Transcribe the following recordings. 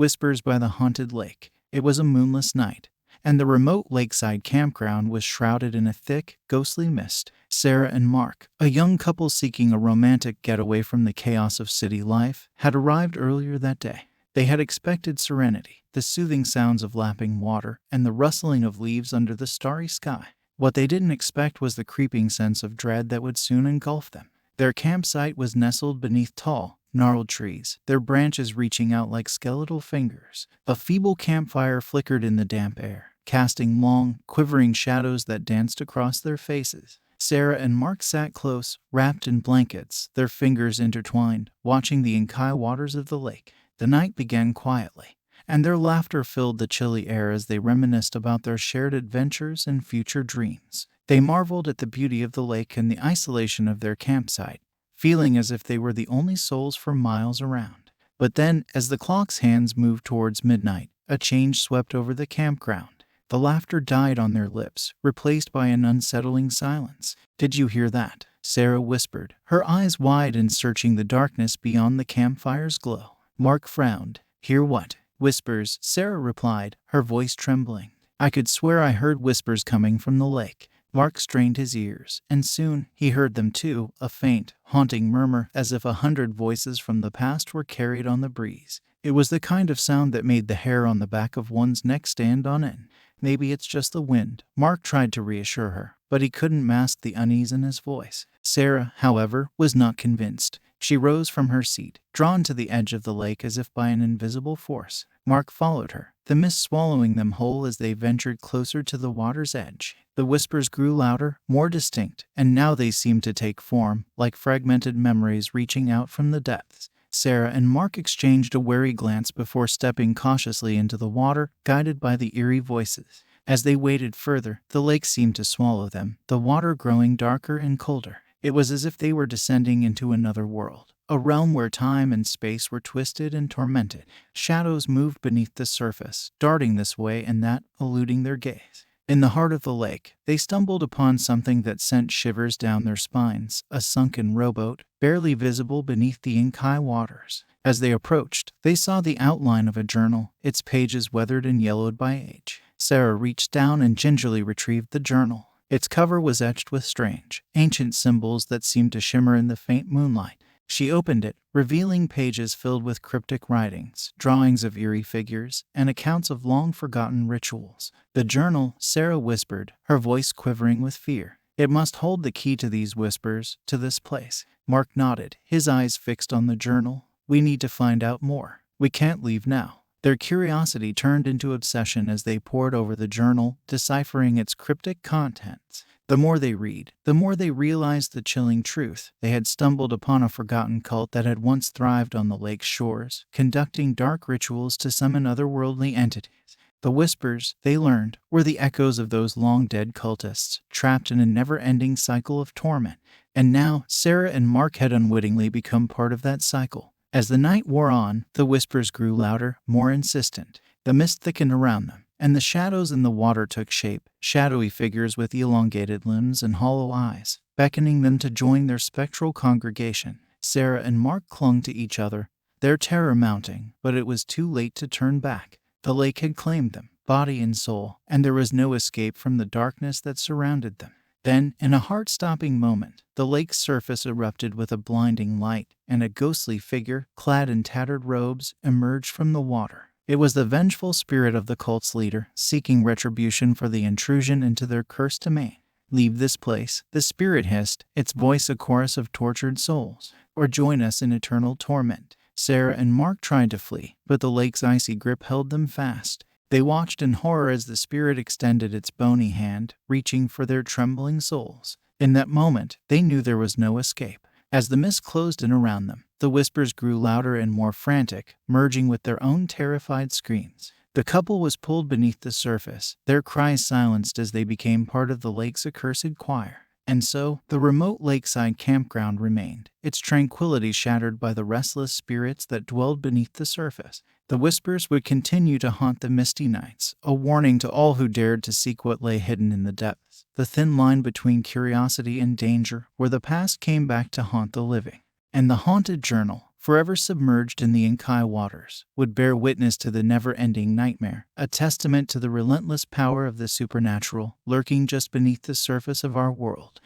Whispers by the Haunted Lake. It was a moonless night, and the remote lakeside campground was shrouded in a thick, ghostly mist. Sarah and Mark, a young couple seeking a romantic getaway from the chaos of city life, had arrived earlier that day. They had expected serenity, the soothing sounds of lapping water, and the rustling of leaves under the starry sky. What they didn't expect was the creeping sense of dread that would soon engulf them. Their campsite was nestled beneath tall, gnarled trees, their branches reaching out like skeletal fingers. A feeble campfire flickered in the damp air, casting long, quivering shadows that danced across their faces. Sarah and Mark sat close, wrapped in blankets, their fingers intertwined, watching the inky waters of the lake. The night began quietly, and their laughter filled the chilly air as they reminisced about their shared adventures and future dreams. They marveled at the beauty of the lake and the isolation of their campsite, feeling as if they were the only souls for miles around. But then, as the clock's hands moved towards midnight, a change swept over the campground. The laughter died on their lips, replaced by an unsettling silence. "Did you hear that?" Sarah whispered, her eyes wide and searching the darkness beyond the campfire's glow. Mark frowned. "Hear what?" "Whispers," Sarah replied, her voice trembling. "I could swear I heard whispers coming from the lake." Mark strained his ears, and soon he heard them too, a faint, haunting murmur as if 100 voices from the past were carried on the breeze. It was the kind of sound that made the hair on the back of one's neck stand on end. "Maybe it's just the wind," Mark tried to reassure her, but he couldn't mask the unease in his voice. Sarah, however, was not convinced. She rose from her seat, drawn to the edge of the lake as if by an invisible force. Mark followed her, the mist swallowing them whole as they ventured closer to the water's edge. The whispers grew louder, more distinct, and now they seemed to take form, like fragmented memories reaching out from the depths. Sarah and Mark exchanged a wary glance before stepping cautiously into the water, guided by the eerie voices. As they waded further, the lake seemed to swallow them, the water growing darker and colder. It was as if they were descending into another world, a realm where time and space were twisted and tormented. Shadows moved beneath the surface, darting this way and that, eluding their gaze. In the heart of the lake, they stumbled upon something that sent shivers down their spines, a sunken rowboat, barely visible beneath the inky waters. As they approached, they saw the outline of a journal, its pages weathered and yellowed by age. Sarah reached down and gingerly retrieved the journal. Its cover was etched with strange, ancient symbols that seemed to shimmer in the faint moonlight. She opened it, revealing pages filled with cryptic writings, drawings of eerie figures, and accounts of long-forgotten rituals. "The journal," Sarah whispered, her voice quivering with fear. "It must hold the key to these whispers, to this place." Mark nodded, his eyes fixed on the journal. "We need to find out more. We can't leave now." Their curiosity turned into obsession as they pored over the journal, deciphering its cryptic contents. The more they read, the more they realized the chilling truth. They had stumbled upon a forgotten cult that had once thrived on the lake's shores, conducting dark rituals to summon otherworldly entities. The whispers, they learned, were the echoes of those long-dead cultists, trapped in a never-ending cycle of torment. And now, Sarah and Mark had unwittingly become part of that cycle. As the night wore on, the whispers grew louder, more insistent. The mist thickened around them, and the shadows in the water took shape, shadowy figures with elongated limbs and hollow eyes, beckoning them to join their spectral congregation. Sarah and Mark clung to each other, their terror mounting, but it was too late to turn back. The lake had claimed them, body and soul, and there was no escape from the darkness that surrounded them. Then, in a heart-stopping moment, the lake's surface erupted with a blinding light, and a ghostly figure, clad in tattered robes, emerged from the water. It was the vengeful spirit of the cult's leader, seeking retribution for the intrusion into their cursed domain. "Leave this place," the spirit hissed, its voice a chorus of tortured souls, "or join us in eternal torment." Sarah and Mark tried to flee, but the lake's icy grip held them fast. They watched in horror as the spirit extended its bony hand, reaching for their trembling souls. In that moment, they knew there was no escape. As the mist closed in around them, the whispers grew louder and more frantic, merging with their own terrified screams. The couple was pulled beneath the surface, their cries silenced as they became part of the lake's accursed choir. And so, the remote lakeside campground remained, its tranquility shattered by the restless spirits that dwelled beneath the surface. The whispers would continue to haunt the misty nights, a warning to all who dared to seek what lay hidden in the depths, the thin line between curiosity and danger, where the past came back to haunt the living. And the haunted journal, forever submerged in the Inkai waters, would bear witness to the never-ending nightmare, a testament to the relentless power of the supernatural lurking just beneath the surface of our world.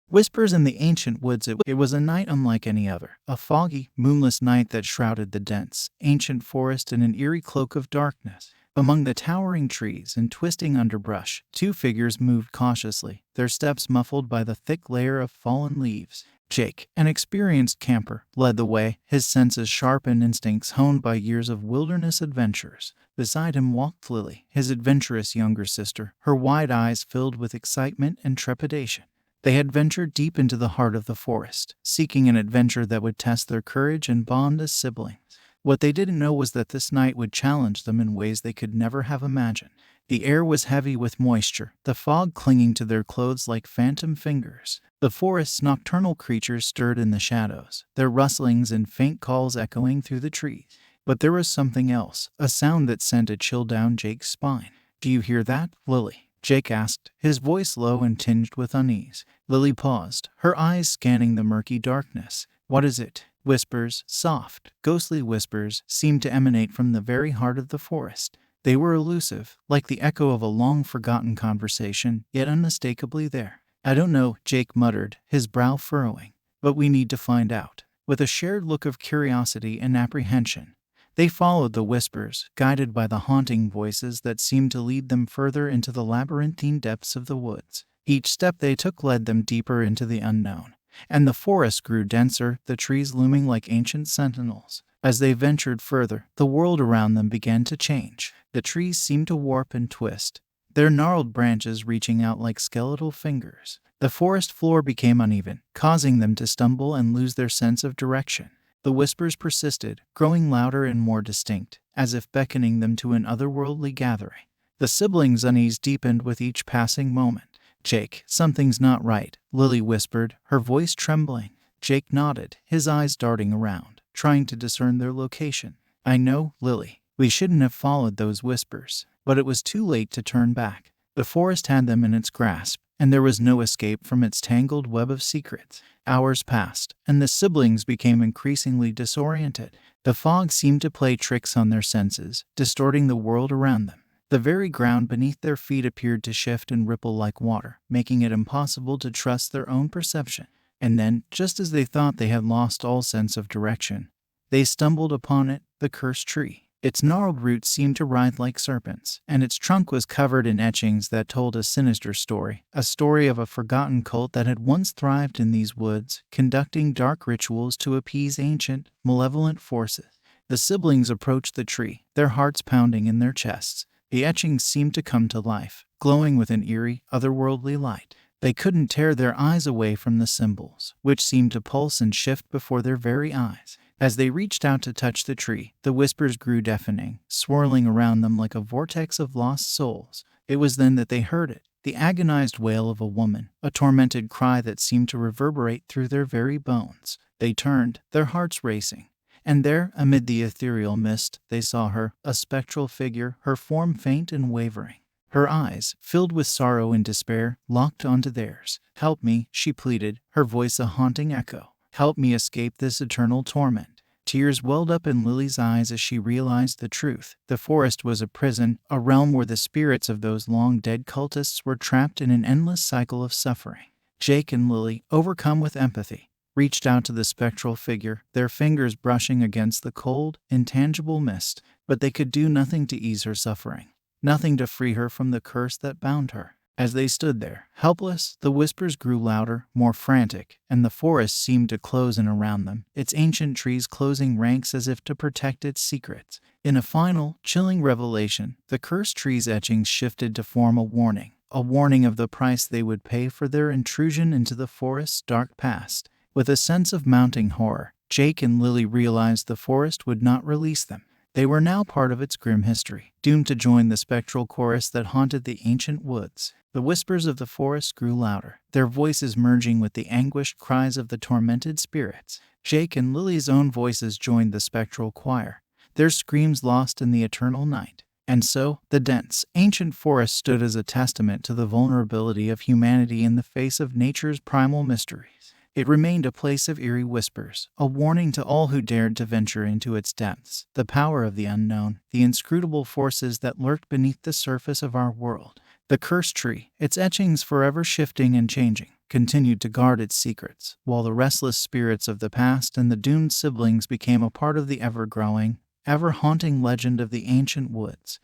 Whispers in the ancient woods. It was a night unlike any other, a foggy, moonless night that shrouded the dense, ancient forest in an eerie cloak of darkness. Among the towering trees and twisting underbrush, two figures moved cautiously, their steps muffled by the thick layer of fallen leaves. Jake, an experienced camper, led the way, his senses sharp and instincts honed by years of wilderness adventures. Beside him walked Lily, his adventurous younger sister, her wide eyes filled with excitement and trepidation. They had ventured deep into the heart of the forest, seeking an adventure that would test their courage and bond as siblings. What they didn't know was that this night would challenge them in ways they could never have imagined. The air was heavy with moisture, the fog clinging to their clothes like phantom fingers. The forest's nocturnal creatures stirred in the shadows, their rustlings and faint calls echoing through the trees. But there was something else, a sound that sent a chill down Jake's spine. "Do you hear that, Lily?" Jake asked, his voice low and tinged with unease. Lily paused, her eyes scanning the murky darkness. "What is it?" Whispers, soft, ghostly whispers, seemed to emanate from the very heart of the forest. They were elusive, like the echo of a long-forgotten conversation, yet unmistakably there. "I don't know," Jake muttered, his brow furrowing. "But we need to find out." With a shared look of curiosity and apprehension, they followed the whispers, guided by the haunting voices that seemed to lead them further into the labyrinthine depths of the woods. Each step they took led them deeper into the unknown, and the forest grew denser, the trees looming like ancient sentinels. As they ventured further, the world around them began to change. The trees seemed to warp and twist, their gnarled branches reaching out like skeletal fingers. The forest floor became uneven, causing them to stumble and lose their sense of direction. The whispers persisted, growing louder and more distinct, as if beckoning them to an otherworldly gathering. The siblings' unease deepened with each passing moment. "Jake, something's not right," Lily whispered, her voice trembling. Jake nodded, his eyes darting around, trying to discern their location. "I know, Lily. We shouldn't have followed those whispers." But it was too late to turn back. The forest had them in its grasp, and there was no escape from its tangled web of secrets. Hours passed, and the siblings became increasingly disoriented. The fog seemed to play tricks on their senses, distorting the world around them. The very ground beneath their feet appeared to shift and ripple like water, making it impossible to trust their own perception. And then, just as they thought they had lost all sense of direction, they stumbled upon it, the cursed tree. Its gnarled roots seemed to writhe like serpents, and its trunk was covered in etchings that told a sinister story, a story of a forgotten cult that had once thrived in these woods, conducting dark rituals to appease ancient, malevolent forces. The siblings approached the tree, their hearts pounding in their chests. The etchings seemed to come to life, glowing with an eerie, otherworldly light. They couldn't tear their eyes away from the symbols, which seemed to pulse and shift before their very eyes. As they reached out to touch the tree, the whispers grew deafening, swirling around them like a vortex of lost souls. It was then that they heard it, the agonized wail of a woman, a tormented cry that seemed to reverberate through their very bones. They turned, their hearts racing. And there, amid the ethereal mist, they saw her, a spectral figure, her form faint and wavering. Her eyes, filled with sorrow and despair, locked onto theirs. "Help me," she pleaded, her voice a haunting echo. "Help me escape this eternal torment." Tears welled up in Lily's eyes as she realized the truth. The forest was a prison, a realm where the spirits of those long-dead cultists were trapped in an endless cycle of suffering. Jake and Lily, overcome with empathy, reached out to the spectral figure, their fingers brushing against the cold, intangible mist. But they could do nothing to ease her suffering, nothing to free her from the curse that bound her. As they stood there, helpless, the whispers grew louder, more frantic, and the forest seemed to close in around them, its ancient trees closing ranks as if to protect its secrets. In a final, chilling revelation, the cursed tree's etchings shifted to form a warning of the price they would pay for their intrusion into the forest's dark past. With a sense of mounting horror, Jake and Lily realized the forest would not release them. They were now part of its grim history, doomed to join the spectral chorus that haunted the ancient woods. The whispers of the forest grew louder, their voices merging with the anguished cries of the tormented spirits. Jake and Lily's own voices joined the spectral choir, their screams lost in the eternal night. And so, the dense, ancient forest stood as a testament to the vulnerability of humanity in the face of nature's primal mysteries. It remained a place of eerie whispers, a warning to all who dared to venture into its depths. The power of the unknown, the inscrutable forces that lurked beneath the surface of our world. The cursed tree, its etchings forever shifting and changing, continued to guard its secrets, while the restless spirits of the past and the doomed siblings became a part of the ever-growing, ever-haunting legend of the ancient woods.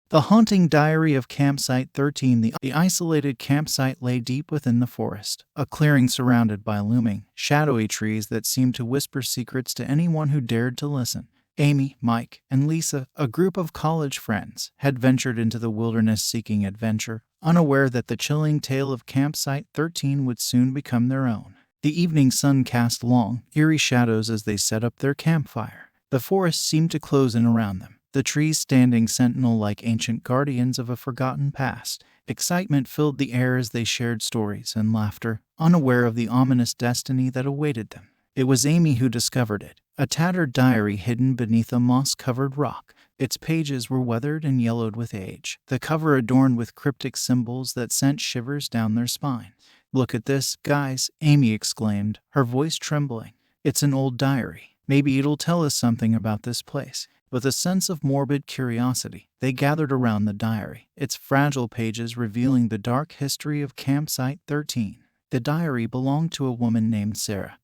The Haunting Diary of Campsite 13. The isolated campsite lay deep within the forest, a clearing surrounded by looming, shadowy trees that seemed to whisper secrets to anyone who dared to listen. Amy, Mike, and Lisa, a group of college friends, had ventured into the wilderness seeking adventure, unaware that the chilling tale of Campsite 13 would soon become their own. The evening sun cast long, eerie shadows as they set up their campfire. The forest seemed to close in around them, the trees standing sentinel like ancient guardians of a forgotten past. Excitement filled the air as they shared stories and laughter, unaware of the ominous destiny that awaited them. It was Amy who discovered it, a tattered diary hidden beneath a moss-covered rock. Its pages were weathered and yellowed with age, the cover adorned with cryptic symbols that sent shivers down their spine. "Look at this, guys," Amy exclaimed, her voice trembling. "It's an old diary. Maybe it'll tell us something about this place." With a sense of morbid curiosity, they gathered around the diary, its fragile pages revealing the dark history of Campsite 13. The diary belonged to a woman named Sarah,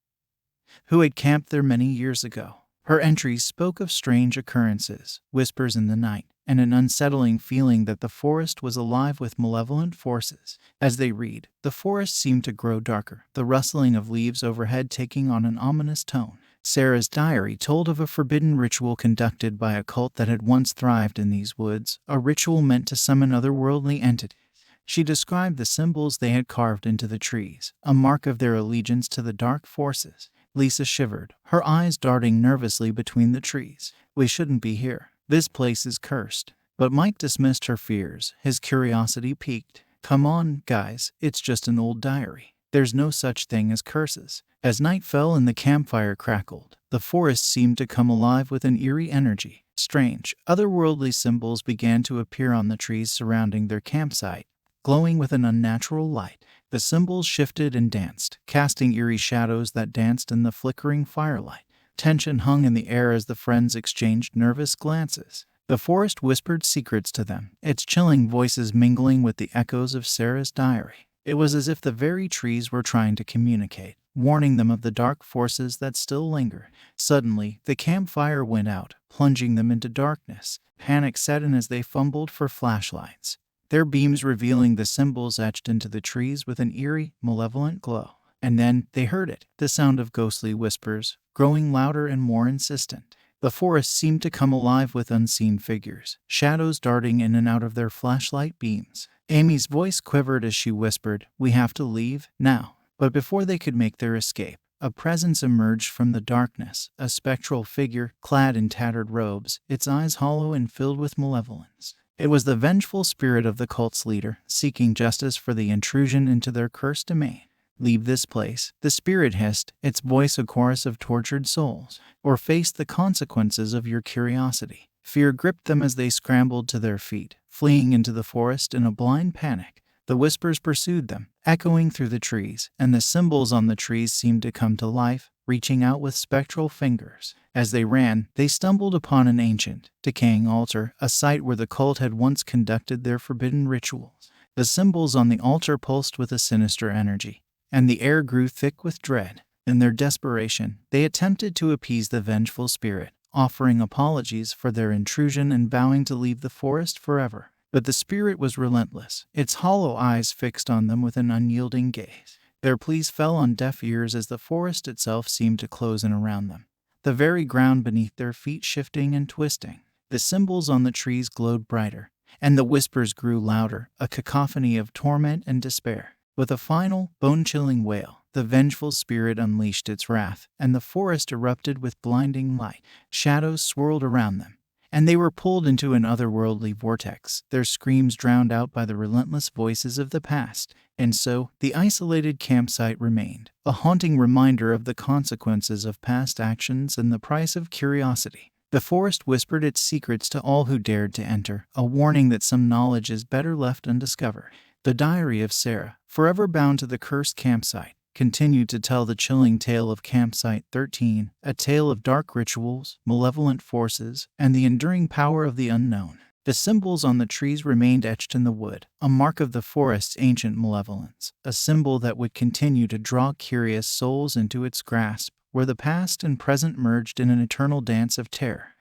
who had camped there many years ago. Her entries spoke of strange occurrences, whispers in the night, and an unsettling feeling that the forest was alive with malevolent forces. As they read, the forest seemed to grow darker, the rustling of leaves overhead taking on an ominous tone. Sarah's diary told of a forbidden ritual conducted by a cult that had once thrived in these woods, a ritual meant to summon otherworldly entities. She described the symbols they had carved into the trees, a mark of their allegiance to the dark forces. Lisa shivered, her eyes darting nervously between the trees. "We shouldn't be here. This place is cursed." But Mike dismissed her fears, his curiosity piqued. "Come on, guys, it's just an old diary. There's no such thing as curses." As night fell and the campfire crackled, the forest seemed to come alive with an eerie energy. Strange, otherworldly symbols began to appear on the trees surrounding their campsite, glowing with an unnatural light. The symbols shifted and danced, casting eerie shadows that danced in the flickering firelight. Tension hung in the air as the friends exchanged nervous glances. The forest whispered secrets to them, its chilling voices mingling with the echoes of Sarah's diary. It was as if the very trees were trying to communicate, warning them of the dark forces that still linger. Suddenly, the campfire went out, plunging them into darkness. Panic set in as they fumbled for flashlights, their beams revealing the symbols etched into the trees with an eerie, malevolent glow. And then they heard it, the sound of ghostly whispers, growing louder and more insistent. The forest seemed to come alive with unseen figures, shadows darting in and out of their flashlight beams. Amy's voice quivered as she whispered, "We have to leave, now." But before they could make their escape, a presence emerged from the darkness, a spectral figure, clad in tattered robes, its eyes hollow and filled with malevolence. It was the vengeful spirit of the cult's leader, seeking justice for the intrusion into their cursed domain. "Leave this place," the spirit hissed, its voice a chorus of tortured souls, "or face the consequences of your curiosity." Fear gripped them as they scrambled to their feet, fleeing into the forest in a blind panic. The whispers pursued them, echoing through the trees, and the symbols on the trees seemed to come to life, reaching out with spectral fingers. As they ran, they stumbled upon an ancient, decaying altar, a site where the cult had once conducted their forbidden rituals. The symbols on the altar pulsed with a sinister energy, and the air grew thick with dread. In their desperation, they attempted to appease the vengeful spirit, offering apologies for their intrusion and vowing to leave the forest forever. But the spirit was relentless, its hollow eyes fixed on them with an unyielding gaze. Their pleas fell on deaf ears as the forest itself seemed to close in around them, the very ground beneath their feet shifting and twisting. The symbols on the trees glowed brighter, and the whispers grew louder, a cacophony of torment and despair. With a final, bone-chilling wail, the vengeful spirit unleashed its wrath, and the forest erupted with blinding light. Shadows swirled around them, and they were pulled into an otherworldly vortex, their screams drowned out by the relentless voices of the past. And so, the isolated campsite remained, a haunting reminder of the consequences of past actions and the price of curiosity. The forest whispered its secrets to all who dared to enter, a warning that some knowledge is better left undiscovered. The diary of Sarah, forever bound to the cursed campsite, continued to tell the chilling tale of Campsite 13, a tale of dark rituals, malevolent forces, and the enduring power of the unknown. The symbols on the trees remained etched in the wood, a mark of the forest's ancient malevolence, a symbol that would continue to draw curious souls into its grasp, where the past and present merged in an eternal dance of terror.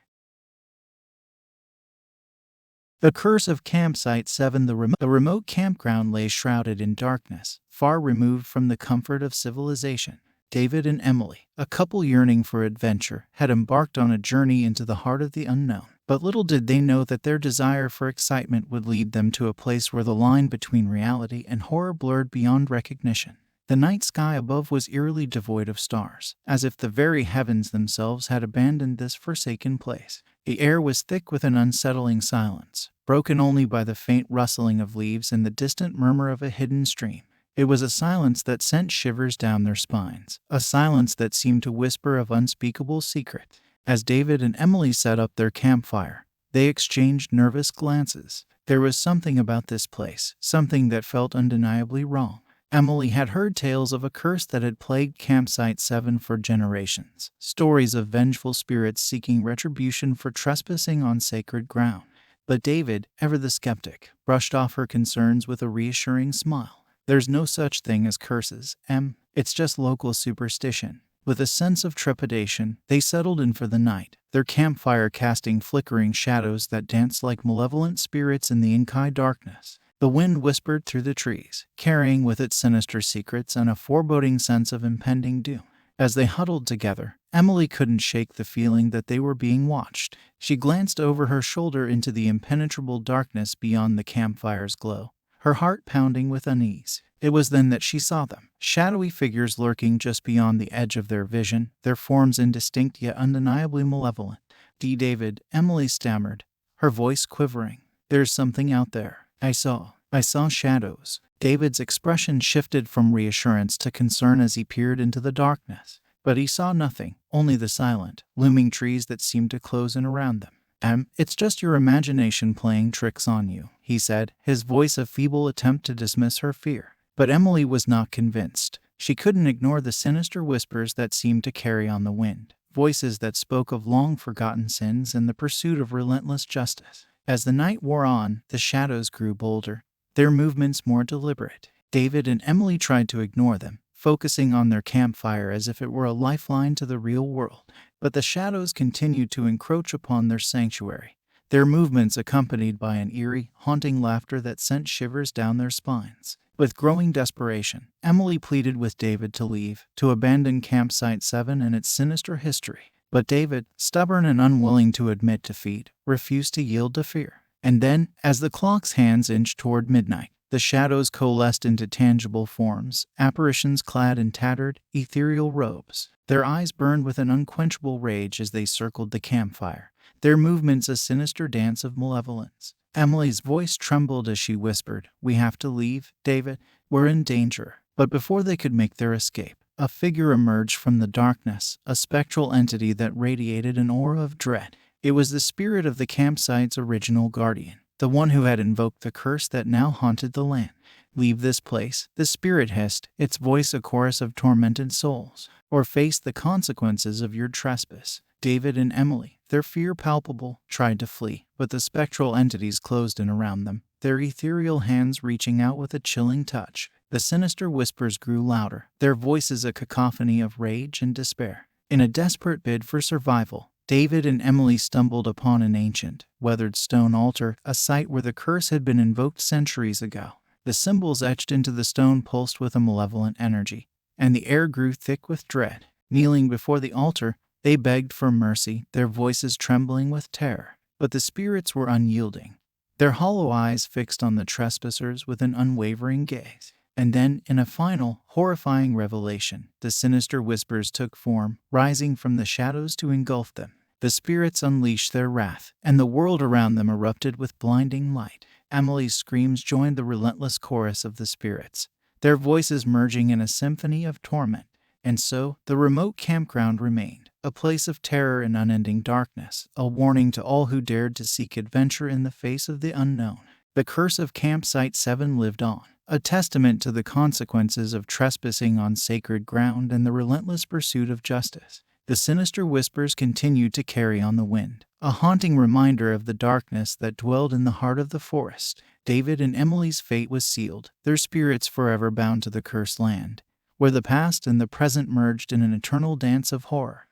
The Curse of Campsite 7. The remote campground lay shrouded in darkness, far removed from the comfort of civilization. David and Emily, a couple yearning for adventure, had embarked on a journey into the heart of the unknown. But little did they know that their desire for excitement would lead them to a place where the line between reality and horror blurred beyond recognition. The night sky above was eerily devoid of stars, as if the very heavens themselves had abandoned this forsaken place. The air was thick with an unsettling silence, broken only by the faint rustling of leaves and the distant murmur of a hidden stream. It was a silence that sent shivers down their spines, a silence that seemed to whisper of unspeakable secret. As David and Emily set up their campfire, they exchanged nervous glances. There was something about this place, something that felt undeniably wrong. Emily had heard tales of a curse that had plagued Campsite 7 for generations, stories of vengeful spirits seeking retribution for trespassing on sacred ground. But David, ever the skeptic, brushed off her concerns with a reassuring smile. There's no such thing as curses, Em. It's just local superstition. With a sense of trepidation, they settled in for the night, their campfire casting flickering shadows that danced like malevolent spirits in the inky darkness. The wind whispered through the trees, carrying with it sinister secrets and a foreboding sense of impending doom. As they huddled together, Emily couldn't shake the feeling that they were being watched. She glanced over her shoulder into the impenetrable darkness beyond the campfire's glow, her heart pounding with unease. It was then that she saw them, shadowy figures lurking just beyond the edge of their vision, their forms indistinct yet undeniably malevolent. David, Emily stammered, her voice quivering. There's something out there. I saw shadows. David's expression shifted from reassurance to concern as he peered into the darkness. But he saw nothing, only the silent, looming trees that seemed to close in around them. It's just your imagination playing tricks on you, he said, his voice a feeble attempt to dismiss her fear. But Emily was not convinced. She couldn't ignore the sinister whispers that seemed to carry on the wind, voices that spoke of long-forgotten sins and the pursuit of relentless justice. As the night wore on, the shadows grew bolder, their movements more deliberate. David and Emily tried to ignore them, focusing on their campfire as if it were a lifeline to the real world. But the shadows continued to encroach upon their sanctuary, their movements accompanied by an eerie, haunting laughter that sent shivers down their spines. With growing desperation, Emily pleaded with David to leave, to abandon Campsite 7 and its sinister history. But David, stubborn and unwilling to admit defeat, refused to yield to fear. And then, as the clock's hands inched toward midnight, the shadows coalesced into tangible forms, apparitions clad in tattered, ethereal robes. Their eyes burned with an unquenchable rage as they circled the campfire, their movements a sinister dance of malevolence. Emily's voice trembled as she whispered, "We have to leave, David. We're in danger." But before they could make their escape, a figure emerged from the darkness, a spectral entity that radiated an aura of dread. It was the spirit of the campsite's original guardian, the one who had invoked the curse that now haunted the land. "Leave this place," the spirit hissed, its voice a chorus of tormented souls, "or face the consequences of your trespass." David and Emily, their fear palpable, tried to flee, but the spectral entities closed in around them, their ethereal hands reaching out with a chilling touch. The sinister whispers grew louder, their voices a cacophony of rage and despair. In a desperate bid for survival, David and Emily stumbled upon an ancient, weathered stone altar, a site where the curse had been invoked centuries ago. The symbols etched into the stone pulsed with a malevolent energy, and the air grew thick with dread. Kneeling before the altar, they begged for mercy, their voices trembling with terror. But the spirits were unyielding, their hollow eyes fixed on the trespassers with an unwavering gaze. And then, in a final, horrifying revelation, the sinister whispers took form, rising from the shadows to engulf them. The spirits unleashed their wrath, and the world around them erupted with blinding light. Emily's screams joined the relentless chorus of the spirits, their voices merging in a symphony of torment. And so, the remote campground remained, a place of terror and unending darkness, a warning to all who dared to seek adventure in the face of the unknown. The curse of Campsite 7 lived on, a testament to the consequences of trespassing on sacred ground and the relentless pursuit of justice. The sinister whispers continued to carry on the wind, a haunting reminder of the darkness that dwelled in the heart of the forest. David and Emily's fate was sealed, their spirits forever bound to the cursed land, where the past and the present merged in an eternal dance of horror.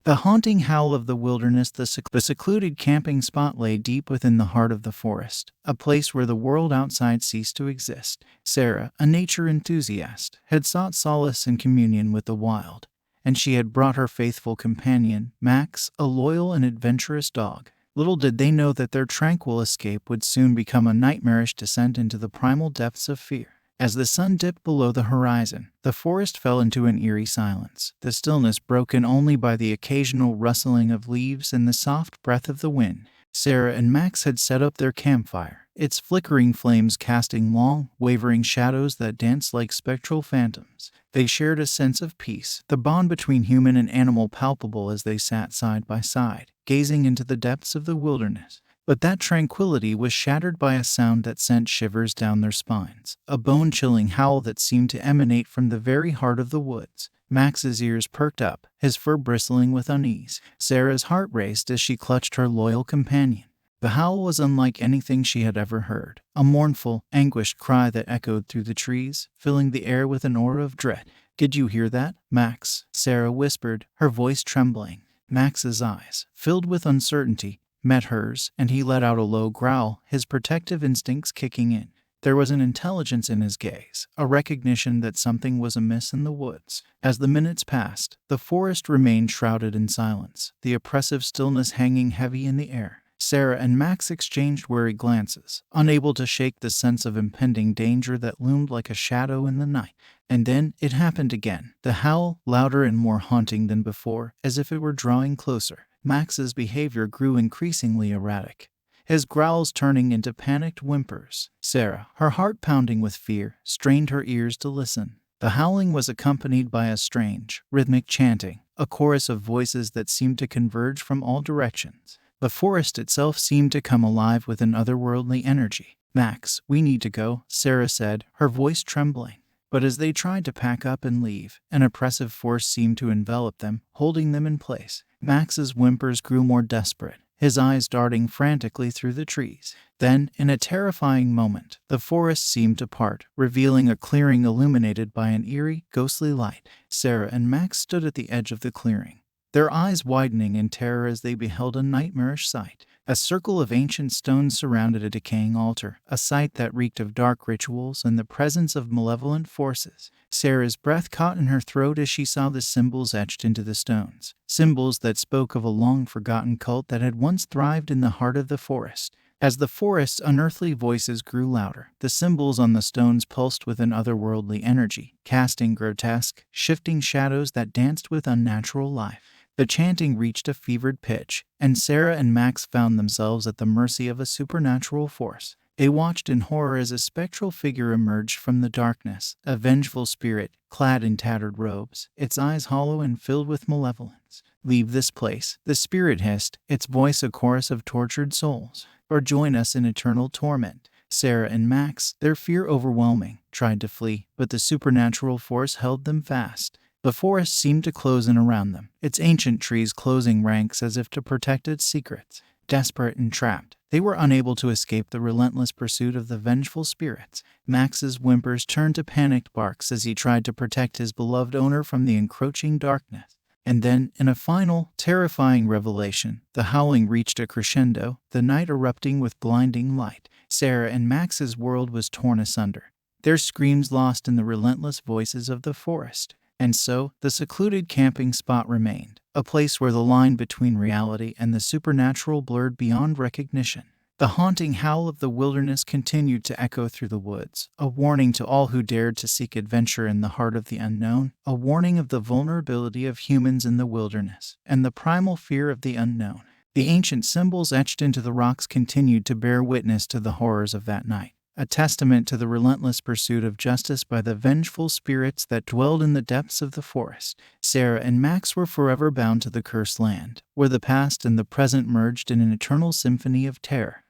The haunting howl of the wilderness. The secluded camping spot lay deep within the heart of the forest, a place where the world outside ceased to exist. Sarah, a nature enthusiast, had sought solace and communion with the wild, and she had brought her faithful companion, Max, a loyal and adventurous dog. Little did they know that their tranquil escape would soon become a nightmarish descent into the primal depths of fear. As the sun dipped below the horizon, the forest fell into an eerie silence, the stillness broken only by the occasional rustling of leaves and the soft breath of the wind. Sarah and Max had set up their campfire, its flickering flames casting long, wavering shadows that danced like spectral phantoms. They shared a sense of peace, the bond between human and animal palpable as they sat side by side, gazing into the depths of the wilderness. But that tranquility was shattered by a sound that sent shivers down their spines, a bone-chilling howl that seemed to emanate from the very heart of the woods. Max's ears perked up, his fur bristling with unease. Sarah's heart raced as she clutched her loyal companion. The howl was unlike anything she had ever heard, a mournful, anguished cry that echoed through the trees, filling the air with an aura of dread. "Did you hear that, Max?" Sarah whispered, her voice trembling. Max's eyes, filled with uncertainty, met hers, and he let out a low growl, his protective instincts kicking in. There was an intelligence in his gaze, a recognition that something was amiss in the woods. As the minutes passed, the forest remained shrouded in silence, the oppressive stillness hanging heavy in the air. Sarah and Max exchanged wary glances, unable to shake the sense of impending danger that loomed like a shadow in the night. And then it happened again, the howl, louder and more haunting than before, as if it were drawing closer. Max's behavior grew increasingly erratic, his growls turning into panicked whimpers. Sarah, her heart pounding with fear, strained her ears to listen. The howling was accompanied by a strange, rhythmic chanting, a chorus of voices that seemed to converge from all directions. The forest itself seemed to come alive with an otherworldly energy. "Max, we need to go," Sarah said, her voice trembling. But as they tried to pack up and leave, an oppressive force seemed to envelop them, holding them in place. Max's whimpers grew more desperate, his eyes darting frantically through the trees. Then, in a terrifying moment, the forest seemed to part, revealing a clearing illuminated by an eerie, ghostly light. Sarah and Max stood at the edge of the clearing, their eyes widening in terror as they beheld a nightmarish sight. A circle of ancient stones surrounded a decaying altar, a sight that reeked of dark rituals and the presence of malevolent forces. Sarah's breath caught in her throat as she saw the symbols etched into the stones, symbols that spoke of a long-forgotten cult that had once thrived in the heart of the forest. As the forest's unearthly voices grew louder, the symbols on the stones pulsed with an otherworldly energy, casting grotesque, shifting shadows that danced with unnatural life. The chanting reached a fevered pitch, and Sarah and Max found themselves at the mercy of a supernatural force. They watched in horror as a spectral figure emerged from the darkness, a vengeful spirit, clad in tattered robes, its eyes hollow and filled with malevolence. "Leave this place," the spirit hissed, its voice a chorus of tortured souls, "or join us in eternal torment." Sarah and Max, their fear overwhelming, tried to flee, but the supernatural force held them fast. The forest seemed to close in around them, its ancient trees closing ranks as if to protect its secrets. Desperate and trapped, they were unable to escape the relentless pursuit of the vengeful spirits. Max's whimpers turned to panicked barks as he tried to protect his beloved owner from the encroaching darkness. And then, in a final, terrifying revelation, the howling reached a crescendo, the night erupting with blinding light. Sarah and Max's world was torn asunder, their screams lost in the relentless voices of the forest. And so, the secluded camping spot remained, a place where the line between reality and the supernatural blurred beyond recognition. The haunting howl of the wilderness continued to echo through the woods, a warning to all who dared to seek adventure in the heart of the unknown, a warning of the vulnerability of humans in the wilderness, and the primal fear of the unknown. The ancient symbols etched into the rocks continued to bear witness to the horrors of that night, a testament to the relentless pursuit of justice by the vengeful spirits that dwelled in the depths of the forest. Sarah and Max were forever bound to the cursed land, where the past and the present merged in an eternal symphony of terror.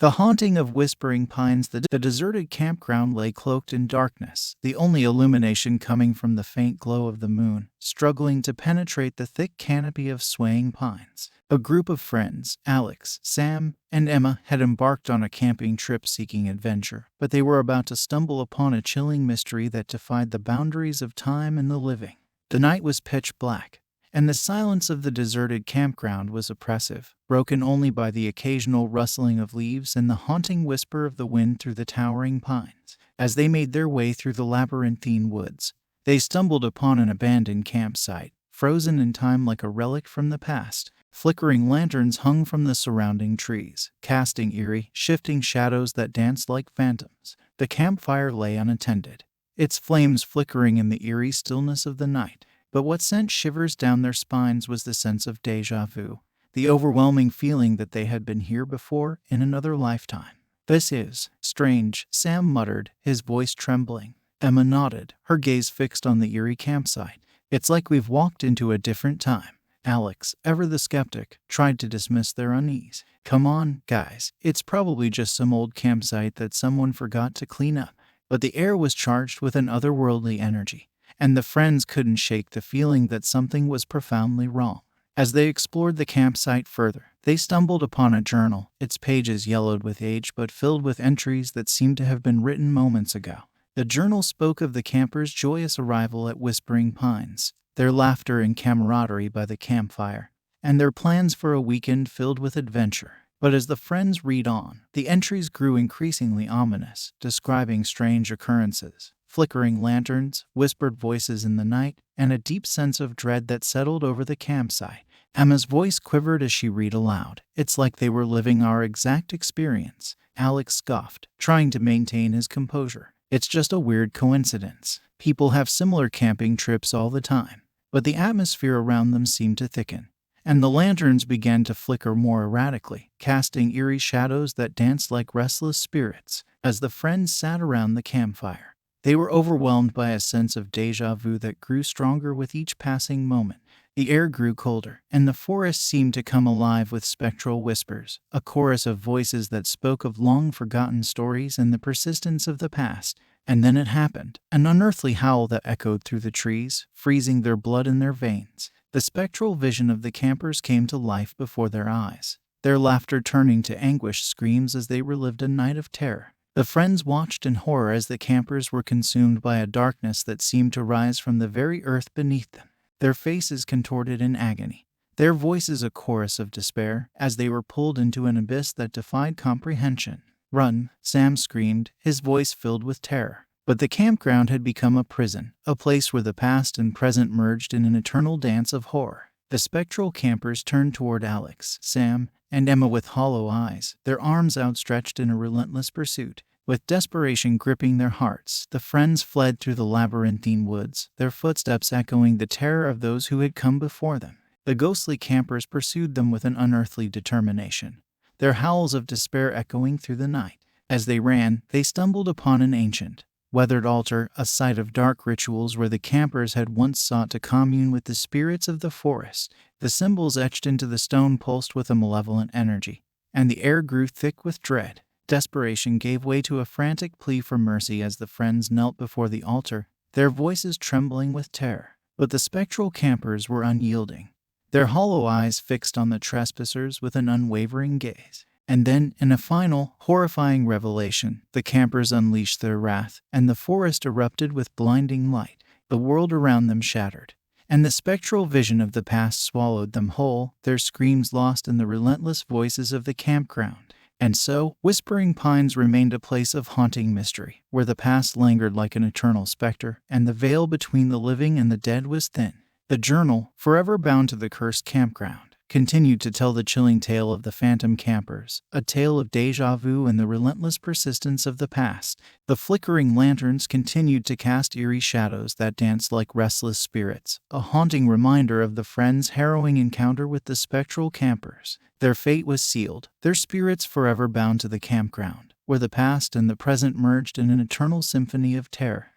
The haunting of Whispering Pines. The deserted campground lay cloaked in darkness, the only illumination coming from the faint glow of the moon, struggling to penetrate the thick canopy of swaying pines. A group of friends, Alex, Sam, and Emma, had embarked on a camping trip seeking adventure, but they were about to stumble upon a chilling mystery that defied the boundaries of time and the living. The night was pitch black, and the silence of the deserted campground was oppressive, broken only by the occasional rustling of leaves and the haunting whisper of the wind through the towering pines. As they made their way through the labyrinthine woods, they stumbled upon an abandoned campsite, frozen in time like a relic from the past. Flickering lanterns hung from the surrounding trees, casting eerie, shifting shadows that danced like phantoms. The campfire lay unattended, its flames flickering in the eerie stillness of the night. But what sent shivers down their spines was the sense of déjà vu, the overwhelming feeling that they had been here before in another lifetime. "This is strange," Sam muttered, his voice trembling. Emma nodded, her gaze fixed on the eerie campsite. "It's like we've walked into a different time." Alex, ever the skeptic, tried to dismiss their unease. "Come on, guys, it's probably just some old campsite that someone forgot to clean up." But the air was charged with an otherworldly energy, and the friends couldn't shake the feeling that something was profoundly wrong. As they explored the campsite further, they stumbled upon a journal, its pages yellowed with age but filled with entries that seemed to have been written moments ago. The journal spoke of the campers' joyous arrival at Whispering Pines, their laughter and camaraderie by the campfire, and their plans for a weekend filled with adventure. But as the friends read on, the entries grew increasingly ominous, describing strange occurrences, flickering lanterns, whispered voices in the night, and a deep sense of dread that settled over the campsite. Emma's voice quivered as she read aloud. "It's like they were living our exact experience." Alex scoffed, trying to maintain his composure. "It's just a weird coincidence. People have similar camping trips all the time." But the atmosphere around them seemed to thicken, and the lanterns began to flicker more erratically, casting eerie shadows that danced like restless spirits. As the friends sat around the campfire, they were overwhelmed by a sense of déjà vu that grew stronger with each passing moment. The air grew colder, and the forest seemed to come alive with spectral whispers, a chorus of voices that spoke of long-forgotten stories and the persistence of the past. And then it happened, an unearthly howl that echoed through the trees, freezing their blood in their veins. The spectral vision of the campers came to life before their eyes, their laughter turning to anguished screams as they relived a night of terror. The friends watched in horror as the campers were consumed by a darkness that seemed to rise from the very earth beneath them, their faces contorted in agony, their voices a chorus of despair as they were pulled into an abyss that defied comprehension. "Run!" Sam screamed, his voice filled with terror. But the campground had become a prison, a place where the past and present merged in an eternal dance of horror. The spectral campers turned toward Alex, Sam, and Emma with hollow eyes, their arms outstretched in a relentless pursuit. With desperation gripping their hearts, the friends fled through the labyrinthine woods, their footsteps echoing the terror of those who had come before them. The ghostly campers pursued them with an unearthly determination, their howls of despair echoing through the night. As they ran, they stumbled upon an ancient, weathered altar, a site of dark rituals where the campers had once sought to commune with the spirits of the forest. The symbols etched into the stone pulsed with a malevolent energy, and the air grew thick with dread. Desperation gave way to a frantic plea for mercy as the friends knelt before the altar, their voices trembling with terror. But the spectral campers were unyielding, their hollow eyes fixed on the trespassers with an unwavering gaze. And then, in a final, horrifying revelation, the campers unleashed their wrath, and the forest erupted with blinding light. The world around them shattered, and the spectral vision of the past swallowed them whole, their screams lost in the relentless voices of the campground. And so, Whispering Pines remained a place of haunting mystery, where the past lingered like an eternal specter, and the veil between the living and the dead was thin. The journal, forever bound to the cursed campground, continued to tell the chilling tale of the phantom campers, a tale of déjà vu and the relentless persistence of the past. The flickering lanterns continued to cast eerie shadows that danced like restless spirits, a haunting reminder of the friends' harrowing encounter with the spectral campers. Their fate was sealed, their spirits forever bound to the campground, where the past and the present merged in an eternal symphony of terror.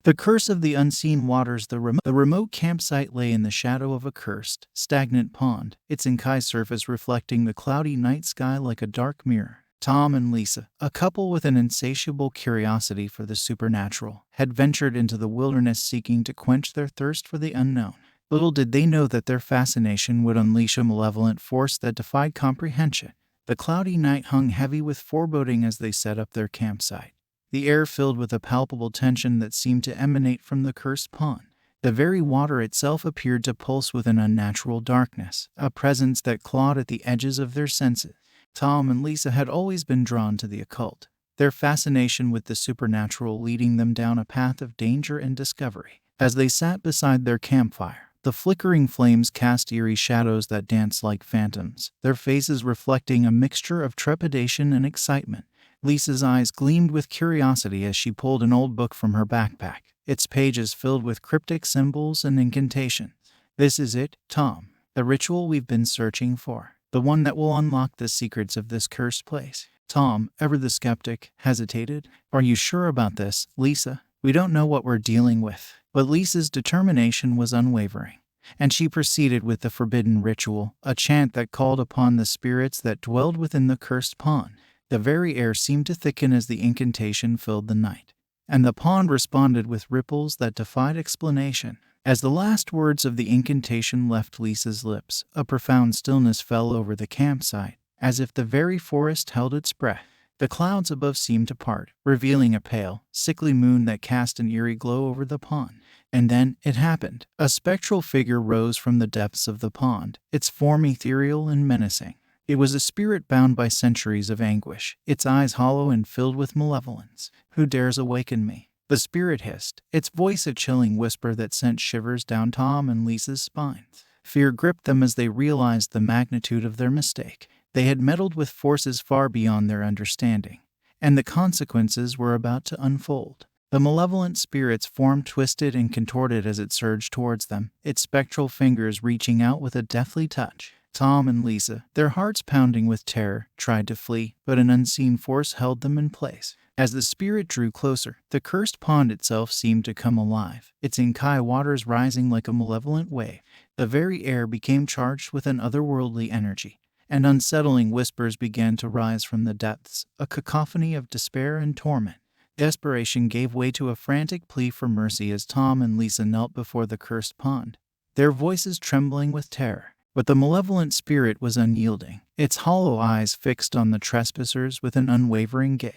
The curse of the unseen waters. The remote campsite lay in the shadow of a cursed, stagnant pond, its inky surface reflecting the cloudy night sky like a dark mirror. Tom and Lisa, a couple with an insatiable curiosity for the supernatural, had ventured into the wilderness seeking to quench their thirst for the unknown. Little did they know that their fascination would unleash a malevolent force that defied comprehension. The cloudy night hung heavy with foreboding as they set up their campsite, the air filled with a palpable tension that seemed to emanate from the cursed pond. The very water itself appeared to pulse with an unnatural darkness, a presence that clawed at the edges of their senses. Tom and Lisa had always been drawn to the occult, their fascination with the supernatural leading them down a path of danger and discovery. As they sat beside their campfire, the flickering flames cast eerie shadows that danced like phantoms, their faces reflecting a mixture of trepidation and excitement. Lisa's eyes gleamed with curiosity as she pulled an old book from her backpack, its pages filled with cryptic symbols and incantations. "This is it, Tom. The ritual we've been searching for. The one that will unlock the secrets of this cursed place." Tom, ever the skeptic, hesitated. "Are you sure about this, Lisa? We don't know what we're dealing with." But Lisa's determination was unwavering, and she proceeded with the forbidden ritual, a chant that called upon the spirits that dwelled within the cursed pond. The very air seemed to thicken as the incantation filled the night, and the pond responded with ripples that defied explanation. As the last words of the incantation left Lisa's lips, a profound stillness fell over the campsite, as if the very forest held its breath. The clouds above seemed to part, revealing a pale, sickly moon that cast an eerie glow over the pond. And then it happened. A spectral figure rose from the depths of the pond, its form ethereal and menacing. It was a spirit bound by centuries of anguish, its eyes hollow and filled with malevolence. "Who dares awaken me?" the spirit hissed, its voice a chilling whisper that sent shivers down Tom and Lisa's spines. Fear gripped them as they realized the magnitude of their mistake. They had meddled with forces far beyond their understanding, and the consequences were about to unfold. The malevolent spirit's form twisted and contorted as it surged towards them, its spectral fingers reaching out with a deathly touch. Tom and Lisa, their hearts pounding with terror, tried to flee, but an unseen force held them in place. As the spirit drew closer, the cursed pond itself seemed to come alive, its inky waters rising like a malevolent wave. The very air became charged with an otherworldly energy, and unsettling whispers began to rise from the depths, a cacophony of despair and torment. Desperation gave way to a frantic plea for mercy as Tom and Lisa knelt before the cursed pond, their voices trembling with terror. But the malevolent spirit was unyielding, its hollow eyes fixed on the trespassers with an unwavering gaze.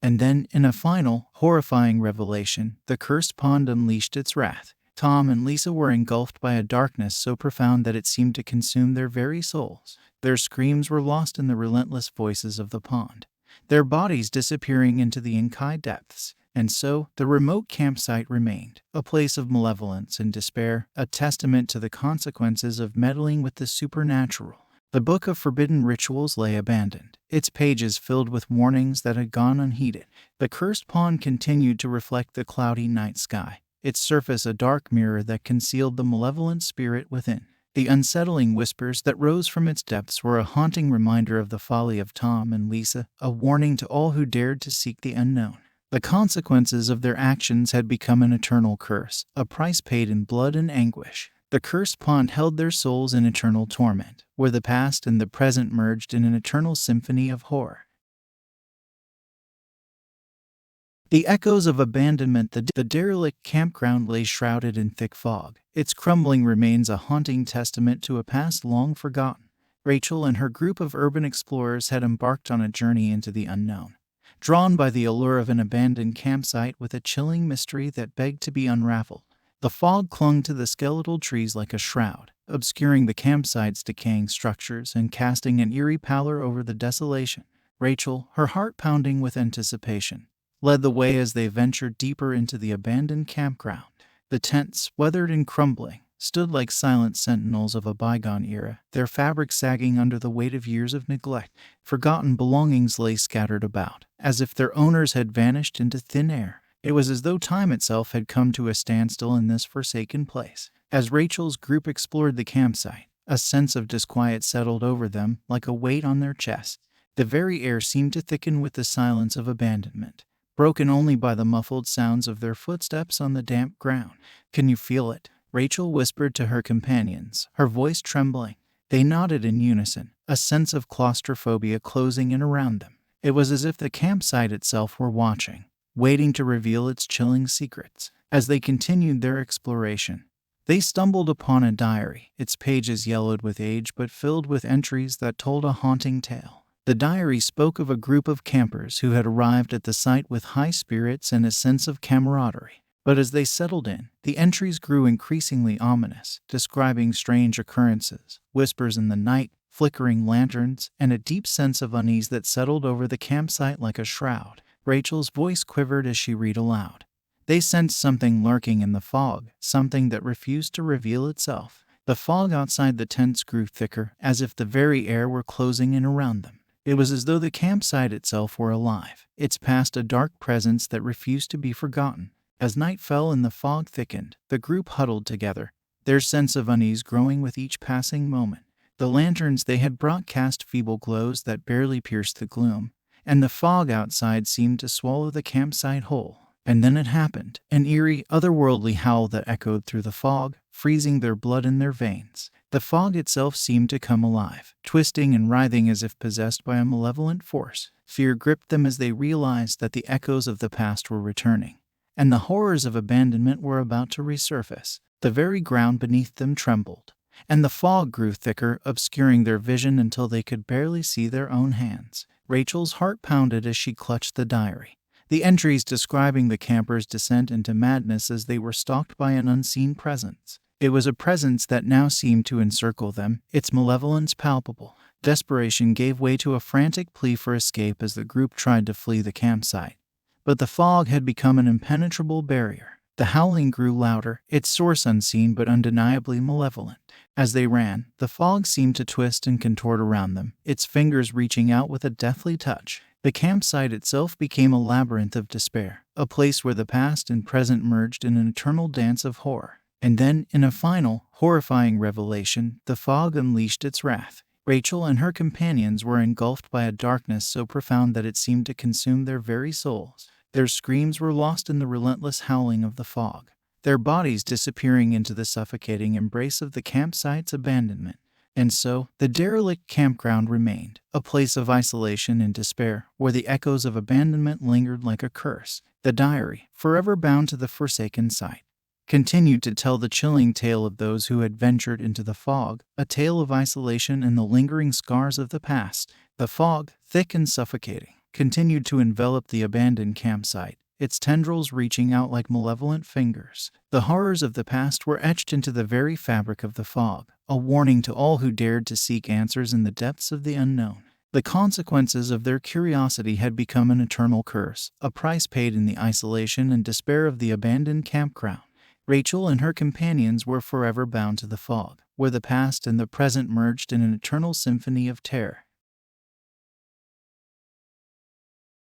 And then, in a final, horrifying revelation, the cursed pond unleashed its wrath. Tom and Lisa were engulfed by a darkness so profound that it seemed to consume their very souls. Their screams were lost in the relentless voices of the pond, their bodies disappearing into the inky depths. And so, the remote campsite remained, a place of malevolence and despair, a testament to the consequences of meddling with the supernatural. The book of forbidden rituals lay abandoned, its pages filled with warnings that had gone unheeded. The cursed pond continued to reflect the cloudy night sky, its surface a dark mirror that concealed the malevolent spirit within. The unsettling whispers that rose from its depths were a haunting reminder of the folly of Tom and Lisa, a warning to all who dared to seek the unknown. The consequences of their actions had become an eternal curse, a price paid in blood and anguish. The cursed pond held their souls in eternal torment, where the past and the present merged in an eternal symphony of horror. The echoes of abandonment. The derelict campground lay shrouded in thick fog, its crumbling remains a haunting testament to a past long forgotten. Rachel and her group of urban explorers had embarked on a journey into the unknown, drawn by the allure of an abandoned campsite with a chilling mystery that begged to be unraveled. The fog clung to the skeletal trees like a shroud, obscuring the campsite's decaying structures and casting an eerie pallor over the desolation. Rachel, her heart pounding with anticipation, led the way as they ventured deeper into the abandoned campground. The tents, weathered and crumbling, stood like silent sentinels of a bygone era, their fabrics sagging under the weight of years of neglect. Forgotten belongings lay scattered about, as if their owners had vanished into thin air. It was as though time itself had come to a standstill in this forsaken place. As Rachel's group explored the campsite, a sense of disquiet settled over them like a weight on their chests. The very air seemed to thicken with the silence of abandonment, broken only by the muffled sounds of their footsteps on the damp ground. "Can you feel it?" Rachel whispered to her companions, her voice trembling. They nodded in unison, a sense of claustrophobia closing in around them. It was as if the campsite itself were watching, waiting to reveal its chilling secrets. As they continued their exploration, they stumbled upon a diary, its pages yellowed with age but filled with entries that told a haunting tale. The diary spoke of a group of campers who had arrived at the site with high spirits and a sense of camaraderie. But as they settled in, the entries grew increasingly ominous, describing strange occurrences, whispers in the night, flickering lanterns, and a deep sense of unease that settled over the campsite like a shroud. Rachel's voice quivered as she read aloud. They sensed something lurking in the fog, something that refused to reveal itself. The fog outside the tents grew thicker, as if the very air were closing in around them. It was as though the campsite itself were alive, its past a dark presence that refused to be forgotten. As night fell and the fog thickened, the group huddled together, their sense of unease growing with each passing moment. The lanterns they had brought cast feeble glows that barely pierced the gloom, and the fog outside seemed to swallow the campsite whole. And then it happened, an eerie, otherworldly howl that echoed through the fog, freezing their blood in their veins. The fog itself seemed to come alive, twisting and writhing as if possessed by a malevolent force. Fear gripped them as they realized that the echoes of the past were returning, and the horrors of abandonment were about to resurface. The very ground beneath them trembled, and the fog grew thicker, obscuring their vision until they could barely see their own hands. Rachel's heart pounded as she clutched the diary, the entries describing the campers' descent into madness as they were stalked by an unseen presence. It was a presence that now seemed to encircle them, its malevolence palpable. Desperation gave way to a frantic plea for escape as the group tried to flee the campsite. But the fog had become an impenetrable barrier. The howling grew louder, its source unseen but undeniably malevolent. As they ran, the fog seemed to twist and contort around them, its fingers reaching out with a deathly touch. The campsite itself became a labyrinth of despair, a place where the past and present merged in an eternal dance of horror. And then, in a final, horrifying revelation, the fog unleashed its wrath. Rachel and her companions were engulfed by a darkness so profound that it seemed to consume their very souls. Their screams were lost in the relentless howling of the fog, their bodies disappearing into the suffocating embrace of the campsite's abandonment. And so, the derelict campground remained, a place of isolation and despair, where the echoes of abandonment lingered like a curse. The diary, forever bound to the forsaken site, continued to tell the chilling tale of those who had ventured into the fog, a tale of isolation and the lingering scars of the past. The fog, thick and suffocating, continued to envelop the abandoned campsite, its tendrils reaching out like malevolent fingers. The horrors of the past were etched into the very fabric of the fog, a warning to all who dared to seek answers in the depths of the unknown. The consequences of their curiosity had become an eternal curse, a price paid in the isolation and despair of the abandoned campground. Rachel and her companions were forever bound to the fog, where the past and the present merged in an eternal symphony of terror.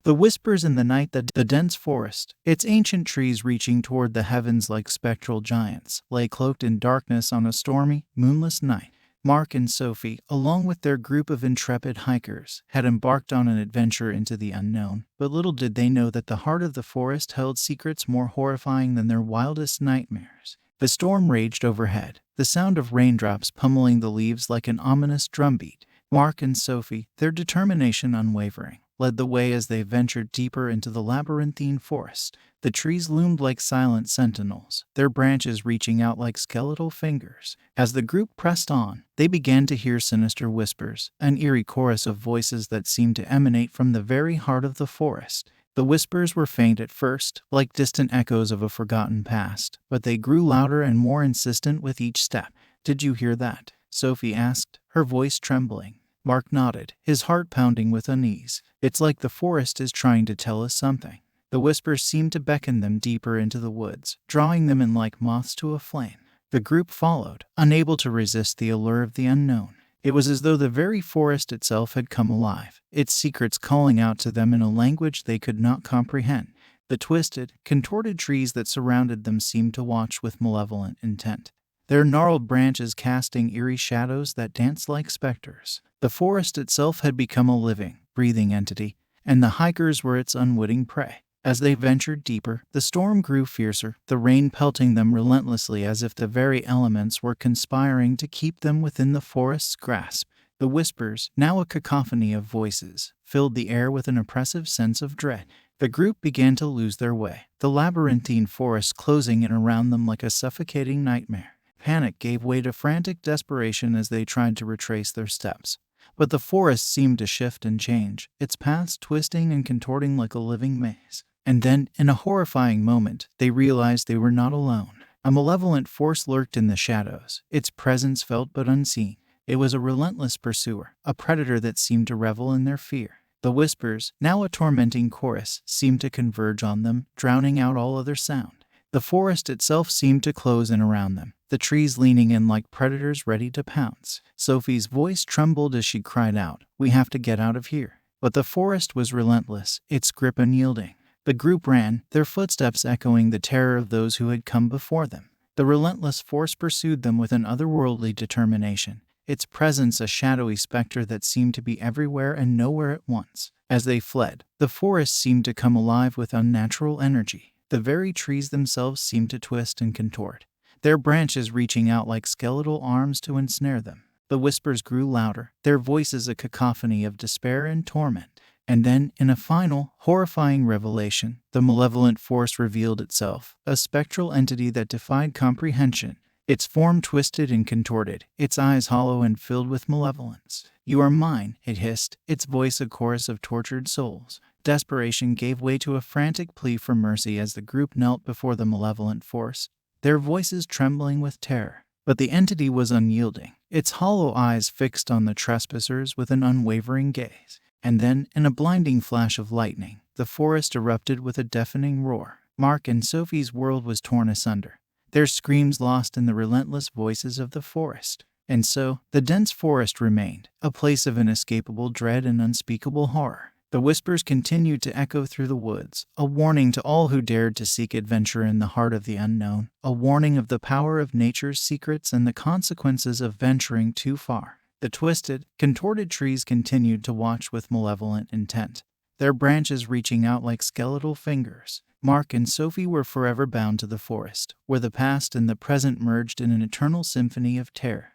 The whispers in the night, the dense forest, its ancient trees reaching toward the heavens like spectral giants, lay cloaked in darkness on a stormy, moonless night. Mark and Sophie, along with their group of intrepid hikers, had embarked on an adventure into the unknown, but little did they know that the heart of the forest held secrets more horrifying than their wildest nightmares. The storm raged overhead, the sound of raindrops pummeling the leaves like an ominous drumbeat. Mark and Sophie, their determination unwavering, led the way as they ventured deeper into the labyrinthine forest. The trees loomed like silent sentinels, their branches reaching out like skeletal fingers. As the group pressed on, they began to hear sinister whispers, an eerie chorus of voices that seemed to emanate from the very heart of the forest. The whispers were faint at first, like distant echoes of a forgotten past, but they grew louder and more insistent with each step. "Did you hear that?" Sophie asked, her voice trembling. Mark nodded, his heart pounding with unease. "It's like the forest is trying to tell us something." The whispers seemed to beckon them deeper into the woods, drawing them in like moths to a flame. The group followed, unable to resist the allure of the unknown. It was as though the very forest itself had come alive, its secrets calling out to them in a language they could not comprehend. The twisted, contorted trees that surrounded them seemed to watch with malevolent intent, their gnarled branches casting eerie shadows that danced like specters. The forest itself had become a living, breathing entity, and the hikers were its unwitting prey. As they ventured deeper, the storm grew fiercer, the rain pelting them relentlessly as if the very elements were conspiring to keep them within the forest's grasp. The whispers, now a cacophony of voices, filled the air with an oppressive sense of dread. The group began to lose their way, the labyrinthine forest closing in around them like a suffocating nightmare. Panic gave way to frantic desperation as they tried to retrace their steps. But the forest seemed to shift and change, its paths twisting and contorting like a living maze. And then, in a horrifying moment, they realized they were not alone. A malevolent force lurked in the shadows, its presence felt but unseen. It was a relentless pursuer, a predator that seemed to revel in their fear. The whispers, now a tormenting chorus, seemed to converge on them, drowning out all other sound. The forest itself seemed to close in around them, the trees leaning in like predators ready to pounce. Sophie's voice trembled as she cried out, "We have to get out of here." But the forest was relentless, its grip unyielding. The group ran, their footsteps echoing the terror of those who had come before them. The relentless force pursued them with an otherworldly determination, its presence a shadowy specter that seemed to be everywhere and nowhere at once. As they fled, the forest seemed to come alive with unnatural energy. The very trees themselves seemed to twist and contort, their branches reaching out like skeletal arms to ensnare them. The whispers grew louder, their voices a cacophony of despair and torment. And then, in a final, horrifying revelation, the malevolent force revealed itself, a spectral entity that defied comprehension. Its form twisted and contorted, its eyes hollow and filled with malevolence. "You are mine," it hissed, its voice a chorus of tortured souls. Desperation gave way to a frantic plea for mercy as the group knelt before the malevolent force, their voices trembling with terror. But the entity was unyielding, its hollow eyes fixed on the trespassers with an unwavering gaze. And then, in a blinding flash of lightning, the forest erupted with a deafening roar. Mark and Sophie's world was torn asunder, their screams lost in the relentless voices of the forest. And so, the dense forest remained, a place of inescapable dread and unspeakable horror. The whispers continued to echo through the woods, a warning to all who dared to seek adventure in the heart of the unknown, a warning of the power of nature's secrets and the consequences of venturing too far. The twisted, contorted trees continued to watch with malevolent intent, their branches reaching out like skeletal fingers. Mark and Sophie were forever bound to the forest, where the past and the present merged in an eternal symphony of terror.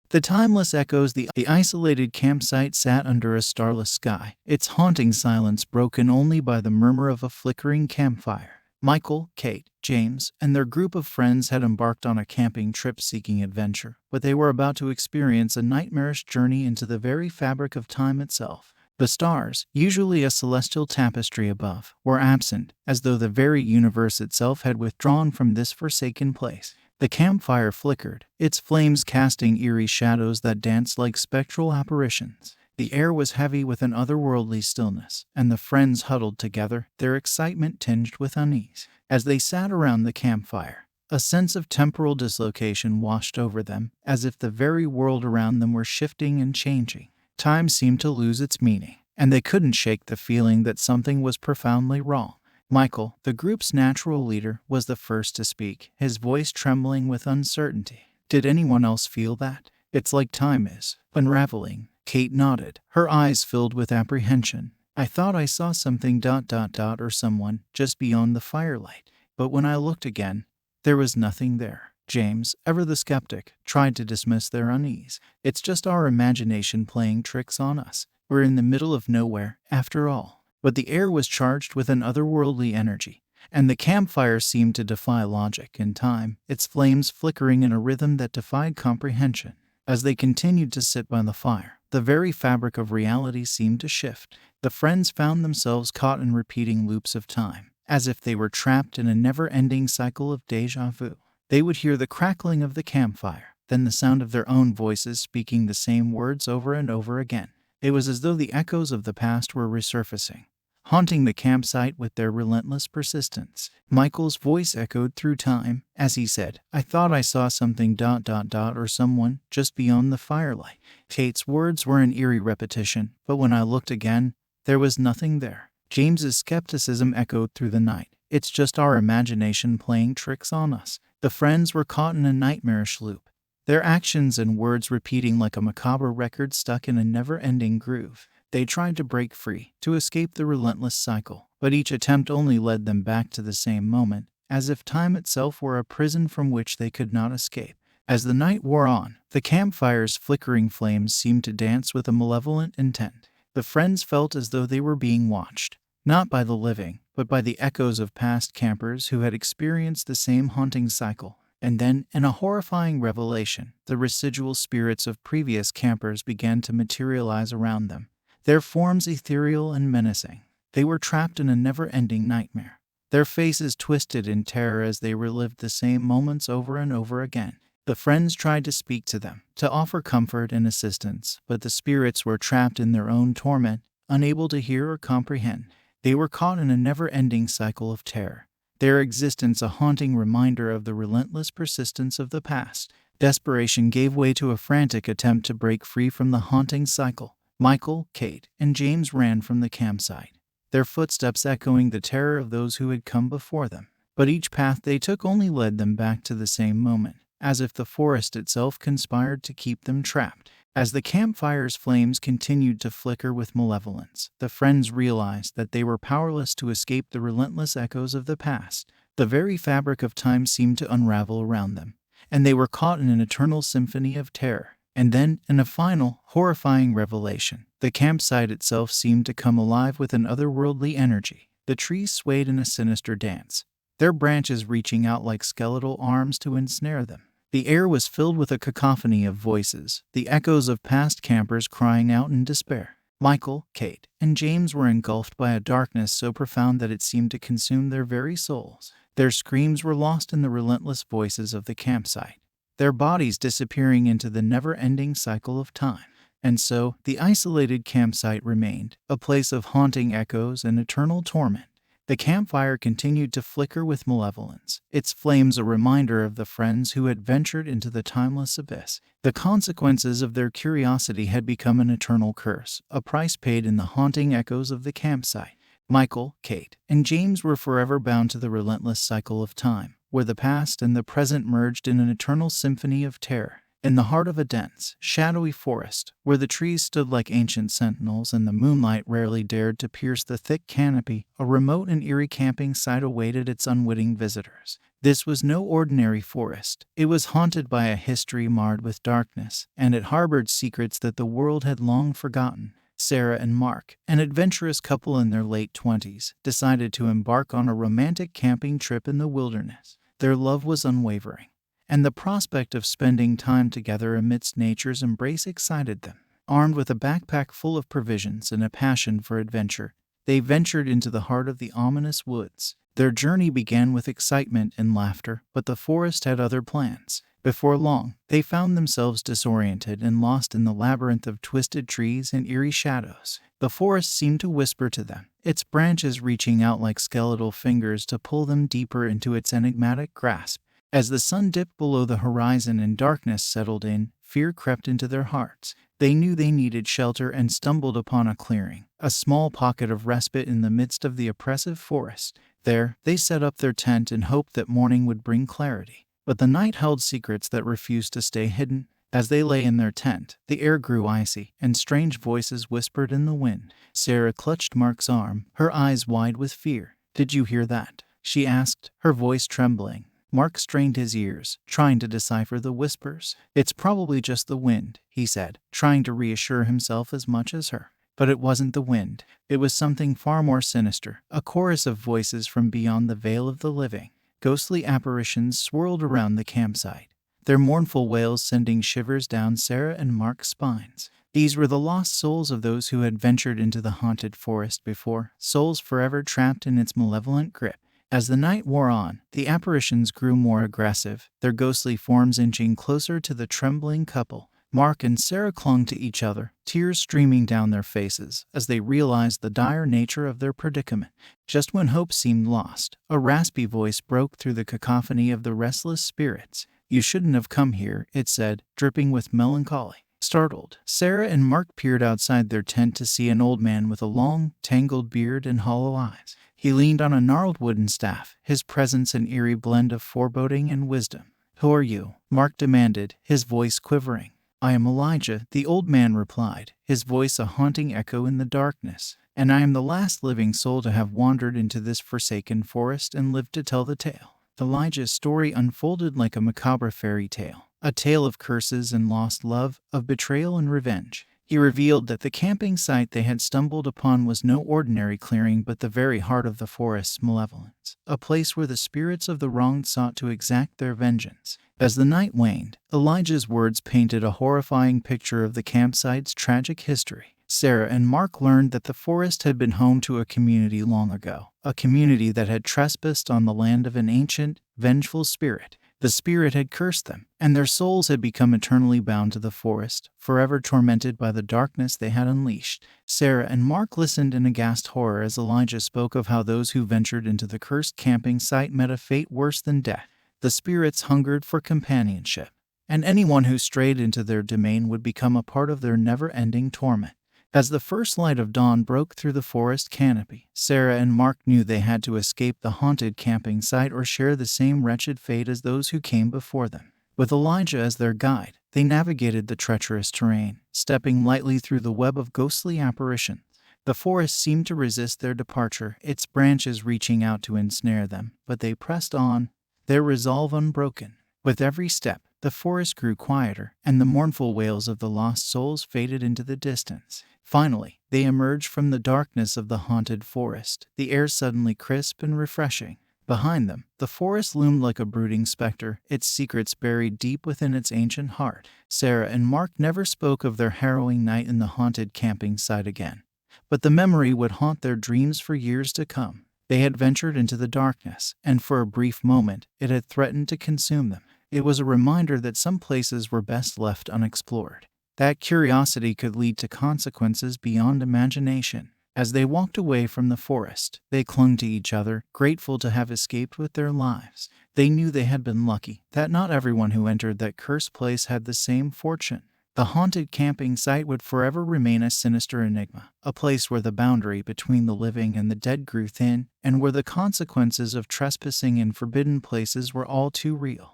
The timeless echoes, the isolated campsite sat under a starless sky, its haunting silence broken only by the murmur of a flickering campfire. Michael, Kate, James, and their group of friends had embarked on a camping trip seeking adventure, but they were about to experience a nightmarish journey into the very fabric of time itself. The stars, usually a celestial tapestry above, were absent, as though the very universe itself had withdrawn from this forsaken place. The campfire flickered, its flames casting eerie shadows that danced like spectral apparitions. The air was heavy with an otherworldly stillness, and the friends huddled together, their excitement tinged with unease. As they sat around the campfire, a sense of temporal dislocation washed over them, as if the very world around them were shifting and changing. Time seemed to lose its meaning, and they couldn't shake the feeling that something was profoundly wrong. Michael, the group's natural leader, was the first to speak, his voice trembling with uncertainty. "Did anyone else feel that? It's like time is unraveling." Kate nodded, her eyes filled with apprehension. "I thought I saw something ... or someone, just beyond the firelight. But when I looked again, there was nothing there." James, ever the skeptic, tried to dismiss their unease. "It's just our imagination playing tricks on us. We're in the middle of nowhere, after all." But the air was charged with an otherworldly energy, and the campfire seemed to defy logic and time, its flames flickering in a rhythm that defied comprehension. As they continued to sit by the fire, the very fabric of reality seemed to shift. The friends found themselves caught in repeating loops of time, as if they were trapped in a never-ending cycle of déjà vu. They would hear the crackling of the campfire, then the sound of their own voices speaking the same words over and over again. It was as though the echoes of the past were resurfacing, haunting the campsite with their relentless persistence. Michael's voice echoed through time, as he said, "I thought I saw something ... or someone, just beyond the firelight." Kate's words were an eerie repetition, but when I looked again, there was nothing there. James's skepticism echoed through the night. "It's just our imagination playing tricks on us." The friends were caught in a nightmarish loop, their actions and words repeating like a macabre record stuck in a never-ending groove. They tried to break free, to escape the relentless cycle, but each attempt only led them back to the same moment, as if time itself were a prison from which they could not escape. As the night wore on, the campfire's flickering flames seemed to dance with a malevolent intent. The friends felt as though they were being watched, not by the living, but by the echoes of past campers who had experienced the same haunting cycle. And then, in a horrifying revelation, the residual spirits of previous campers began to materialize around them, their forms ethereal and menacing. They were trapped in a never-ending nightmare, their faces twisted in terror as they relived the same moments over and over again. The friends tried to speak to them, to offer comfort and assistance, but the spirits were trapped in their own torment, unable to hear or comprehend. They were caught in a never-ending cycle of terror, their existence a haunting reminder of the relentless persistence of the past. Desperation gave way to a frantic attempt to break free from the haunting cycle. Michael, Kate, and James ran from the campsite, their footsteps echoing the terror of those who had come before them. But each path they took only led them back to the same moment, as if the forest itself conspired to keep them trapped. As the campfire's flames continued to flicker with malevolence, the friends realized that they were powerless to escape the relentless echoes of the past. The very fabric of time seemed to unravel around them, and they were caught in an eternal symphony of terror. And then, in a final, horrifying revelation, the campsite itself seemed to come alive with an otherworldly energy. The trees swayed in a sinister dance, their branches reaching out like skeletal arms to ensnare them. The air was filled with a cacophony of voices, the echoes of past campers crying out in despair. Michael, Kate, and James were engulfed by a darkness so profound that it seemed to consume their very souls. Their screams were lost in the relentless voices of the campsite, their bodies disappearing into the never-ending cycle of time. And so, the isolated campsite remained, a place of haunting echoes and eternal torment. The campfire continued to flicker with malevolence, its flames a reminder of the friends who had ventured into the timeless abyss. The consequences of their curiosity had become an eternal curse, a price paid in the haunting echoes of the campsite. Michael, Kate, and James were forever bound to the relentless cycle of time, where the past and the present merged in an eternal symphony of terror. In the heart of a dense, shadowy forest, where the trees stood like ancient sentinels and the moonlight rarely dared to pierce the thick canopy, a remote and eerie camping site awaited its unwitting visitors. This was no ordinary forest. It was haunted by a history marred with darkness, and it harbored secrets that the world had long forgotten. Sarah and Mark, an adventurous couple in their late 20s, decided to embark on a romantic camping trip in the wilderness. Their love was unwavering, and the prospect of spending time together amidst nature's embrace excited them. Armed with a backpack full of provisions and a passion for adventure, they ventured into the heart of the ominous woods. Their journey began with excitement and laughter, but the forest had other plans. Before long, they found themselves disoriented and lost in the labyrinth of twisted trees and eerie shadows. The forest seemed to whisper to them, its branches reaching out like skeletal fingers to pull them deeper into its enigmatic grasp. As the sun dipped below the horizon and darkness settled in, fear crept into their hearts. They knew they needed shelter and stumbled upon a clearing, a small pocket of respite in the midst of the oppressive forest. There, they set up their tent and hoped that morning would bring clarity. But the night held secrets that refused to stay hidden. As they lay in their tent, the air grew icy, and strange voices whispered in the wind. Sarah clutched Mark's arm, her eyes wide with fear. "Did you hear that?" she asked, her voice trembling. Mark strained his ears, trying to decipher the whispers. "It's probably just the wind," he said, trying to reassure himself as much as her. But it wasn't the wind. It was something far more sinister, a chorus of voices from beyond the veil of the living. Ghostly apparitions swirled around the campsite, their mournful wails sending shivers down Sarah and Mark's spines. These were the lost souls of those who had ventured into the haunted forest before, souls forever trapped in its malevolent grip. As the night wore on, the apparitions grew more aggressive, their ghostly forms inching closer to the trembling couple. Mark and Sarah clung to each other, tears streaming down their faces as they realized the dire nature of their predicament. Just when hope seemed lost, a raspy voice broke through the cacophony of the restless spirits. "You shouldn't have come here," it said, dripping with melancholy. Startled, Sarah and Mark peered outside their tent to see an old man with a long, tangled beard and hollow eyes. He leaned on a gnarled wooden staff, his presence an eerie blend of foreboding and wisdom. "Who are you?" Mark demanded, his voice quivering. "I am Elijah," the old man replied, his voice a haunting echo in the darkness. "And I am the last living soul to have wandered into this forsaken forest and lived to tell the tale." Elijah's story unfolded like a macabre fairy tale, a tale of curses and lost love, of betrayal and revenge. He revealed that the camping site they had stumbled upon was no ordinary clearing but the very heart of the forest's malevolence, a place where the spirits of the wronged sought to exact their vengeance. As the night waned, Elijah's words painted a horrifying picture of the campsite's tragic history. Sarah and Mark learned that the forest had been home to a community long ago, a community that had trespassed on the land of an ancient, vengeful spirit. The spirit had cursed them, and their souls had become eternally bound to the forest, forever tormented by the darkness they had unleashed. Sarah and Mark listened in aghast horror as Elijah spoke of how those who ventured into the cursed camping site met a fate worse than death. The spirits hungered for companionship, and anyone who strayed into their domain would become a part of their never-ending torment. As the first light of dawn broke through the forest canopy, Sarah and Mark knew they had to escape the haunted camping site or share the same wretched fate as those who came before them. With Elijah as their guide, they navigated the treacherous terrain, stepping lightly through the web of ghostly apparitions. The forest seemed to resist their departure, its branches reaching out to ensnare them, but they pressed on, their resolve unbroken. With every step, the forest grew quieter, and the mournful wails of the lost souls faded into the distance. Finally, they emerged from the darkness of the haunted forest, the air suddenly crisp and refreshing. Behind them, the forest loomed like a brooding specter, its secrets buried deep within its ancient heart. Sarah and Mark never spoke of their harrowing night in the haunted camping site again, but the memory would haunt their dreams for years to come. They had ventured into the darkness, and for a brief moment, it had threatened to consume them. It was a reminder that some places were best left unexplored. That curiosity could lead to consequences beyond imagination. As they walked away from the forest, they clung to each other, grateful to have escaped with their lives. They knew they had been lucky, that not everyone who entered that cursed place had the same fortune. The haunted camping site would forever remain a sinister enigma, a place where the boundary between the living and the dead grew thin, and where the consequences of trespassing in forbidden places were all too real.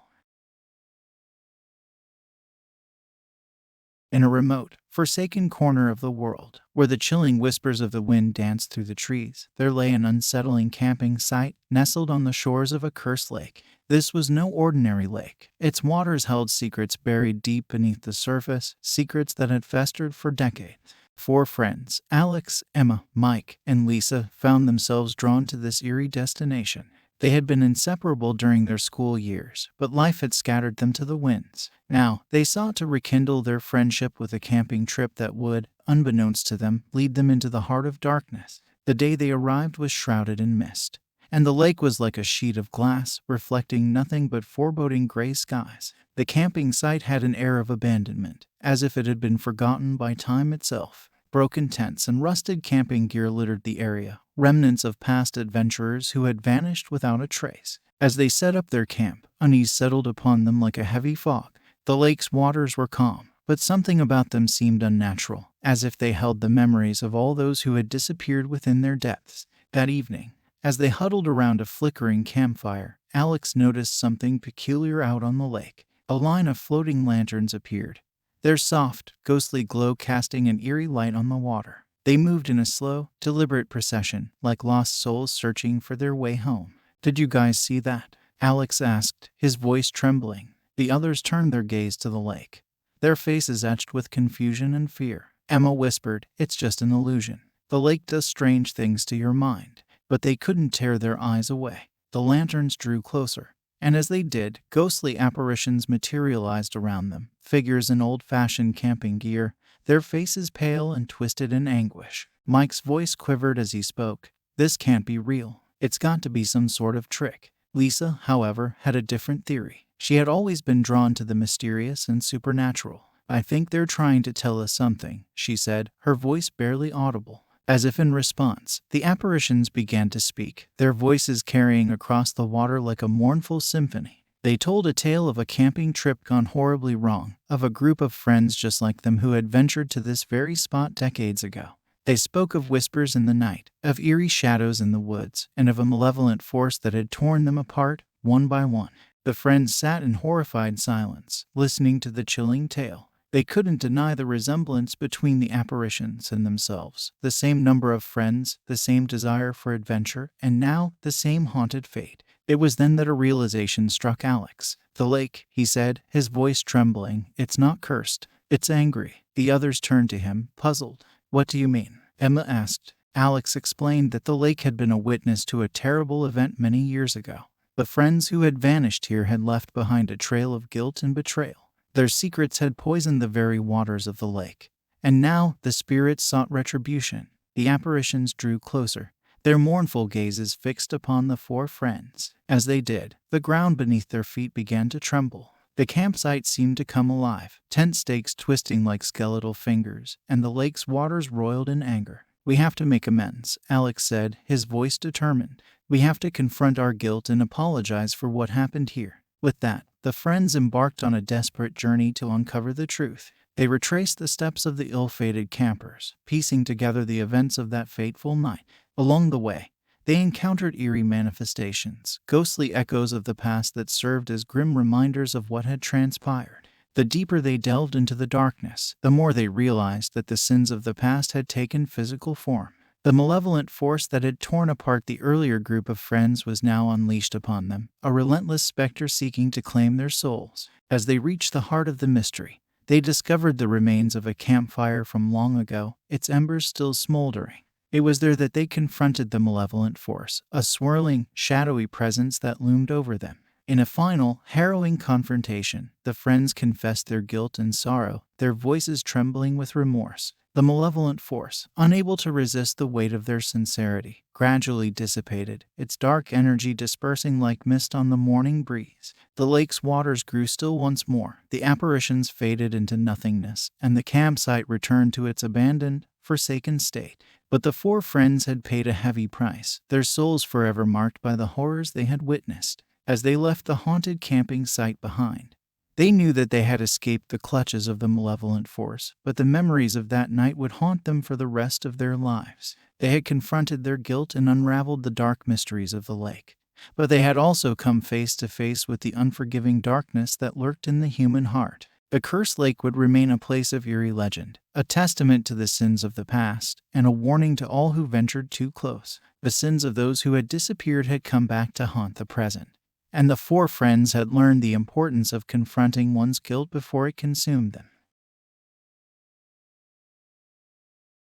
In a remote, forsaken corner of the world, where the chilling whispers of the wind danced through the trees, there lay an unsettling camping site, nestled on the shores of a cursed lake. This was no ordinary lake. Its waters held secrets buried deep beneath the surface, secrets that had festered for decades. 4 friends, Alex, Emma, Mike, and Lisa, found themselves drawn to this eerie destination. They had been inseparable during their school years, but life had scattered them to the winds. Now, they sought to rekindle their friendship with a camping trip that would, unbeknownst to them, lead them into the heart of darkness. The day they arrived was shrouded in mist, and the lake was like a sheet of glass, reflecting nothing but foreboding gray skies. The camping site had an air of abandonment, as if it had been forgotten by time itself. Broken tents and rusted camping gear littered the area, remnants of past adventurers who had vanished without a trace. As they set up their camp, unease settled upon them like a heavy fog. The lake's waters were calm, but something about them seemed unnatural, as if they held the memories of all those who had disappeared within their depths. That evening, as they huddled around a flickering campfire, Alex noticed something peculiar out on the lake. A line of floating lanterns appeared, their soft, ghostly glow casting an eerie light on the water. They moved in a slow, deliberate procession, like lost souls searching for their way home. "Did you guys see that?" Alex asked, his voice trembling. The others turned their gaze to the lake, their faces etched with confusion and fear. Emma whispered, "It's just an illusion. The lake does strange things to your mind." But they couldn't tear their eyes away. The lanterns drew closer, and as they did, ghostly apparitions materialized around them, figures in old-fashioned camping gear, their faces pale and twisted in anguish. Mike's voice quivered as he spoke. "This can't be real. It's got to be some sort of trick." Lisa, however, had a different theory. She had always been drawn to the mysterious and supernatural. "I think they're trying to tell us something," she said, her voice barely audible. As if in response, the apparitions began to speak, their voices carrying across the water like a mournful symphony. They told a tale of a camping trip gone horribly wrong, of a group of friends just like them who had ventured to this very spot decades ago. They spoke of whispers in the night, of eerie shadows in the woods, and of a malevolent force that had torn them apart, one by one. The friends sat in horrified silence, listening to the chilling tale. They couldn't deny the resemblance between the apparitions and themselves. The same number of friends, the same desire for adventure, and now the same haunted fate. It was then that a realization struck Alex. "The lake," he said, his voice trembling. "It's not cursed. It's angry." The others turned to him, puzzled. "What do you mean?" Emma asked. Alex explained that the lake had been a witness to a terrible event many years ago. The friends who had vanished here had left behind a trail of guilt and betrayal. Their secrets had poisoned the very waters of the lake. And now the spirits sought retribution. The apparitions drew closer, their mournful gazes fixed upon the four friends. As they did, the ground beneath their feet began to tremble. The campsite seemed to come alive, tent stakes twisting like skeletal fingers, and the lake's waters roiled in anger. "We have to make amends," Alex said, his voice determined. "We have to confront our guilt and apologize for what happened here." With that, the friends embarked on a desperate journey to uncover the truth. They retraced the steps of the ill-fated campers, piecing together the events of that fateful night. Along the way, they encountered eerie manifestations, ghostly echoes of the past that served as grim reminders of what had transpired. The deeper they delved into the darkness, the more they realized that the sins of the past had taken physical form. The malevolent force that had torn apart the earlier group of friends was now unleashed upon them, a relentless specter seeking to claim their souls. As they reached the heart of the mystery, they discovered the remains of a campfire from long ago, its embers still smoldering. It was there that they confronted the malevolent force, a swirling, shadowy presence that loomed over them. In a final, harrowing confrontation, the friends confessed their guilt and sorrow, their voices trembling with remorse. The malevolent force, unable to resist the weight of their sincerity, gradually dissipated, its dark energy dispersing like mist on the morning breeze. The lake's waters grew still once more, the apparitions faded into nothingness, and the campsite returned to its abandoned, forsaken state. But the four friends had paid a heavy price, their souls forever marked by the horrors they had witnessed. As they left the haunted camping site behind, they knew that they had escaped the clutches of the malevolent force, but the memories of that night would haunt them for the rest of their lives. They had confronted their guilt and unraveled the dark mysteries of the lake, but they had also come face to face with the unforgiving darkness that lurked in the human heart. The cursed lake would remain a place of eerie legend, a testament to the sins of the past, and a warning to all who ventured too close. The sins of those who had disappeared had come back to haunt the present, and the four friends had learned the importance of confronting one's guilt before it consumed them.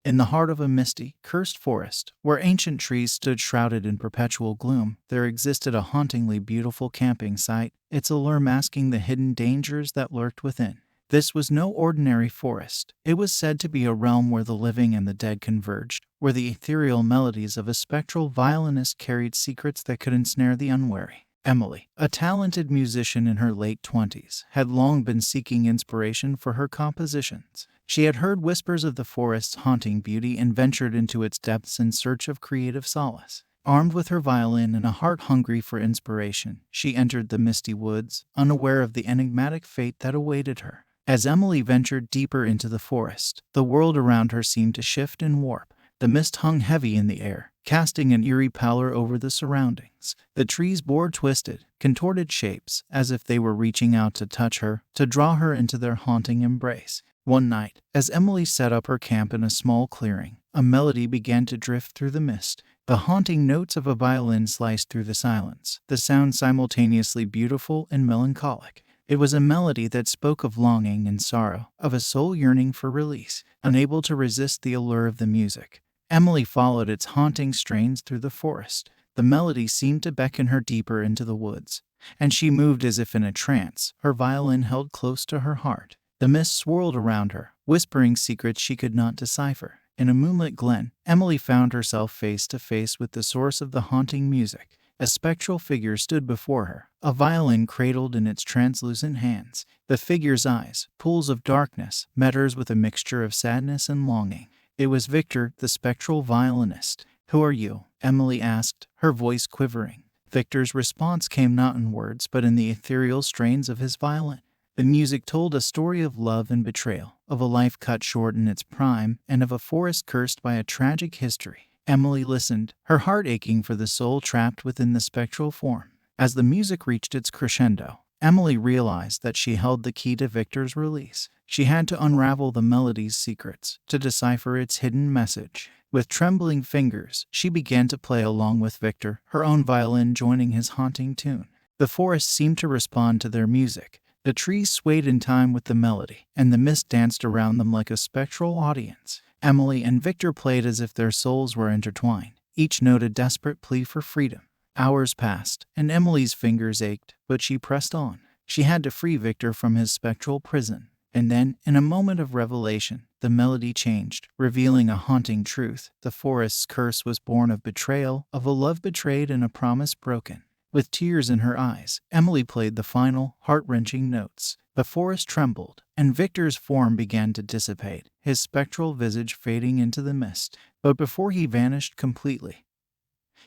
In the heart of a misty, cursed forest, where ancient trees stood shrouded in perpetual gloom, there existed a hauntingly beautiful camping site, its allure masking the hidden dangers that lurked within. This was no ordinary forest. It was said to be a realm where the living and the dead converged, where the ethereal melodies of a spectral violinist carried secrets that could ensnare the unwary. Emily, a talented musician in her late 20s, had long been seeking inspiration for her compositions. She had heard whispers of the forest's haunting beauty and ventured into its depths in search of creative solace. Armed with her violin and a heart hungry for inspiration, she entered the misty woods, unaware of the enigmatic fate that awaited her. As Emily ventured deeper into the forest, the world around her seemed to shift and warp. The mist hung heavy in the air, casting an eerie pallor over the surroundings. The trees bore twisted, contorted shapes, as if they were reaching out to touch her, to draw her into their haunting embrace. One night, as Emily set up her camp in a small clearing, a melody began to drift through the mist. The haunting notes of a violin sliced through the silence, the sound simultaneously beautiful and melancholic. It was a melody that spoke of longing and sorrow, of a soul yearning for release. Unable to resist the allure of the music, Emily followed its haunting strains through the forest. The melody seemed to beckon her deeper into the woods, and she moved as if in a trance, her violin held close to her heart. The mist swirled around her, whispering secrets she could not decipher. In a moonlit glen, Emily found herself face to face with the source of the haunting music. A spectral figure stood before her, a violin cradled in its translucent hands. The figure's eyes, pools of darkness, met hers with a mixture of sadness and longing. It was Victor, the spectral violinist. "Who are you?" Emily asked, her voice quivering. Victor's response came not in words but in the ethereal strains of his violin. The music told a story of love and betrayal, of a life cut short in its prime, and of a forest cursed by a tragic history. Emily listened, her heart aching for the soul trapped within the spectral form. As the music reached its crescendo, Emily realized that she held the key to Victor's release. She had to unravel the melody's secrets, to decipher its hidden message. With trembling fingers, she began to play along with Victor, her own violin joining his haunting tune. The forest seemed to respond to their music. The trees swayed in time with the melody, and the mist danced around them like a spectral audience. Emily and Victor played as if their souls were intertwined, each note a desperate plea for freedom. Hours passed, and Emily's fingers ached, but she pressed on. She had to free Victor from his spectral prison. And then, in a moment of revelation, the melody changed, revealing a haunting truth. The forest's curse was born of betrayal, of a love betrayed and a promise broken. With tears in her eyes, Emily played the final, heart-wrenching notes. The forest trembled, and Victor's form began to dissipate, his spectral visage fading into the mist. But before he vanished completely,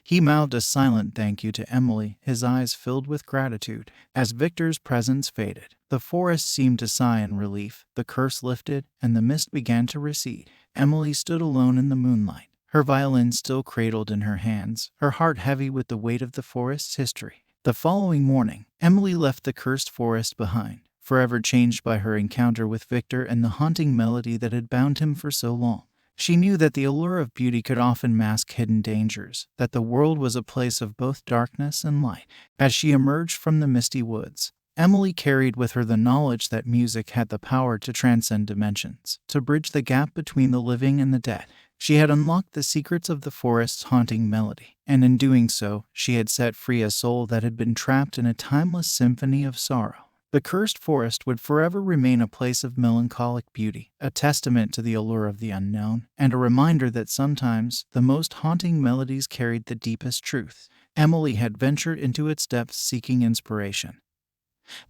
he mouthed a silent thank you to Emily, his eyes filled with gratitude. As Victor's presence faded, the forest seemed to sigh in relief, the curse lifted, and the mist began to recede. Emily stood alone in the moonlight, her violin still cradled in her hands, her heart heavy with the weight of the forest's history. The following morning, Emily left the cursed forest behind, forever changed by her encounter with Victor and the haunting melody that had bound him for so long. She knew that the allure of beauty could often mask hidden dangers, that the world was a place of both darkness and light. As she emerged from the misty woods, Emily carried with her the knowledge that music had the power to transcend dimensions, to bridge the gap between the living and the dead. She had unlocked the secrets of the forest's haunting melody, and in doing so, she had set free a soul that had been trapped in a timeless symphony of sorrow. The cursed forest would forever remain a place of melancholic beauty, a testament to the allure of the unknown, and a reminder that sometimes the most haunting melodies carried the deepest truth. Emily had ventured into its depths seeking inspiration.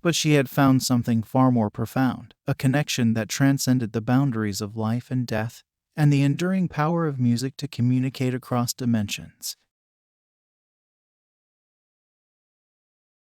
But she had found something far more profound, a connection that transcended the boundaries of life and death, and the enduring power of music to communicate across dimensions.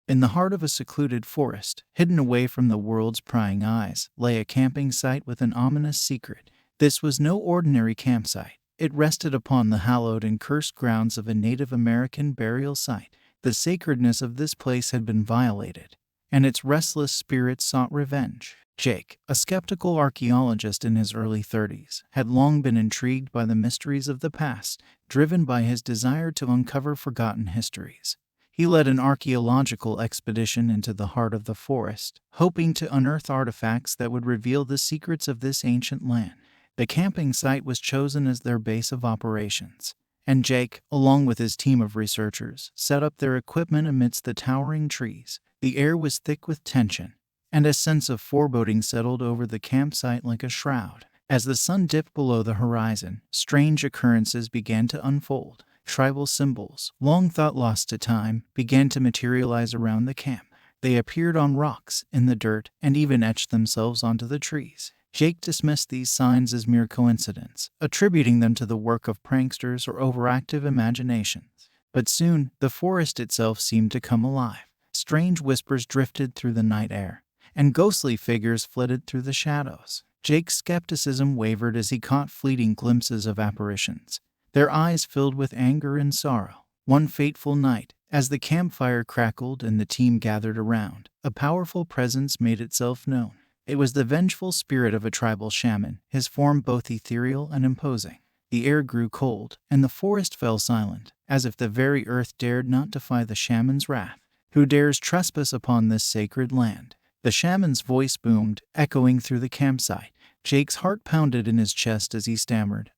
In the heart of a secluded forest, hidden away from the world's prying eyes, lay a camping site with an ominous secret. This was no ordinary campsite. It rested upon the hallowed and cursed grounds of a Native American burial site. The sacredness of this place had been violated, and its restless spirits sought revenge. Jake, a skeptical archaeologist in his early 30s, had long been intrigued by the mysteries of the past, driven by his desire to uncover forgotten histories. He led an archaeological expedition into the heart of the forest, hoping to unearth artifacts that would reveal the secrets of this ancient land. The camping site was chosen as their base of operations, and Jake, along with his team of researchers, set up their equipment amidst the towering trees. The air was thick with tension, and a sense of foreboding settled over the campsite like a shroud. As the sun dipped below the horizon, strange occurrences began to unfold. Tribal symbols, long thought lost to time, began to materialize around the camp. They appeared on rocks, in the dirt, and even etched themselves onto the trees. Jake dismissed these signs as mere coincidence, attributing them to the work of pranksters or overactive imaginations. But soon, the forest itself seemed to come alive. Strange whispers drifted through the night air, and ghostly figures flitted through the shadows. Jake's skepticism wavered as he caught fleeting glimpses of apparitions, their eyes filled with anger and sorrow. One fateful night, as the campfire crackled and the team gathered around, a powerful presence made itself known. It was the vengeful spirit of a tribal shaman, his form both ethereal and imposing. The air grew cold, and the forest fell silent, as if the very earth dared not defy the shaman's wrath. Who dares trespass upon this sacred land? The shaman's voice boomed, echoing through the campsite. Jake's heart pounded in his chest as he stammered,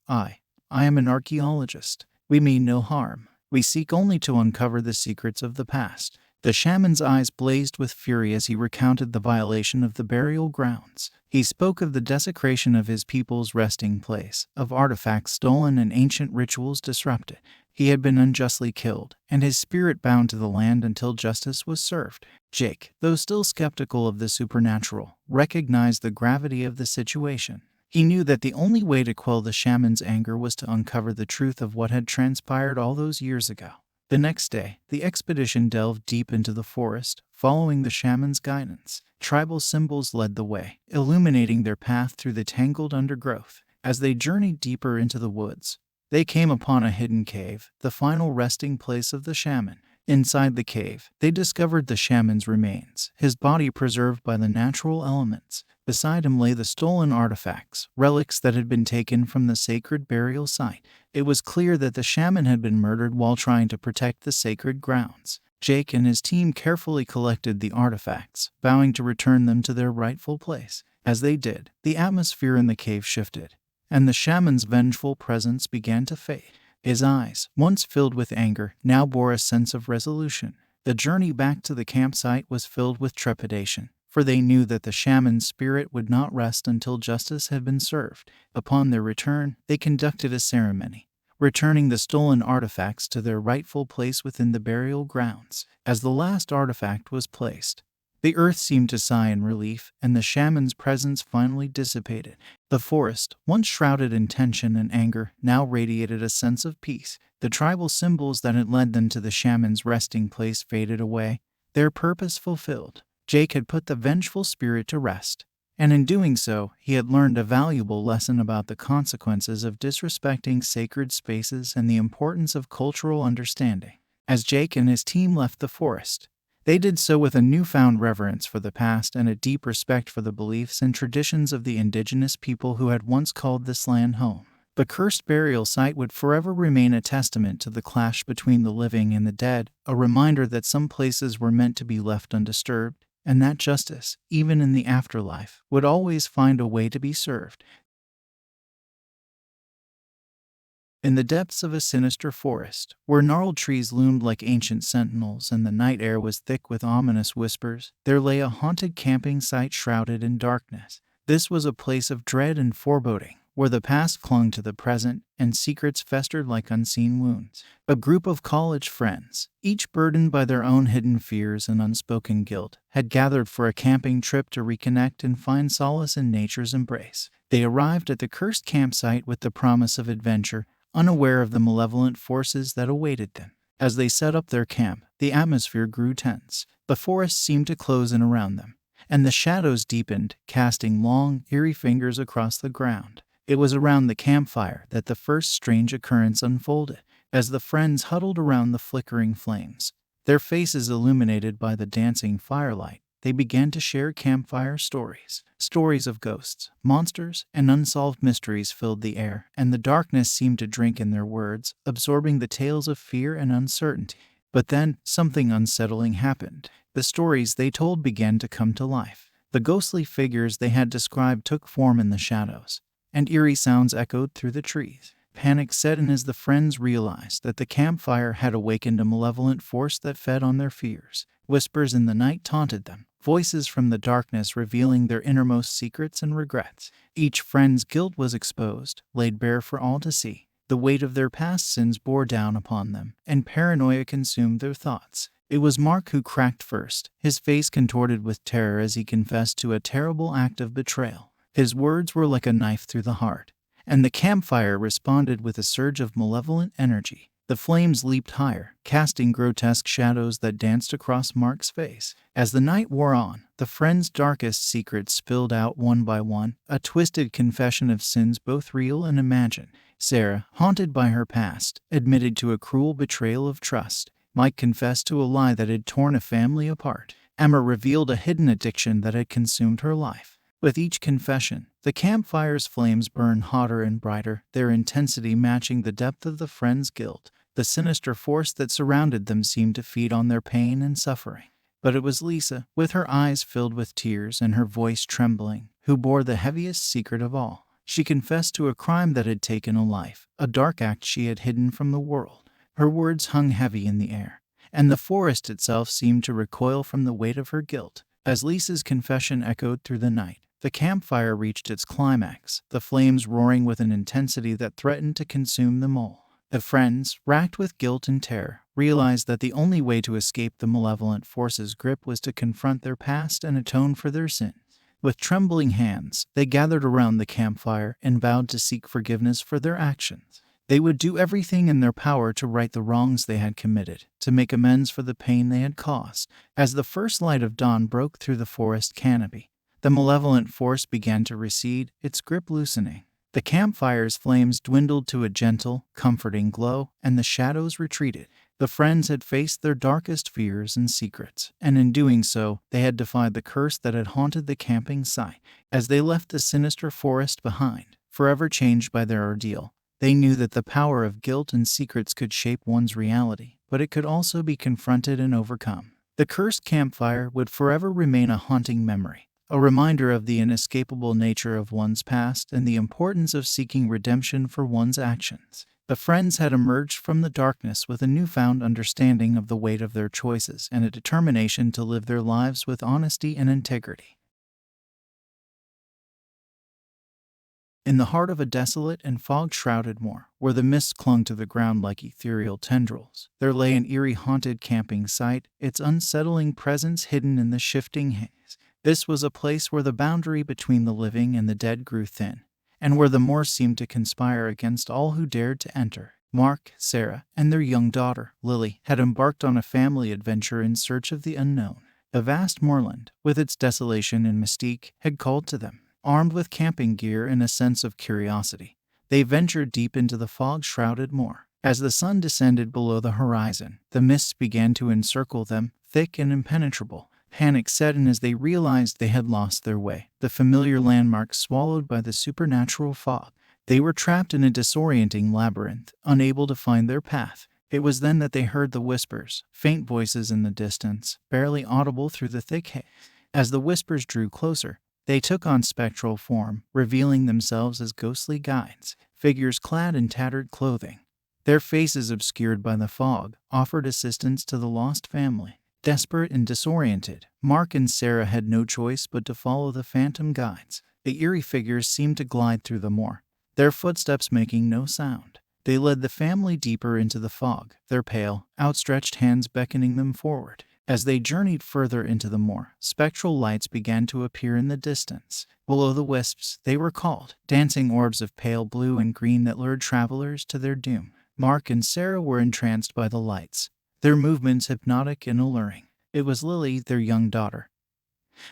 I am an archaeologist. We mean no harm. We seek only to uncover the secrets of the past. The shaman's eyes blazed with fury as he recounted the violation of the burial grounds. He spoke of the desecration of his people's resting place, of artifacts stolen and ancient rituals disrupted. He had been unjustly killed, and his spirit bound to the land until justice was served. Jake, though still skeptical of the supernatural, recognized the gravity of the situation. He knew that the only way to quell the shaman's anger was to uncover the truth of what had transpired all those years ago. The next day, the expedition delved deep into the forest, following the shaman's guidance. Tribal symbols led the way, illuminating their path through the tangled undergrowth. As they journeyed deeper into the woods, they came upon a hidden cave, the final resting place of the shaman. Inside the cave, they discovered the shaman's remains, his body preserved by the natural elements. Beside him lay the stolen artifacts, relics that had been taken from the sacred burial site. It was clear that the shaman had been murdered while trying to protect the sacred grounds. Jake and his team carefully collected the artifacts, vowing to return them to their rightful place. As they did, the atmosphere in the cave shifted, and the shaman's vengeful presence began to fade. His eyes, once filled with anger, now bore a sense of resolution. The journey back to the campsite was filled with trepidation, for they knew that the shaman's spirit would not rest until justice had been served. Upon their return, they conducted a ceremony, returning the stolen artifacts to their rightful place within the burial grounds. As the last artifact was placed, the earth seemed to sigh in relief, and the shaman's presence finally dissipated. The forest, once shrouded in tension and anger, now radiated a sense of peace. The tribal symbols that had led them to the shaman's resting place faded away, their purpose fulfilled. Jake had put the vengeful spirit to rest, and in doing so, he had learned a valuable lesson about the consequences of disrespecting sacred spaces and the importance of cultural understanding. As Jake and his team left the forest, they did so with a newfound reverence for the past and a deep respect for the beliefs and traditions of the indigenous people who had once called this land home. The cursed burial site would forever remain a testament to the clash between the living and the dead, a reminder that some places were meant to be left undisturbed, and that justice, even in the afterlife, would always find a way to be served. In the depths of a sinister forest, where gnarled trees loomed like ancient sentinels and the night air was thick with ominous whispers, there lay a haunted camping site shrouded in darkness. This was a place of dread and foreboding, where the past clung to the present and secrets festered like unseen wounds. A group of college friends, each burdened by their own hidden fears and unspoken guilt, had gathered for a camping trip to reconnect and find solace in nature's embrace. They arrived at the cursed campsite with the promise of adventure, unaware of the malevolent forces that awaited them. As they set up their camp, the atmosphere grew tense. The forest seemed to close in around them, and the shadows deepened, casting long, eerie fingers across the ground. It was around the campfire that the first strange occurrence unfolded. As the friends huddled around the flickering flames, their faces illuminated by the dancing firelight, they began to share campfire stories. Stories of ghosts, monsters, and unsolved mysteries filled the air, and the darkness seemed to drink in their words, absorbing the tales of fear and uncertainty. But then, something unsettling happened. The stories they told began to come to life. The ghostly figures they had described took form in the shadows, and eerie sounds echoed through the trees. Panic set in as the friends realized that the campfire had awakened a malevolent force that fed on their fears. Whispers in the night taunted them, voices from the darkness revealing their innermost secrets and regrets. Each friend's guilt was exposed, laid bare for all to see. The weight of their past sins bore down upon them, and paranoia consumed their thoughts. It was Mark who cracked first, his face contorted with terror as he confessed to a terrible act of betrayal. His words were like a knife through the heart, and the campfire responded with a surge of malevolent energy. The flames leaped higher, casting grotesque shadows that danced across Mark's face. As the night wore on, the friends' darkest secrets spilled out one by one, a twisted confession of sins both real and imagined. Sarah, haunted by her past, admitted to a cruel betrayal of trust. Mike confessed to a lie that had torn a family apart. Emma revealed a hidden addiction that had consumed her life. With each confession, the campfire's flames burned hotter and brighter, their intensity matching the depth of the friends' guilt. The sinister force that surrounded them seemed to feed on their pain and suffering. But it was Lisa, with her eyes filled with tears and her voice trembling, who bore the heaviest secret of all. She confessed to a crime that had taken a life, a dark act she had hidden from the world. Her words hung heavy in the air, and the forest itself seemed to recoil from the weight of her guilt. As Lisa's confession echoed through the night, the campfire reached its climax, the flames roaring with an intensity that threatened to consume them all. The friends, racked with guilt and terror, realized that the only way to escape the malevolent force's grip was to confront their past and atone for their sins. With trembling hands, they gathered around the campfire and vowed to seek forgiveness for their actions. They would do everything in their power to right the wrongs they had committed, to make amends for the pain they had caused. As the first light of dawn broke through the forest canopy, the malevolent force began to recede, its grip loosening. The campfire's flames dwindled to a gentle, comforting glow, and the shadows retreated. The friends had faced their darkest fears and secrets, and in doing so, they had defied the curse that had haunted the camping site. As they left the sinister forest behind, forever changed by their ordeal, they knew that the power of guilt and secrets could shape one's reality, but it could also be confronted and overcome. The cursed campfire would forever remain a haunting memory, a reminder of the inescapable nature of one's past and the importance of seeking redemption for one's actions. The friends had emerged from the darkness with a newfound understanding of the weight of their choices and a determination to live their lives with honesty and integrity. In the heart of a desolate and fog-shrouded moor, where the mist clung to the ground like ethereal tendrils, there lay an eerie haunted camping site, its unsettling presence hidden in the shifting haze. This was a place where the boundary between the living and the dead grew thin, and where the moor seemed to conspire against all who dared to enter. Mark, Sarah, and their young daughter, Lily, had embarked on a family adventure in search of the unknown. The vast moorland, with its desolation and mystique, had called to them. Armed with camping gear and a sense of curiosity, they ventured deep into the fog-shrouded moor. As the sun descended below the horizon, the mists began to encircle them, thick and impenetrable. Panic set in as they realized they had lost their way, the familiar landmarks swallowed by the supernatural fog. They were trapped in a disorienting labyrinth, unable to find their path. It was then that they heard the whispers, faint voices in the distance, barely audible through the thick haze. As the whispers drew closer, they took on spectral form, revealing themselves as ghostly guides, figures clad in tattered clothing. Their faces obscured by the fog offered assistance to the lost family. Desperate and disoriented, Mark and Sarah had no choice but to follow the phantom guides. The eerie figures seemed to glide through the moor, their footsteps making no sound. They led the family deeper into the fog, their pale, outstretched hands beckoning them forward. As they journeyed further into the moor, spectral lights began to appear in the distance. Will-o'-the-wisps, they were called, dancing orbs of pale blue and green that lured travelers to their doom. Mark and Sarah were entranced by the lights, their movements hypnotic and alluring. It was Lily, their young daughter,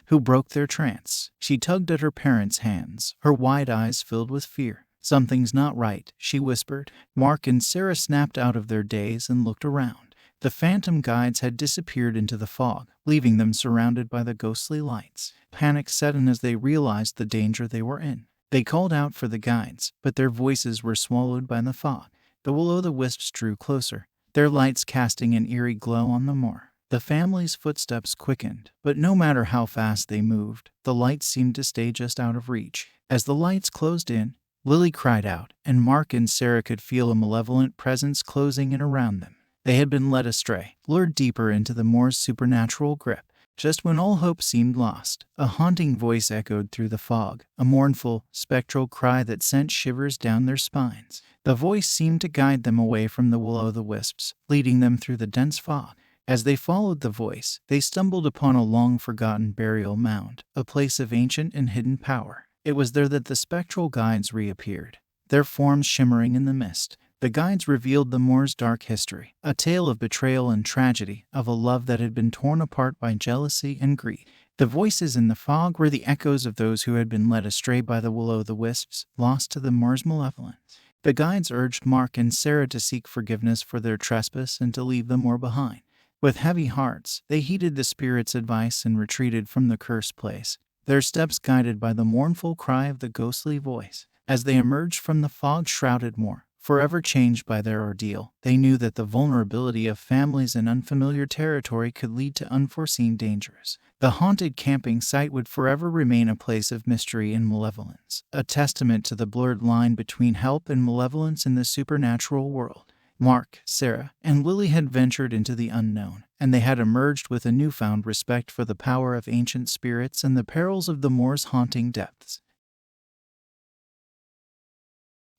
who broke their trance. She tugged at her parents' hands, her wide eyes filled with fear. "Something's not right," she whispered. Mark and Sarah snapped out of their daze and looked around. The phantom guides had disappeared into the fog, leaving them surrounded by the ghostly lights. Panic set in as they realized the danger they were in. They called out for the guides, but their voices were swallowed by the fog. The will-o'-the-wisps drew closer, their lights casting an eerie glow on the moor. The family's footsteps quickened, but no matter how fast they moved, the lights seemed to stay just out of reach. As the lights closed in, Lily cried out, and Mark and Sarah could feel a malevolent presence closing in around them. They had been led astray, lured deeper into the moor's supernatural grip. Just when all hope seemed lost, a haunting voice echoed through the fog, a mournful, spectral cry that sent shivers down their spines. The voice seemed to guide them away from the will-o'-the-wisps, leading them through the dense fog. As they followed the voice, they stumbled upon a long-forgotten burial mound, a place of ancient and hidden power. It was there that the spectral guides reappeared, their forms shimmering in the mist. The guides revealed the moor's dark history, a tale of betrayal and tragedy, of a love that had been torn apart by jealousy and greed. The voices in the fog were the echoes of those who had been led astray by the will-o'-the-wisps, lost to the moor's malevolence. The guides urged Mark and Sarah to seek forgiveness for their trespass and to leave the moor behind. With heavy hearts, they heeded the spirit's advice and retreated from the cursed place, their steps guided by the mournful cry of the ghostly voice. As they emerged from the fog-shrouded moor, forever changed by their ordeal, they knew that the vulnerability of families in unfamiliar territory could lead to unforeseen dangers. The haunted camping site would forever remain a place of mystery and malevolence, a testament to the blurred line between help and malevolence in the supernatural world. Mark, Sarah, and Lily had ventured into the unknown, and they had emerged with a newfound respect for the power of ancient spirits and the perils of the moor's haunting depths.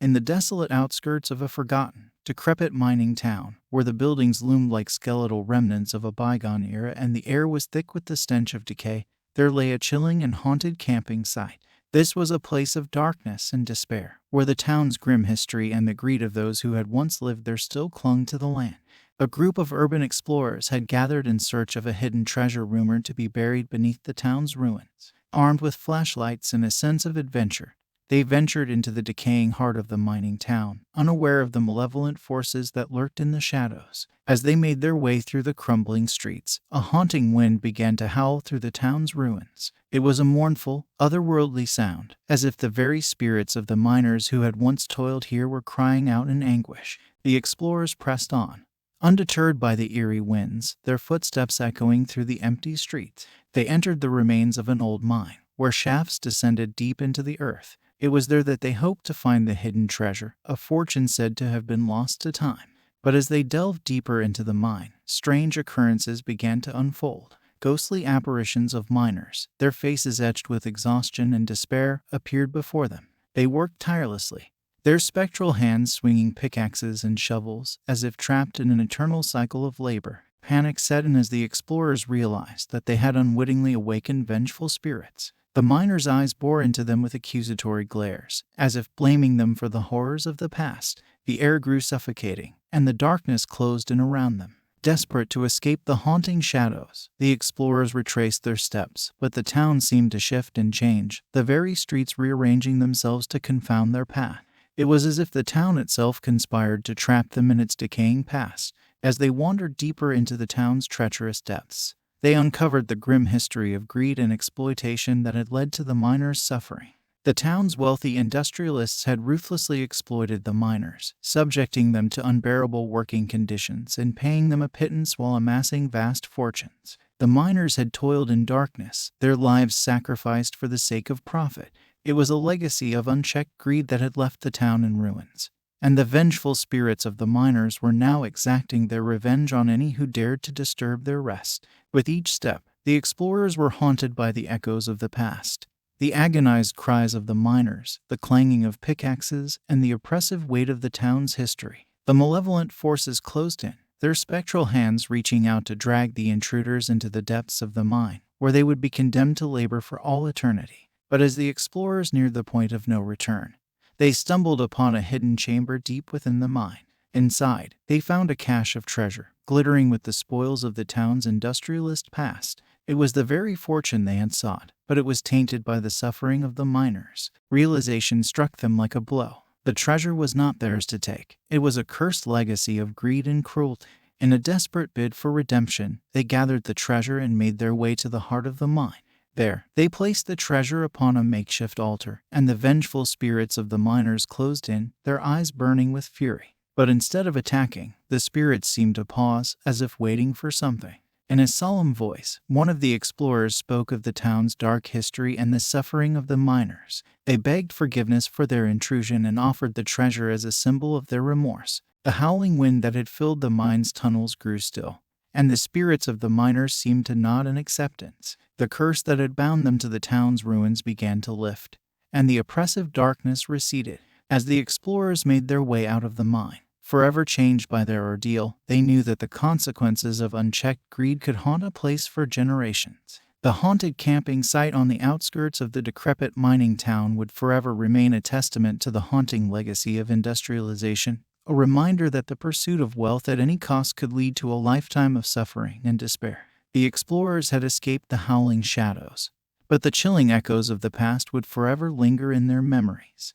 In the desolate outskirts of a forgotten, decrepit mining town, where the buildings loomed like skeletal remnants of a bygone era and the air was thick with the stench of decay, there lay a chilling and haunted camping site. This was a place of darkness and despair, where the town's grim history and the greed of those who had once lived there still clung to the land. A group of urban explorers had gathered in search of a hidden treasure rumored to be buried beneath the town's ruins. Armed with flashlights and a sense of adventure, they ventured into the decaying heart of the mining town, unaware of the malevolent forces that lurked in the shadows. As they made their way through the crumbling streets, a haunting wind began to howl through the town's ruins. It was a mournful, otherworldly sound, as if the very spirits of the miners who had once toiled here were crying out in anguish. The explorers pressed on, undeterred by the eerie winds, their footsteps echoing through the empty streets. They entered the remains of an old mine, where shafts descended deep into the earth. It was there that they hoped to find the hidden treasure, a fortune said to have been lost to time. But as they delved deeper into the mine, strange occurrences began to unfold. Ghostly apparitions of miners, their faces etched with exhaustion and despair, appeared before them. They worked tirelessly, their spectral hands swinging pickaxes and shovels, as if trapped in an eternal cycle of labor. Panic set in as the explorers realized that they had unwittingly awakened vengeful spirits. The miners' eyes bore into them with accusatory glares, as if blaming them for the horrors of the past. The air grew suffocating, and the darkness closed in around them. Desperate to escape the haunting shadows, the explorers retraced their steps, but the town seemed to shift and change, the very streets rearranging themselves to confound their path. It was as if the town itself conspired to trap them in its decaying past. As they wandered deeper into the town's treacherous depths, they uncovered the grim history of greed and exploitation that had led to the miners' suffering. The town's wealthy industrialists had ruthlessly exploited the miners, subjecting them to unbearable working conditions and paying them a pittance while amassing vast fortunes. The miners had toiled in darkness, their lives sacrificed for the sake of profit. It was a legacy of unchecked greed that had left the town in ruins, and the vengeful spirits of the miners were now exacting their revenge on any who dared to disturb their rest. With each step, the explorers were haunted by the echoes of the past. The agonized cries of the miners, the clanging of pickaxes, and the oppressive weight of the town's history. The malevolent forces closed in, their spectral hands reaching out to drag the intruders into the depths of the mine, where they would be condemned to labor for all eternity. But as the explorers neared the point of no return, they stumbled upon a hidden chamber deep within the mine. Inside, they found a cache of treasure, glittering with the spoils of the town's industrialist past. It was the very fortune they had sought, but it was tainted by the suffering of the miners. Realization struck them like a blow. The treasure was not theirs to take. It was a cursed legacy of greed and cruelty. In a desperate bid for redemption, they gathered the treasure and made their way to the heart of the mine. There, they placed the treasure upon a makeshift altar, and the vengeful spirits of the miners closed in, their eyes burning with fury. But instead of attacking, the spirits seemed to pause, as if waiting for something. In a solemn voice, one of the explorers spoke of the town's dark history and the suffering of the miners. They begged forgiveness for their intrusion and offered the treasure as a symbol of their remorse. The howling wind that had filled the mine's tunnels grew still, and the spirits of the miners seemed to nod in acceptance. The curse that had bound them to the town's ruins began to lift, and the oppressive darkness receded. As the explorers made their way out of the mine, forever changed by their ordeal, they knew that the consequences of unchecked greed could haunt a place for generations. The haunted camping site on the outskirts of the decrepit mining town would forever remain a testament to the haunting legacy of industrialization, a reminder that the pursuit of wealth at any cost could lead to a lifetime of suffering and despair. The explorers had escaped the howling shadows, but the chilling echoes of the past would forever linger in their memories.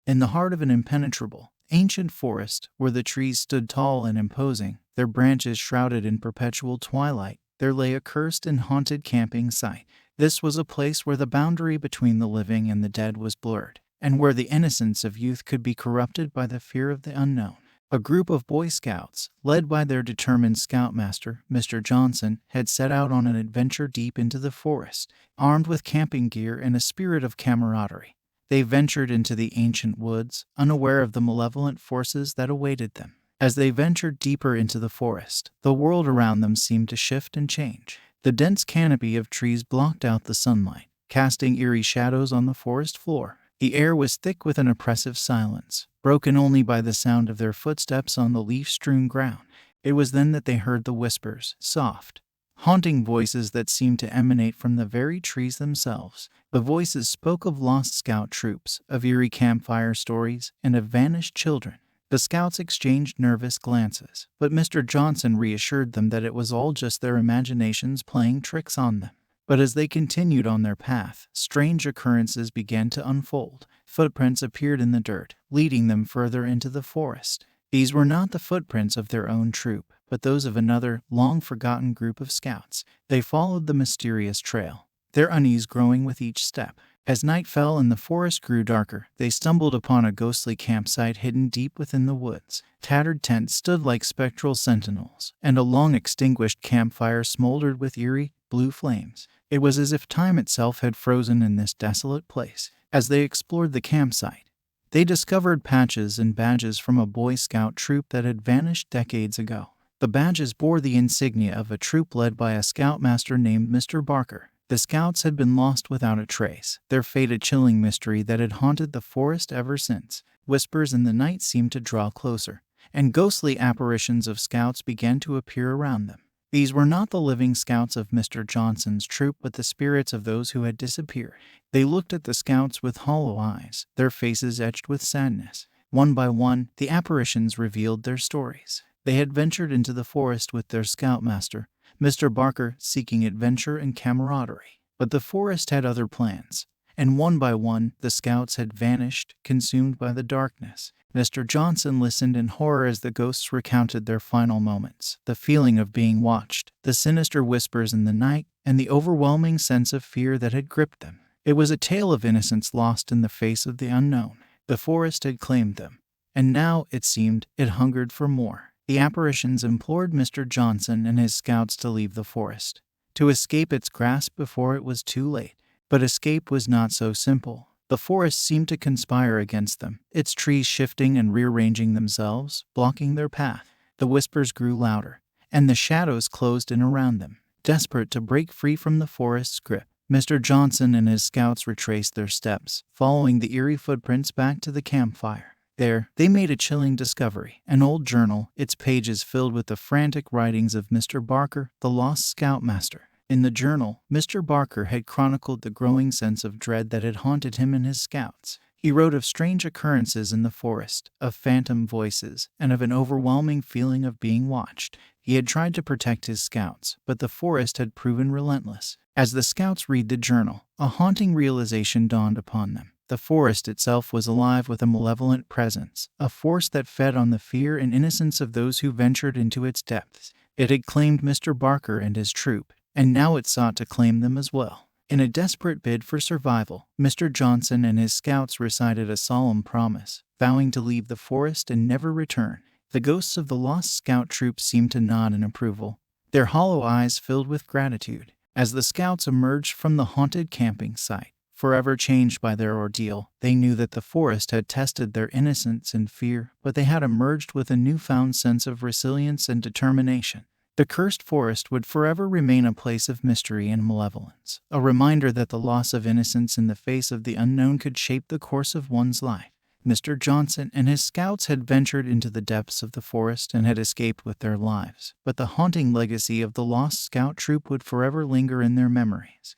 In the heart of an impenetrable, ancient forest, where the trees stood tall and imposing, their branches shrouded in perpetual twilight, there lay a cursed and haunted camping site. This was a place where the boundary between the living and the dead was blurred, and where the innocence of youth could be corrupted by the fear of the unknown. A group of Boy Scouts, led by their determined scoutmaster, Mr. Johnson, had set out on an adventure deep into the forest. Armed with camping gear and a spirit of camaraderie, they ventured into the ancient woods, unaware of the malevolent forces that awaited them. As they ventured deeper into the forest, the world around them seemed to shift and change. The dense canopy of trees blocked out the sunlight, casting eerie shadows on the forest floor. The air was thick with an oppressive silence, broken only by the sound of their footsteps on the leaf-strewn ground. It was then that they heard the whispers, soft, haunting voices that seemed to emanate from the very trees themselves. The voices spoke of lost scout troops, of eerie campfire stories, and of vanished children. The scouts exchanged nervous glances, but Mr. Johnson reassured them that it was all just their imaginations playing tricks on them. But as they continued on their path, strange occurrences began to unfold. Footprints appeared in the dirt, leading them further into the forest. These were not the footprints of their own troop, but those of another, long-forgotten group of scouts. They followed the mysterious trail, their unease growing with each step. As night fell and the forest grew darker, they stumbled upon a ghostly campsite hidden deep within the woods. Tattered tents stood like spectral sentinels, and a long-extinguished campfire smoldered with eerie, blue flames. It was as if time itself had frozen in this desolate place. As they explored the campsite, they discovered patches and badges from a Boy Scout troop that had vanished decades ago. The badges bore the insignia of a troop led by a scoutmaster named Mr. Barker. The scouts had been lost without a trace, their fate a chilling mystery that had haunted the forest ever since. Whispers in the night seemed to draw closer, and ghostly apparitions of scouts began to appear around them. These were not the living scouts of Mr. Johnson's troop, but the spirits of those who had disappeared. They looked at the scouts with hollow eyes, their faces etched with sadness. One by one, the apparitions revealed their stories. They had ventured into the forest with their scoutmaster, Mr. Barker, seeking adventure and camaraderie. But the forest had other plans, and one by one, the scouts had vanished, consumed by the darkness. Mr. Johnson listened in horror as the ghosts recounted their final moments, the feeling of being watched, the sinister whispers in the night, and the overwhelming sense of fear that had gripped them. It was a tale of innocence lost in the face of the unknown. The forest had claimed them, and now, it seemed, it hungered for more. The apparitions implored Mr. Johnson and his scouts to leave the forest, to escape its grasp before it was too late. But escape was not so simple. The forest seemed to conspire against them, its trees shifting and rearranging themselves, blocking their path. The whispers grew louder, and the shadows closed in around them. Desperate to break free from the forest's grip, Mr. Johnson and his scouts retraced their steps, following the eerie footprints back to the campfire. There, they made a chilling discovery, an old journal, its pages filled with the frantic writings of Mr. Barker, the lost scoutmaster. In the journal, Mr. Barker had chronicled the growing sense of dread that had haunted him and his scouts. He wrote of strange occurrences in the forest, of phantom voices, and of an overwhelming feeling of being watched. He had tried to protect his scouts, but the forest had proven relentless. As the scouts read the journal, a haunting realization dawned upon them. The forest itself was alive with a malevolent presence, a force that fed on the fear and innocence of those who ventured into its depths. It had claimed Mr. Barker and his troop, and now it sought to claim them as well. In a desperate bid for survival, Mr. Johnson and his scouts recited a solemn promise, vowing to leave the forest and never return. The ghosts of the lost scout troop seemed to nod in approval, their hollow eyes filled with gratitude. As the scouts emerged from the haunted camping site, forever changed by their ordeal, they knew that the forest had tested their innocence and fear, but they had emerged with a newfound sense of resilience and determination. The cursed forest would forever remain a place of mystery and malevolence, a reminder that the loss of innocence in the face of the unknown could shape the course of one's life. Mr. Johnson and his scouts had ventured into the depths of the forest and had escaped with their lives, but the haunting legacy of the lost scout troop would forever linger in their memories.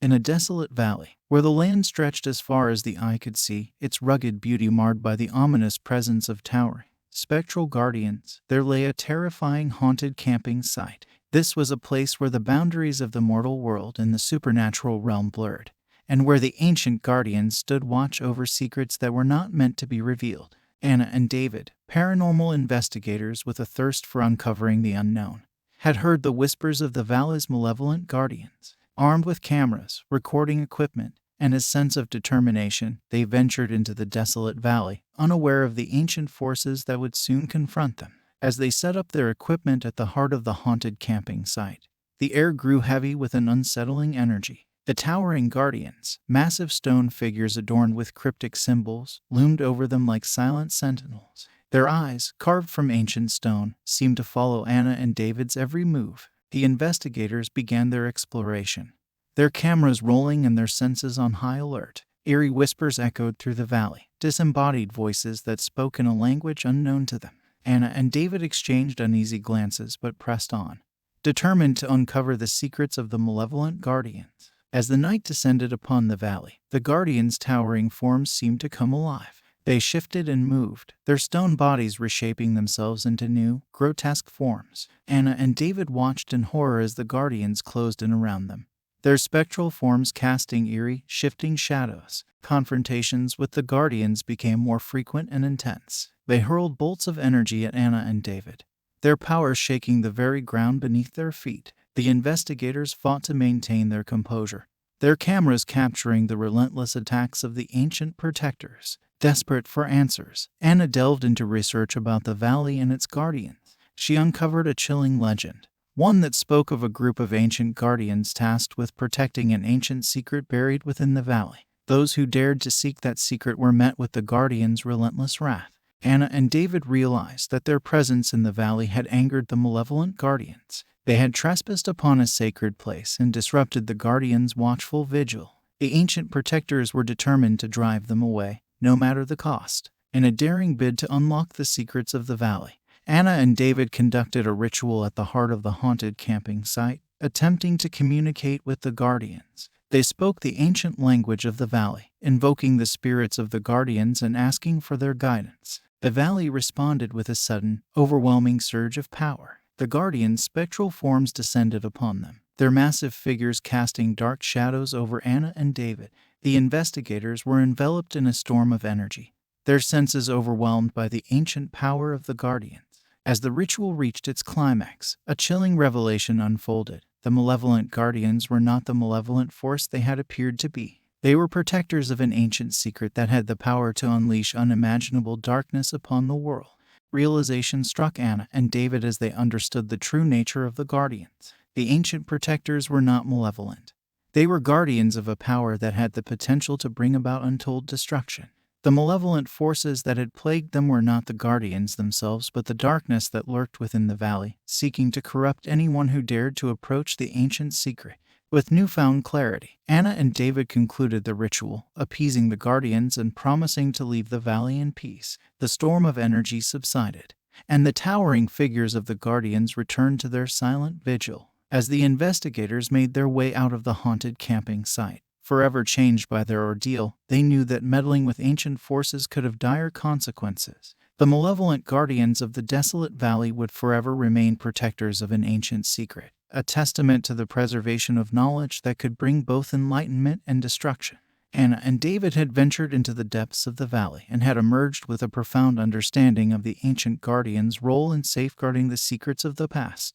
In a desolate valley, where the land stretched as far as the eye could see, its rugged beauty marred by the ominous presence of towering, spectral guardians, there lay a terrifying haunted camping site. This was a place where the boundaries of the mortal world and the supernatural realm blurred, and where the ancient guardians stood watch over secrets that were not meant to be revealed. Anna and David, paranormal investigators with a thirst for uncovering the unknown, had heard the whispers of the valley's malevolent guardians. Armed with cameras, recording equipment, and a sense of determination, they ventured into the desolate valley, unaware of the ancient forces that would soon confront them. As they set up their equipment at the heart of the haunted camping site, the air grew heavy with an unsettling energy. The towering guardians, massive stone figures adorned with cryptic symbols, loomed over them like silent sentinels. Their eyes, carved from ancient stone, seemed to follow Anna and David's every move. The investigators began their exploration, their cameras rolling and their senses on high alert. Eerie whispers echoed through the valley, disembodied voices that spoke in a language unknown to them. Anna and David exchanged uneasy glances but pressed on, determined to uncover the secrets of the malevolent guardians. As the night descended upon the valley, the guardians' towering forms seemed to come alive. They shifted and moved, their stone bodies reshaping themselves into new, grotesque forms. Anna and David watched in horror as the guardians closed in around them, their spectral forms casting eerie, shifting shadows. Confrontations with the guardians became more frequent and intense. They hurled bolts of energy at Anna and David, their power shaking the very ground beneath their feet. The investigators fought to maintain their composure, their cameras capturing the relentless attacks of the ancient protectors. Desperate for answers, Anna delved into research about the valley and its guardians. She uncovered a chilling legend, one that spoke of a group of ancient guardians tasked with protecting an ancient secret buried within the valley. Those who dared to seek that secret were met with the guardians' relentless wrath. Anna and David realized that their presence in the valley had angered the malevolent guardians. They had trespassed upon a sacred place and disrupted the guardians' watchful vigil. The ancient protectors were determined to drive them away, no matter the cost. In a daring bid to unlock the secrets of the valley, Anna and David conducted a ritual at the heart of the haunted camping site, attempting to communicate with the guardians. They spoke the ancient language of the valley, invoking the spirits of the guardians and asking for their guidance. The valley responded with a sudden, overwhelming surge of power. The guardians' spectral forms descended upon them, their massive figures casting dark shadows over Anna and David. The investigators were enveloped in a storm of energy, their senses overwhelmed by the ancient power of the guardians. As the ritual reached its climax, a chilling revelation unfolded. The malevolent guardians were not the malevolent force they had appeared to be. They were protectors of an ancient secret that had the power to unleash unimaginable darkness upon the world. Realization struck Anna and David as they understood the true nature of the guardians. The ancient protectors were not malevolent. They were guardians of a power that had the potential to bring about untold destruction. The malevolent forces that had plagued them were not the guardians themselves, but the darkness that lurked within the valley, seeking to corrupt anyone who dared to approach the ancient secret. With newfound clarity, Anna and David concluded the ritual, appeasing the guardians and promising to leave the valley in peace. The storm of energy subsided, and the towering figures of the guardians returned to their silent vigil. As the investigators made their way out of the haunted camping site, forever changed by their ordeal, they knew that meddling with ancient forces could have dire consequences. The malevolent guardians of the desolate valley would forever remain protectors of an ancient secret, a testament to the preservation of knowledge that could bring both enlightenment and destruction. Anna and David had ventured into the depths of the valley and had emerged with a profound understanding of the ancient guardians' role in safeguarding the secrets of the past.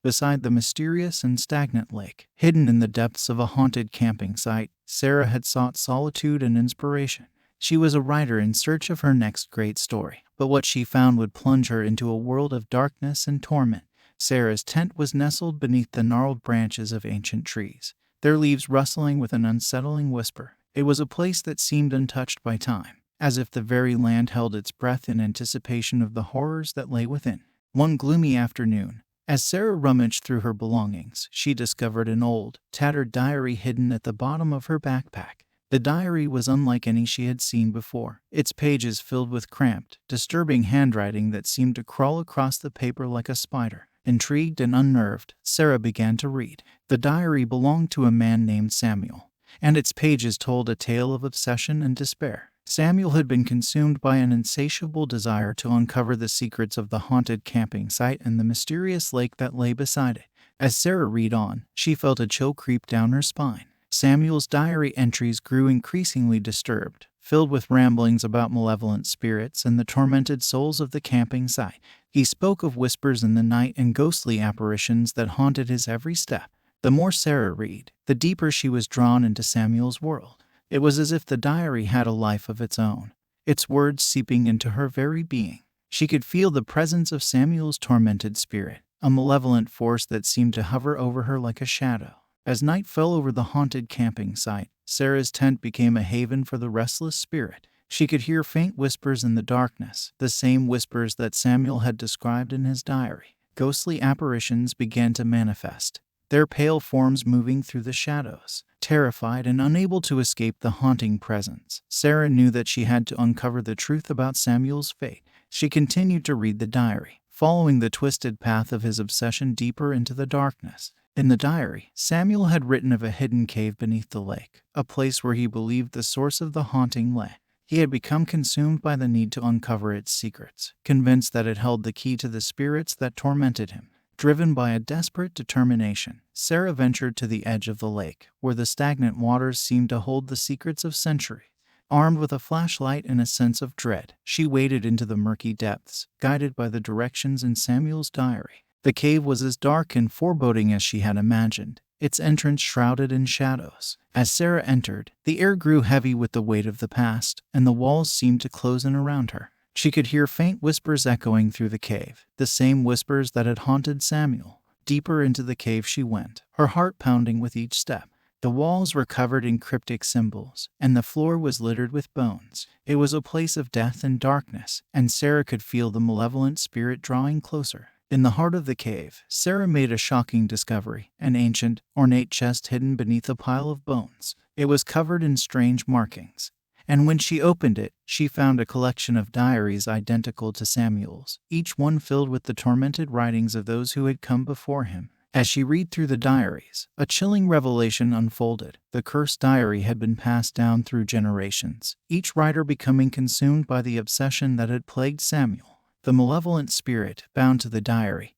Beside the mysterious and stagnant lake, hidden in the depths of a haunted camping site, Sarah had sought solitude and inspiration. She was a writer in search of her next great story, but what she found would plunge her into a world of darkness and torment. Sarah's tent was nestled beneath the gnarled branches of ancient trees, their leaves rustling with an unsettling whisper. It was a place that seemed untouched by time, as if the very land held its breath in anticipation of the horrors that lay within. One gloomy afternoon, as Sarah rummaged through her belongings, she discovered an old, tattered diary hidden at the bottom of her backpack. The diary was unlike any she had seen before, its pages filled with cramped, disturbing handwriting that seemed to crawl across the paper like a spider. Intrigued and unnerved, Sarah began to read. The diary belonged to a man named Samuel, and its pages told a tale of obsession and despair. Samuel had been consumed by an insatiable desire to uncover the secrets of the haunted camping site and the mysterious lake that lay beside it. As Sarah read on, she felt a chill creep down her spine. Samuel's diary entries grew increasingly disturbed, filled with ramblings about malevolent spirits and the tormented souls of the camping site. He spoke of whispers in the night and ghostly apparitions that haunted his every step. The more Sarah read, the deeper she was drawn into Samuel's world. It was as if the diary had a life of its own, its words seeping into her very being. She could feel the presence of Samuel's tormented spirit, a malevolent force that seemed to hover over her like a shadow. As night fell over the haunted camping site, Sarah's tent became a haven for the restless spirit. She could hear faint whispers in the darkness, the same whispers that Samuel had described in his diary. Ghostly apparitions began to manifest, their pale forms moving through the shadows. Terrified and unable to escape the haunting presence, Sarah knew that she had to uncover the truth about Samuel's fate. She continued to read the diary, following the twisted path of his obsession deeper into the darkness. In the diary, Samuel had written of a hidden cave beneath the lake, a place where he believed the source of the haunting lay. He had become consumed by the need to uncover its secrets, convinced that it held the key to the spirits that tormented him. Driven by a desperate determination, Sarah ventured to the edge of the lake, where the stagnant waters seemed to hold the secrets of centuries. Armed with a flashlight and a sense of dread, she waded into the murky depths, guided by the directions in Samuel's diary. The cave was as dark and foreboding as she had imagined, its entrance shrouded in shadows. As Sarah entered, the air grew heavy with the weight of the past, and the walls seemed to close in around her. She could hear faint whispers echoing through the cave, the same whispers that had haunted Samuel. Deeper into the cave she went, her heart pounding with each step. The walls were covered in cryptic symbols, and the floor was littered with bones. It was a place of death and darkness, and Sarah could feel the malevolent spirit drawing closer. In the heart of the cave, Sarah made a shocking discovery, an ancient, ornate chest hidden beneath a pile of bones. It was covered in strange markings, and when she opened it, she found a collection of diaries identical to Samuel's, each one filled with the tormented writings of those who had come before him. As she read through the diaries, a chilling revelation unfolded. The cursed diary had been passed down through generations, each writer becoming consumed by the obsession that had plagued Samuel. The malevolent spirit, bound to the diary,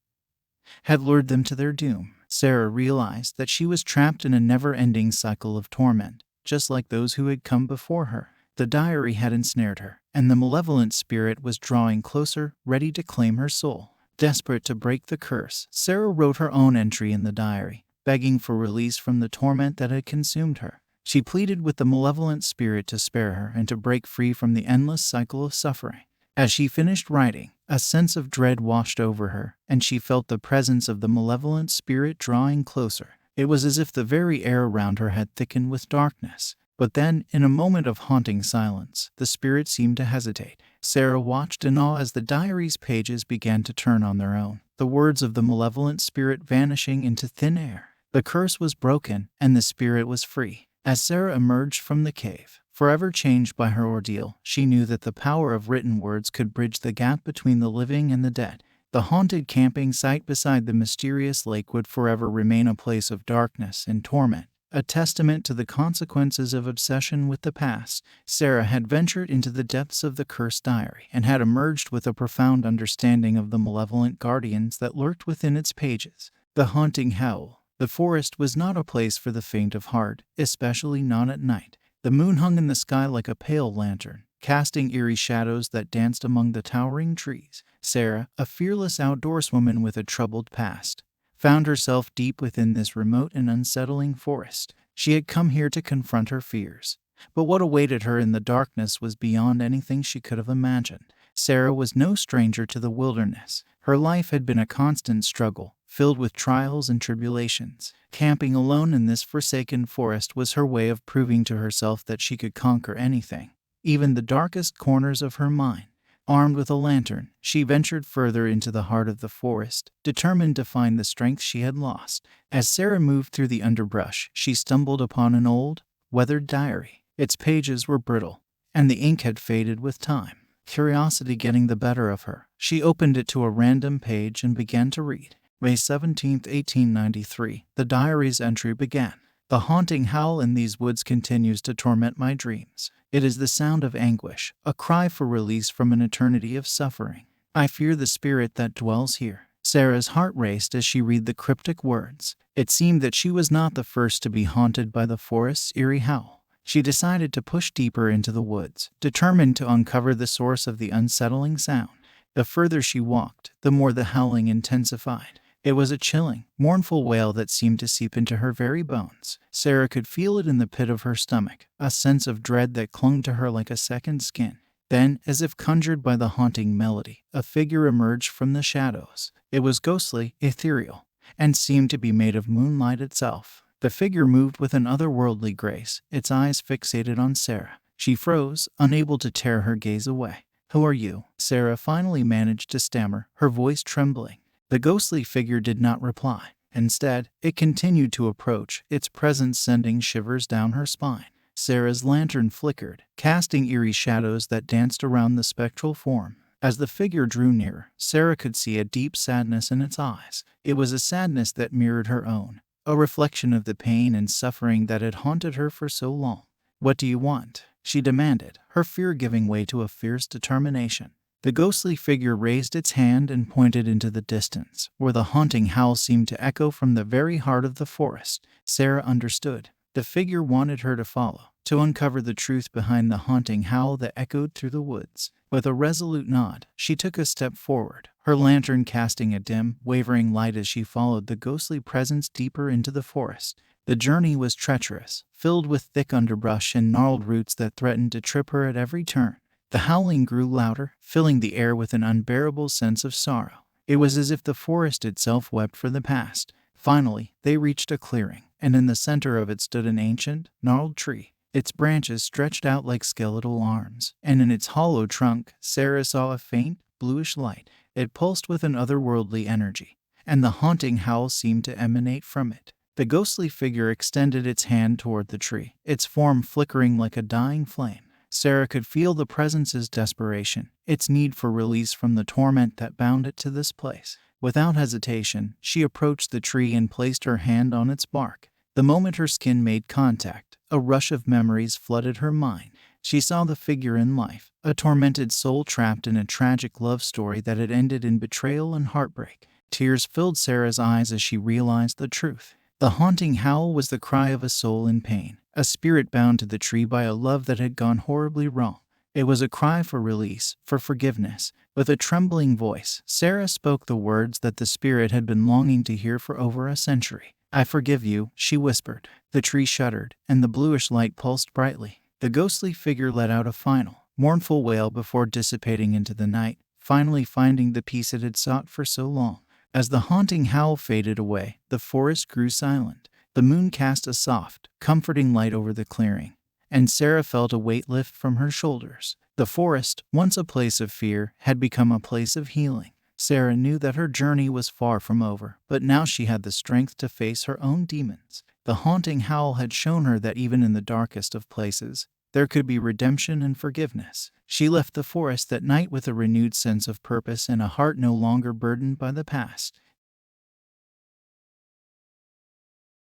had lured them to their doom. Sarah realized that she was trapped in a never-ending cycle of torment, just like those who had come before her. The diary had ensnared her, and the malevolent spirit was drawing closer, ready to claim her soul. Desperate to break the curse, Sarah wrote her own entry in the diary, begging for release from the torment that had consumed her. She pleaded with the malevolent spirit to spare her and to break free from the endless cycle of suffering. As she finished writing, a sense of dread washed over her, and she felt the presence of the malevolent spirit drawing closer. It was as if the very air around her had thickened with darkness. But then, in a moment of haunting silence, the spirit seemed to hesitate. Sarah watched in awe as the diary's pages began to turn on their own, the words of the malevolent spirit vanishing into thin air. The curse was broken, and the spirit was free. As Sarah emerged from the cave, forever changed by her ordeal, she knew that the power of written words could bridge the gap between the living and the dead. The haunted camping site beside the mysterious lake would forever remain a place of darkness and torment, a testament to the consequences of obsession with the past. Sarah had ventured into the depths of the cursed diary and had emerged with a profound understanding of the malevolent guardians that lurked within its pages. The haunting howl. The forest was not a place for the faint of heart, especially not at night. The moon hung in the sky like a pale lantern, casting eerie shadows that danced among the towering trees. Sarah, a fearless outdoorswoman with a troubled past, found herself deep within this remote and unsettling forest. She had come here to confront her fears, but what awaited her in the darkness was beyond anything she could have imagined. Sarah was no stranger to the wilderness. Her life had been a constant struggle, filled with trials and tribulations. Camping alone in this forsaken forest was her way of proving to herself that she could conquer anything, even the darkest corners of her mind. Armed with a lantern, she ventured further into the heart of the forest, determined to find the strength she had lost. As Sarah moved through the underbrush, she stumbled upon an old, weathered diary. Its pages were brittle, and the ink had faded with time. Curiosity getting the better of her, she opened it to a random page and began to read. May 17, 1893, the diary's entry began. The haunting howl in these woods continues to torment my dreams. It is the sound of anguish, a cry for release from an eternity of suffering. I fear the spirit that dwells here. Sarah's heart raced as she read the cryptic words. It seemed that she was not the first to be haunted by the forest's eerie howl. She decided to push deeper into the woods, determined to uncover the source of the unsettling sound. The further she walked, the more the howling intensified. It was a chilling, mournful wail that seemed to seep into her very bones. Sarah could feel it in the pit of her stomach, a sense of dread that clung to her like a second skin. Then, as if conjured by the haunting melody, a figure emerged from the shadows. It was ghostly, ethereal, and seemed to be made of moonlight itself. The figure moved with an otherworldly grace, its eyes fixated on Sarah. She froze, unable to tear her gaze away. "Who are you?" Sarah finally managed to stammer, her voice trembling. The ghostly figure did not reply. Instead, it continued to approach, its presence sending shivers down her spine. Sarah's lantern flickered, casting eerie shadows that danced around the spectral form. As the figure drew nearer, Sarah could see a deep sadness in its eyes. It was a sadness that mirrored her own, a reflection of the pain and suffering that had haunted her for so long. "What do you want?" she demanded, her fear giving way to a fierce determination. The ghostly figure raised its hand and pointed into the distance, where the haunting howl seemed to echo from the very heart of the forest. Sarah understood. The figure wanted her to follow, to uncover the truth behind the haunting howl that echoed through the woods. With a resolute nod, she took a step forward, her lantern casting a dim, wavering light as she followed the ghostly presence deeper into the forest. The journey was treacherous, filled with thick underbrush and gnarled roots that threatened to trip her at every turn. The howling grew louder, filling the air with an unbearable sense of sorrow. It was as if the forest itself wept for the past. Finally, they reached a clearing, and in the center of it stood an ancient, gnarled tree. Its branches stretched out like skeletal arms, and in its hollow trunk, Sarah saw a faint, bluish light. It pulsed with an otherworldly energy, and the haunting howl seemed to emanate from it. The ghostly figure extended its hand toward the tree, its form flickering like a dying flame. Sarah could feel the presence's desperation, its need for release from the torment that bound it to this place. Without hesitation, she approached the tree and placed her hand on its bark. The moment her skin made contact, a rush of memories flooded her mind. She saw the figure in life, a tormented soul trapped in a tragic love story that had ended in betrayal and heartbreak. Tears filled Sarah's eyes as she realized the truth. The haunting howl was the cry of a soul in pain, a spirit bound to the tree by a love that had gone horribly wrong. It was a cry for release, for forgiveness. With a trembling voice, Sarah spoke the words that the spirit had been longing to hear for over a century. "I forgive you," she whispered. The tree shuddered, and the bluish light pulsed brightly. The ghostly figure let out a final, mournful wail before dissipating into the night, finally finding the peace it had sought for so long. As the haunting howl faded away, the forest grew silent. The moon cast a soft, comforting light over the clearing, and Sarah felt a weight lift from her shoulders. The forest, once a place of fear, had become a place of healing. Sarah knew that her journey was far from over, but now she had the strength to face her own demons. The haunting howl had shown her that even in the darkest of places, there could be redemption and forgiveness. She left the forest that night with a renewed sense of purpose and a heart no longer burdened by the past.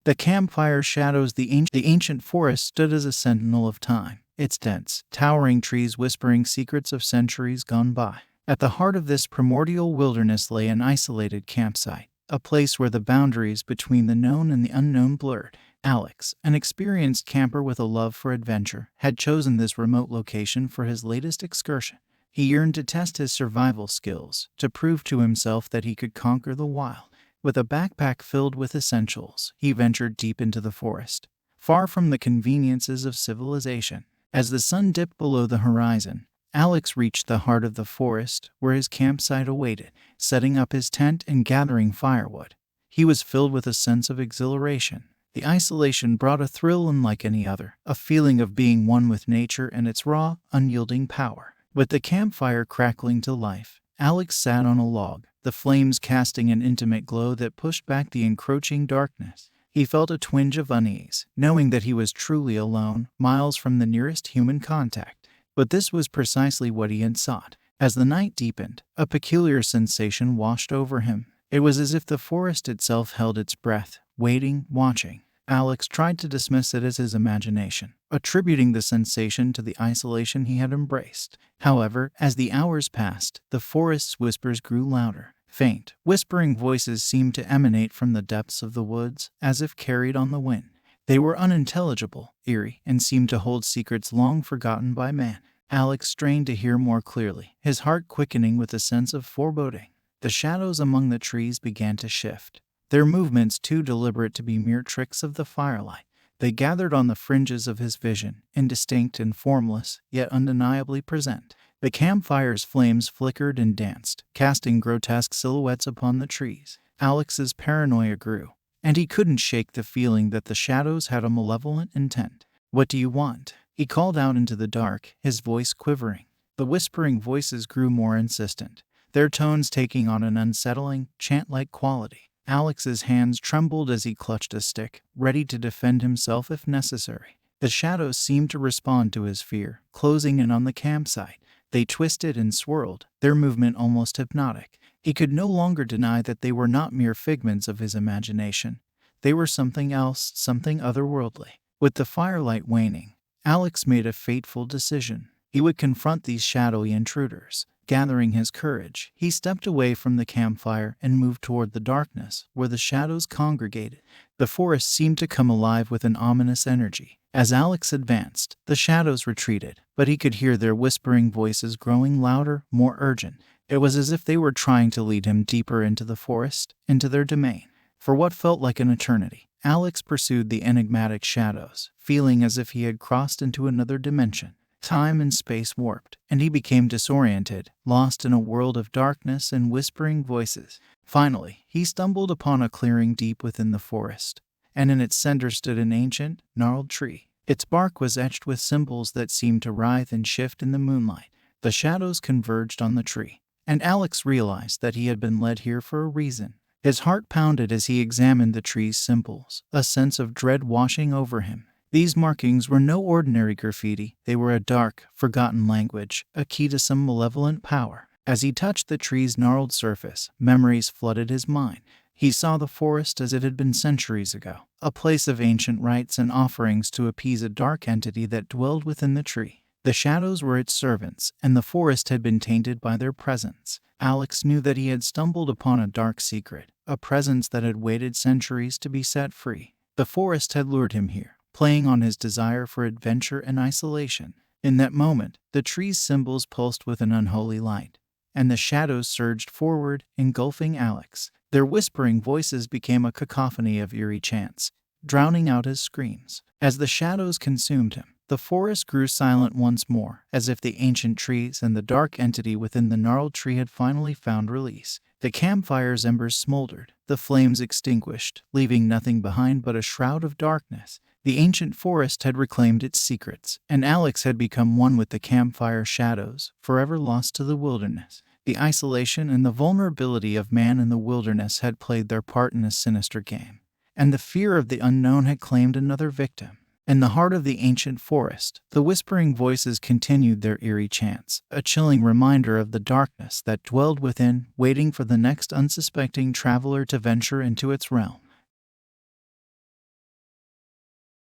The campfire shadows the ancient forest stood as a sentinel of time, its dense, towering trees whispering secrets of centuries gone by. At the heart of this primordial wilderness lay an isolated campsite, a place where the boundaries between the known and the unknown blurred. Alex, an experienced camper with a love for adventure, had chosen this remote location for his latest excursion. He yearned to test his survival skills, to prove to himself that he could conquer the wild. With a backpack filled with essentials, he ventured deep into the forest, far from the conveniences of civilization. As the sun dipped below the horizon, Alex reached the heart of the forest, where his campsite awaited. Setting up his tent and gathering firewood, he was filled with a sense of exhilaration. The isolation brought a thrill unlike any other, a feeling of being one with nature and its raw, unyielding power. With the campfire crackling to life, Alex sat on a log, the flames casting an intimate glow that pushed back the encroaching darkness. He felt a twinge of unease, knowing that he was truly alone, miles from the nearest human contact. But this was precisely what he had sought. As the night deepened, a peculiar sensation washed over him. It was as if the forest itself held its breath, waiting, watching. Alex tried to dismiss it as his imagination, attributing the sensation to the isolation he had embraced. However, as the hours passed, the forest's whispers grew louder. Faint, whispering voices seemed to emanate from the depths of the woods, as if carried on the wind. They were unintelligible, eerie, and seemed to hold secrets long forgotten by man. Alex strained to hear more clearly, his heart quickening with a sense of foreboding. The shadows among the trees began to shift, their movements too deliberate to be mere tricks of the firelight. They gathered on the fringes of his vision, indistinct and formless, yet undeniably present. The campfire's flames flickered and danced, casting grotesque silhouettes upon the trees. Alex's paranoia grew, and he couldn't shake the feeling that the shadows had a malevolent intent. "What do you want?" he called out into the dark, his voice quivering. The whispering voices grew more insistent, their tones taking on an unsettling, chant-like quality. Alex's hands trembled as he clutched a stick, ready to defend himself if necessary. The shadows seemed to respond to his fear, closing in on the campsite. They twisted and swirled, their movement almost hypnotic. He could no longer deny that they were not mere figments of his imagination. They were something else, something otherworldly. With the firelight waning, Alex made a fateful decision. He would confront these shadowy intruders. Gathering his courage, he stepped away from the campfire and moved toward the darkness, where the shadows congregated. The forest seemed to come alive with an ominous energy. As Alex advanced, the shadows retreated, but he could hear their whispering voices growing louder, more urgent. It was as if they were trying to lead him deeper into the forest, into their domain. For what felt like an eternity, Alex pursued the enigmatic shadows, feeling as if he had crossed into another dimension. Time and space warped, and he became disoriented, lost in a world of darkness and whispering voices. Finally, he stumbled upon a clearing deep within the forest, and in its center stood an ancient, gnarled tree. Its bark was etched with symbols that seemed to writhe and shift in the moonlight. The shadows converged on the tree, and Alex realized that he had been led here for a reason. His heart pounded as he examined the tree's symbols, a sense of dread washing over him. These markings were no ordinary graffiti. They were a dark, forgotten language, a key to some malevolent power. As he touched the tree's gnarled surface, memories flooded his mind. He saw the forest as it had been centuries ago, a place of ancient rites and offerings to appease a dark entity that dwelled within the tree. The shadows were its servants, and the forest had been tainted by their presence. Alex knew that he had stumbled upon a dark secret, a presence that had waited centuries to be set free. The forest had lured him here, playing on his desire for adventure and isolation. In that moment, the tree's symbols pulsed with an unholy light, and the shadows surged forward, engulfing Alex. Their whispering voices became a cacophony of eerie chants, drowning out his screams. As the shadows consumed him, the forest grew silent once more, as if the ancient trees and the dark entity within the gnarled tree had finally found release. The campfire's embers smoldered, the flames extinguished, leaving nothing behind but a shroud of darkness. The ancient forest had reclaimed its secrets, and Alex had become one with the campfire shadows, forever lost to the wilderness. The isolation and the vulnerability of man in the wilderness had played their part in a sinister game, and the fear of the unknown had claimed another victim. In the heart of the ancient forest, the whispering voices continued their eerie chants, a chilling reminder of the darkness that dwelled within, waiting for the next unsuspecting traveler to venture into its realm.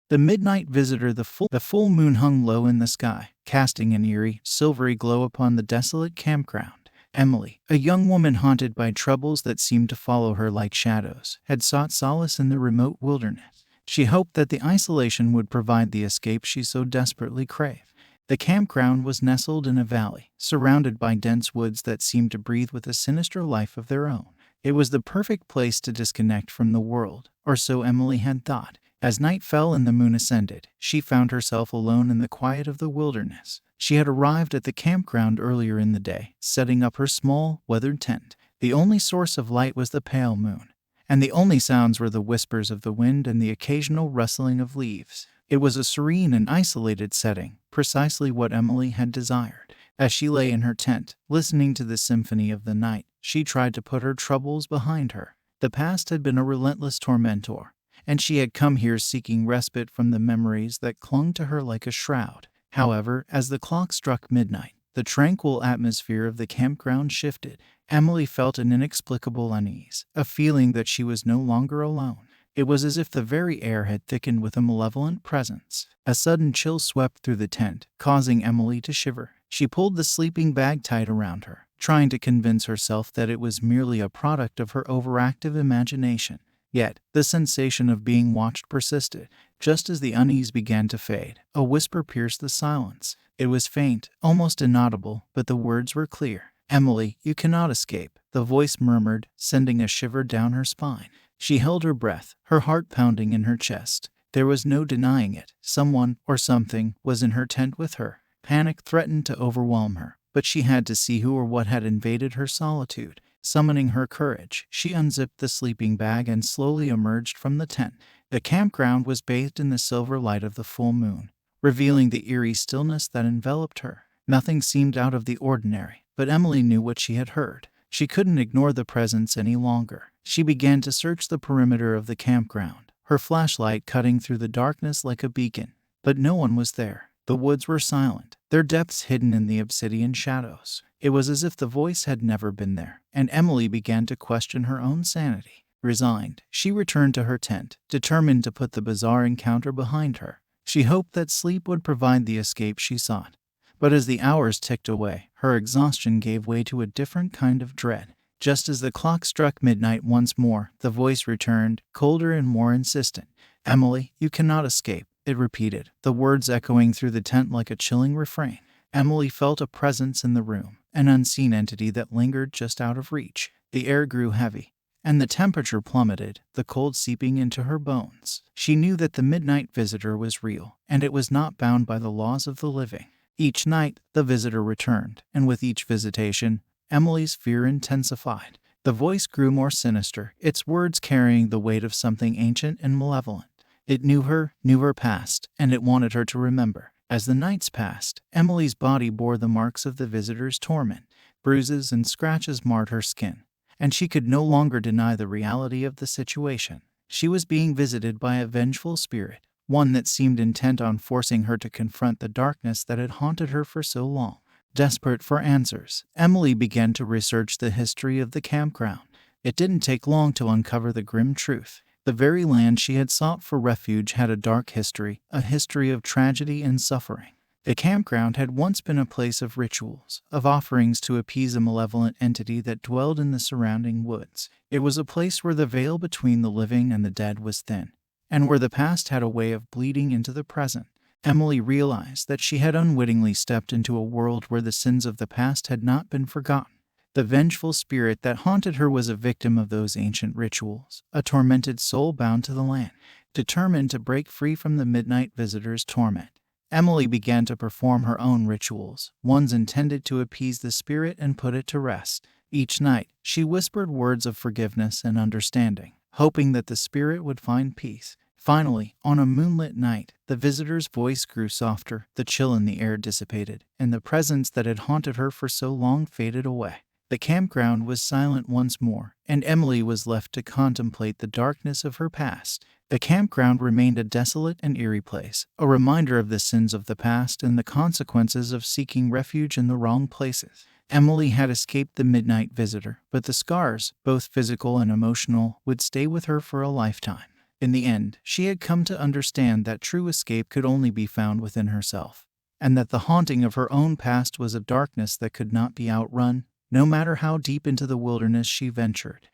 The midnight visitor. The full moon hung low in the sky, casting an eerie, silvery glow upon the desolate campground. Emily, a young woman haunted by troubles that seemed to follow her like shadows, had sought solace in the remote wilderness. She hoped that the isolation would provide the escape she so desperately craved. The campground was nestled in a valley, surrounded by dense woods that seemed to breathe with a sinister life of their own. It was the perfect place to disconnect from the world, or so Emily had thought. As night fell and the moon ascended, she found herself alone in the quiet of the wilderness. She had arrived at the campground earlier in the day, setting up her small, weathered tent. The only source of light was the pale moon, and the only sounds were the whispers of the wind and the occasional rustling of leaves. It was a serene and isolated setting, precisely what Emily had desired. As she lay in her tent, listening to the symphony of the night, she tried to put her troubles behind her. The past had been a relentless tormentor, and she had come here seeking respite from the memories that clung to her like a shroud. However, as the clock struck midnight, the tranquil atmosphere of the campground shifted. Emily felt an inexplicable unease, a feeling that she was no longer alone. It was as if the very air had thickened with a malevolent presence. A sudden chill swept through the tent, causing Emily to shiver. She pulled the sleeping bag tight around her, trying to convince herself that it was merely a product of her overactive imagination. Yet, the sensation of being watched persisted. Just as the unease began to fade, a whisper pierced the silence. It was faint, almost inaudible, but the words were clear. "Emily, you cannot escape," the voice murmured, sending a shiver down her spine. She held her breath, her heart pounding in her chest. There was no denying it. Someone, or something, was in her tent with her. Panic threatened to overwhelm her, but she had to see who or what had invaded her solitude. Summoning her courage, she unzipped the sleeping bag and slowly emerged from the tent. The campground was bathed in the silver light of the full moon, revealing the eerie stillness that enveloped her. Nothing seemed out of the ordinary, but Emily knew what she had heard. She couldn't ignore the presence any longer. She began to search the perimeter of the campground, her flashlight cutting through the darkness like a beacon. But no one was there. The woods were silent, their depths hidden in the obsidian shadows. It was as if the voice had never been there, and Emily began to question her own sanity. Resigned, she returned to her tent, determined to put the bizarre encounter behind her. She hoped that sleep would provide the escape she sought. But as the hours ticked away, her exhaustion gave way to a different kind of dread. Just as the clock struck midnight once more, the voice returned, colder and more insistent. "Emily, you cannot escape," it repeated, the words echoing through the tent like a chilling refrain. Emily felt a presence in the room, an unseen entity that lingered just out of reach. The air grew heavy, and the temperature plummeted, the cold seeping into her bones. She knew that the midnight visitor was real, and it was not bound by the laws of the living. Each night, the visitor returned, and with each visitation, Emily's fear intensified. The voice grew more sinister, its words carrying the weight of something ancient and malevolent. It knew her past, and it wanted her to remember. As the nights passed, Emily's body bore the marks of the visitor's torment. Bruises and scratches marred her skin, and she could no longer deny the reality of the situation. She was being visited by a vengeful spirit, one that seemed intent on forcing her to confront the darkness that had haunted her for so long. Desperate for answers, Emily began to research the history of the campground. It didn't take long to uncover the grim truth. The very land she had sought for refuge had a dark history, a history of tragedy and suffering. The campground had once been a place of rituals, of offerings to appease a malevolent entity that dwelled in the surrounding woods. It was a place where the veil between the living and the dead was thin, and where the past had a way of bleeding into the present. Emily realized that she had unwittingly stepped into a world where the sins of the past had not been forgotten. The vengeful spirit that haunted her was a victim of those ancient rituals, a tormented soul bound to the land. Determined to break free from the midnight visitor's torment, Emily began to perform her own rituals, ones intended to appease the spirit and put it to rest. Each night, she whispered words of forgiveness and understanding, hoping that the spirit would find peace. Finally, on a moonlit night, the visitor's voice grew softer, the chill in the air dissipated, and the presence that had haunted her for so long faded away. The campground was silent once more, and Emily was left to contemplate the darkness of her past. The campground remained a desolate and eerie place, a reminder of the sins of the past and the consequences of seeking refuge in the wrong places. Emily had escaped the midnight visitor, but the scars, both physical and emotional, would stay with her for a lifetime. In the end, she had come to understand that true escape could only be found within herself, and that the haunting of her own past was a darkness that could not be outrun, no matter how deep into the wilderness she ventured.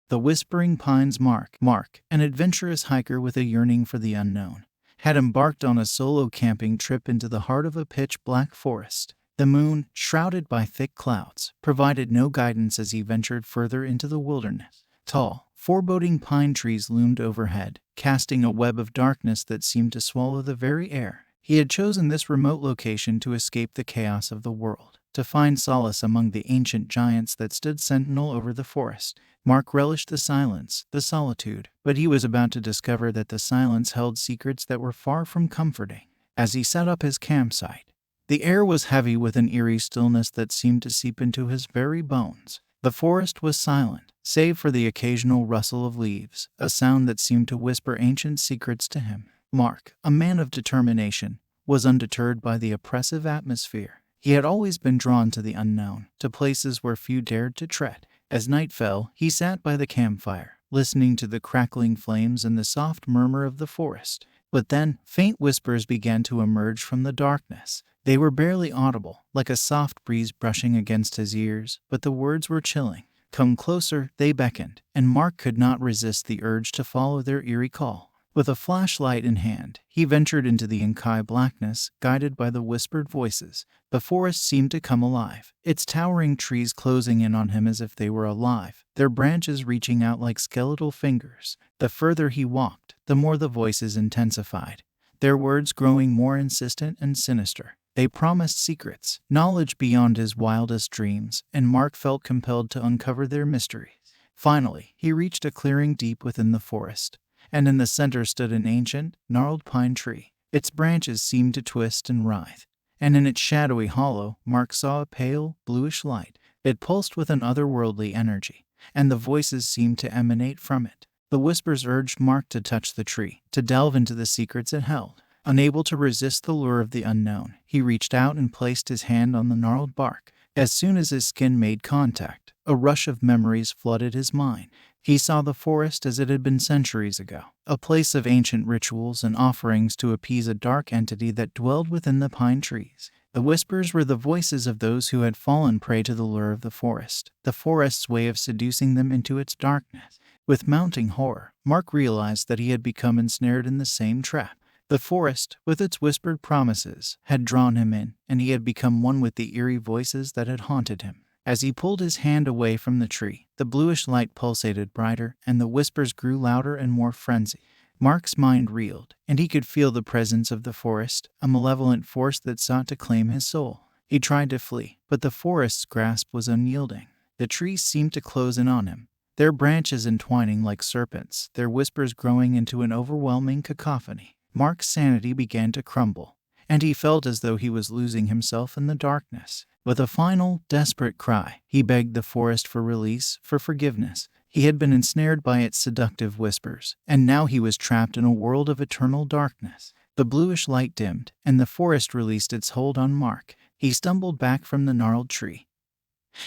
The Whispering Pines. Mark, an adventurous hiker with a yearning for the unknown, had embarked on a solo camping trip into the heart of a pitch-black forest. The moon, shrouded by thick clouds, provided no guidance as he ventured further into the wilderness. Tall, foreboding pine trees loomed overhead, casting a web of darkness that seemed to swallow the very air. He had chosen this remote location to escape the chaos of the world, to find solace among the ancient giants that stood sentinel over the forest. Mark relished the silence, the solitude, but he was about to discover that the silence held secrets that were far from comforting. As he set up his campsite, the air was heavy with an eerie stillness that seemed to seep into his very bones. The forest was silent, save for the occasional rustle of leaves, a sound that seemed to whisper ancient secrets to him. Mark, a man of determination, was undeterred by the oppressive atmosphere. He had always been drawn to the unknown, to places where few dared to tread. As night fell, he sat by the campfire, listening to the crackling flames and the soft murmur of the forest. But then, faint whispers began to emerge from the darkness. They were barely audible, like a soft breeze brushing against his ears, but the words were chilling. Come closer, they beckoned, and Mark could not resist the urge to follow their eerie call. With a flashlight in hand, he ventured into the inky blackness, guided by the whispered voices. The forest seemed to come alive, its towering trees closing in on him as if they were alive, their branches reaching out like skeletal fingers. The further he walked, the more the voices intensified, their words growing more insistent and sinister. They promised secrets, knowledge beyond his wildest dreams, and Mark felt compelled to uncover their mysteries. Finally, he reached a clearing deep within the forest, and in the center stood an ancient, gnarled pine tree. Its branches seemed to twist and writhe, and in its shadowy hollow, Mark saw a pale, bluish light. It pulsed with an otherworldly energy, and the voices seemed to emanate from it. The whispers urged Mark to touch the tree, to delve into the secrets it held. Unable to resist the lure of the unknown, he reached out and placed his hand on the gnarled bark. As soon as his skin made contact, a rush of memories flooded his mind. He saw the forest as it had been centuries ago, a place of ancient rituals and offerings to appease a dark entity that dwelled within the pine trees. The whispers were the voices of those who had fallen prey to the lure of the forest's way of seducing them into its darkness. With mounting horror, Mark realized that he had become ensnared in the same trap. The forest, with its whispered promises, had drawn him in, and he had become one with the eerie voices that had haunted him. As he pulled his hand away from the tree, the bluish light pulsated brighter, and the whispers grew louder and more frenzied. Mark's mind reeled, and he could feel the presence of the forest, a malevolent force that sought to claim his soul. He tried to flee, but the forest's grasp was unyielding. The trees seemed to close in on him, their branches entwining like serpents, their whispers growing into an overwhelming cacophony. Mark's sanity began to crumble, and he felt as though he was losing himself in the darkness. With a final, desperate cry, he begged the forest for release, for forgiveness. He had been ensnared by its seductive whispers, and now he was trapped in a world of eternal darkness. The bluish light dimmed, and the forest released its hold on Mark. He stumbled back from the gnarled tree,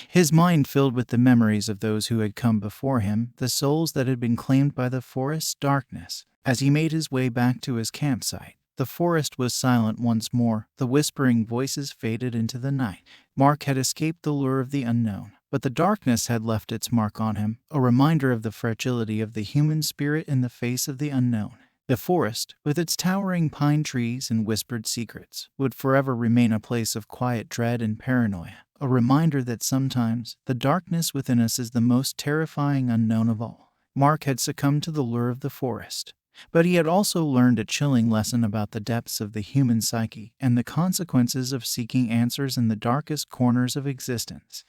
his mind filled with the memories of those who had come before him, the souls that had been claimed by the forest's darkness. As he made his way back to his campsite, the forest was silent once more. The whispering voices faded into the night. Mark had escaped the lure of the unknown, but the darkness had left its mark on him, a reminder of the fragility of the human spirit in the face of the unknown. The forest, with its towering pine trees and whispered secrets, would forever remain a place of quiet dread and paranoia, a reminder that sometimes the darkness within us is the most terrifying unknown of all. Mark had succumbed to the lure of the forest, but he had also learned a chilling lesson about the depths of the human psyche and the consequences of seeking answers in the darkest corners of existence.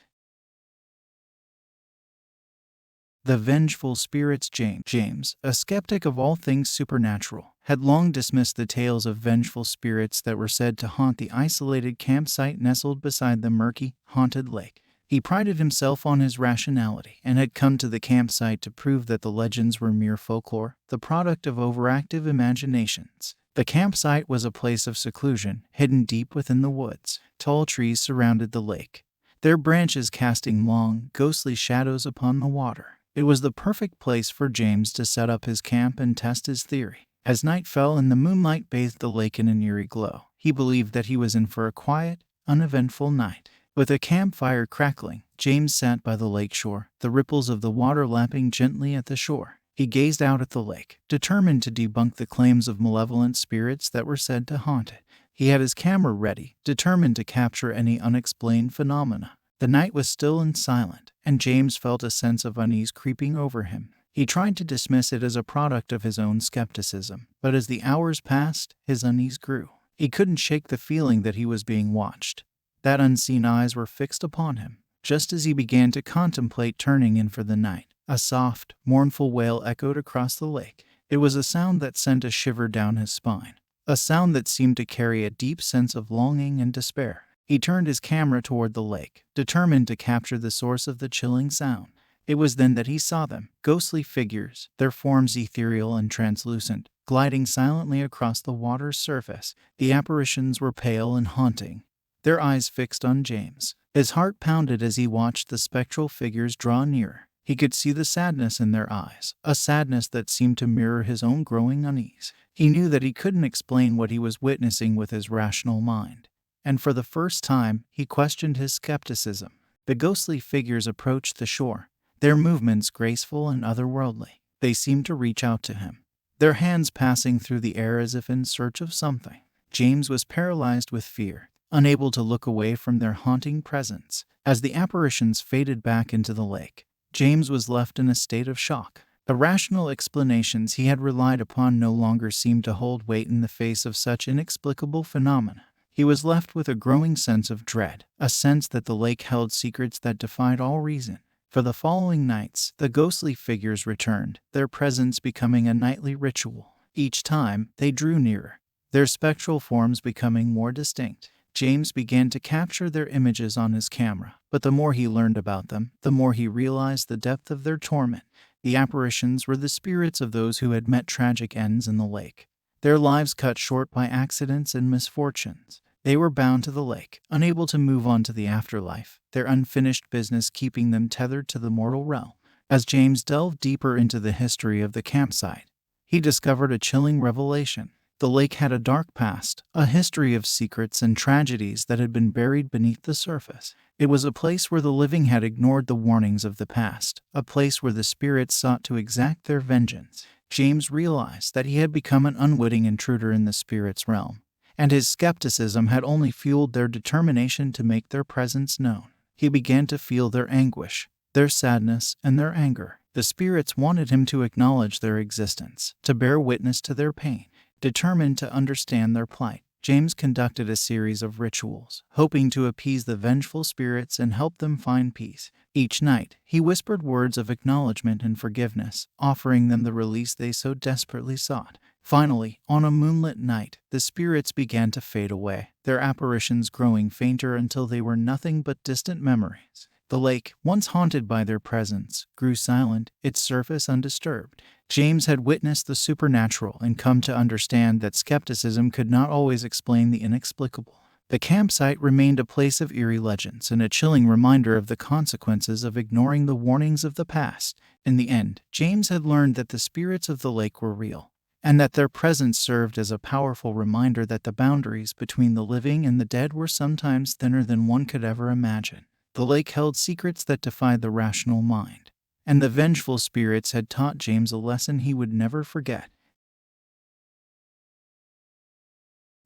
The vengeful spirits. James, a skeptic of all things supernatural, had long dismissed the tales of vengeful spirits that were said to haunt the isolated campsite nestled beside the murky, haunted lake. He prided himself on his rationality and had come to the campsite to prove that the legends were mere folklore, the product of overactive imaginations. The campsite was a place of seclusion, hidden deep within the woods. Tall trees surrounded the lake, their branches casting long, ghostly shadows upon the water. It was the perfect place for James to set up his camp and test his theory. As night fell and the moonlight bathed the lake in an eerie glow, he believed that he was in for a quiet, uneventful night. With a campfire crackling, James sat by the lake shore, the ripples of the water lapping gently at the shore. He gazed out at the lake, determined to debunk the claims of malevolent spirits that were said to haunt it. He had his camera ready, determined to capture any unexplained phenomena. The night was still and silent, and James felt a sense of unease creeping over him. He tried to dismiss it as a product of his own skepticism, but as the hours passed, his unease grew. He couldn't shake the feeling that he was being watched, that unseen eyes were fixed upon him. Just as he began to contemplate turning in for the night, a soft, mournful wail echoed across the lake. It was a sound that sent a shiver down his spine, a sound that seemed to carry a deep sense of longing and despair. He turned his camera toward the lake, determined to capture the source of the chilling sound. It was then that he saw them, ghostly figures, their forms ethereal and translucent, gliding silently across the water's surface. The apparitions were pale and haunting, their eyes fixed on James. His heart pounded as he watched the spectral figures draw nearer. He could see the sadness in their eyes, a sadness that seemed to mirror his own growing unease. He knew that he couldn't explain what he was witnessing with his rational mind, and for the first time, he questioned his skepticism. The ghostly figures approached the shore, their movements graceful and otherworldly. They seemed to reach out to him, their hands passing through the air as if in search of something. James was paralyzed with fear, unable to look away from their haunting presence. As the apparitions faded back into the lake, James was left in a state of shock. The rational explanations he had relied upon no longer seemed to hold weight in the face of such inexplicable phenomena. He was left with a growing sense of dread, a sense that the lake held secrets that defied all reason. For the following nights, the ghostly figures returned, their presence becoming a nightly ritual. Each time, they drew nearer, their spectral forms becoming more distinct. James began to capture their images on his camera, but the more he learned about them, the more he realized the depth of their torment. The apparitions were the spirits of those who had met tragic ends in the lake, their lives cut short by accidents and misfortunes. They were bound to the lake, unable to move on to the afterlife, their unfinished business keeping them tethered to the mortal realm. As James delved deeper into the history of the campsite, he discovered a chilling revelation. The lake had a dark past, a history of secrets and tragedies that had been buried beneath the surface. It was a place where the living had ignored the warnings of the past, a place where the spirits sought to exact their vengeance. James realized that he had become an unwitting intruder in the spirits' realm, and his skepticism had only fueled their determination to make their presence known. He began to feel their anguish, their sadness, and their anger. The spirits wanted him to acknowledge their existence, to bear witness to their pain. Determined to understand their plight, James conducted a series of rituals, hoping to appease the vengeful spirits and help them find peace. Each night, he whispered words of acknowledgement and forgiveness, offering them the release they so desperately sought. Finally, on a moonlit night, the spirits began to fade away, their apparitions growing fainter until they were nothing but distant memories. The lake, once haunted by their presence, grew silent, its surface undisturbed. James had witnessed the supernatural and come to understand that skepticism could not always explain the inexplicable. The campsite remained a place of eerie legends and a chilling reminder of the consequences of ignoring the warnings of the past. In the end, James had learned that the spirits of the lake were real, and that their presence served as a powerful reminder that the boundaries between the living and the dead were sometimes thinner than one could ever imagine. The lake held secrets that defied the rational mind, and the vengeful spirits had taught James a lesson he would never forget.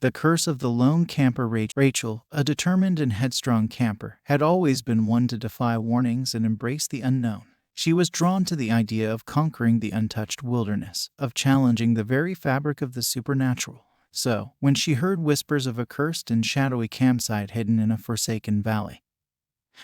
The curse of the lone camper. Rachel, a determined and headstrong camper, had always been one to defy warnings and embrace the unknown. She was drawn to the idea of conquering the untouched wilderness, of challenging the very fabric of the supernatural. So, when she heard whispers of a cursed and shadowy campsite hidden in a forsaken valley,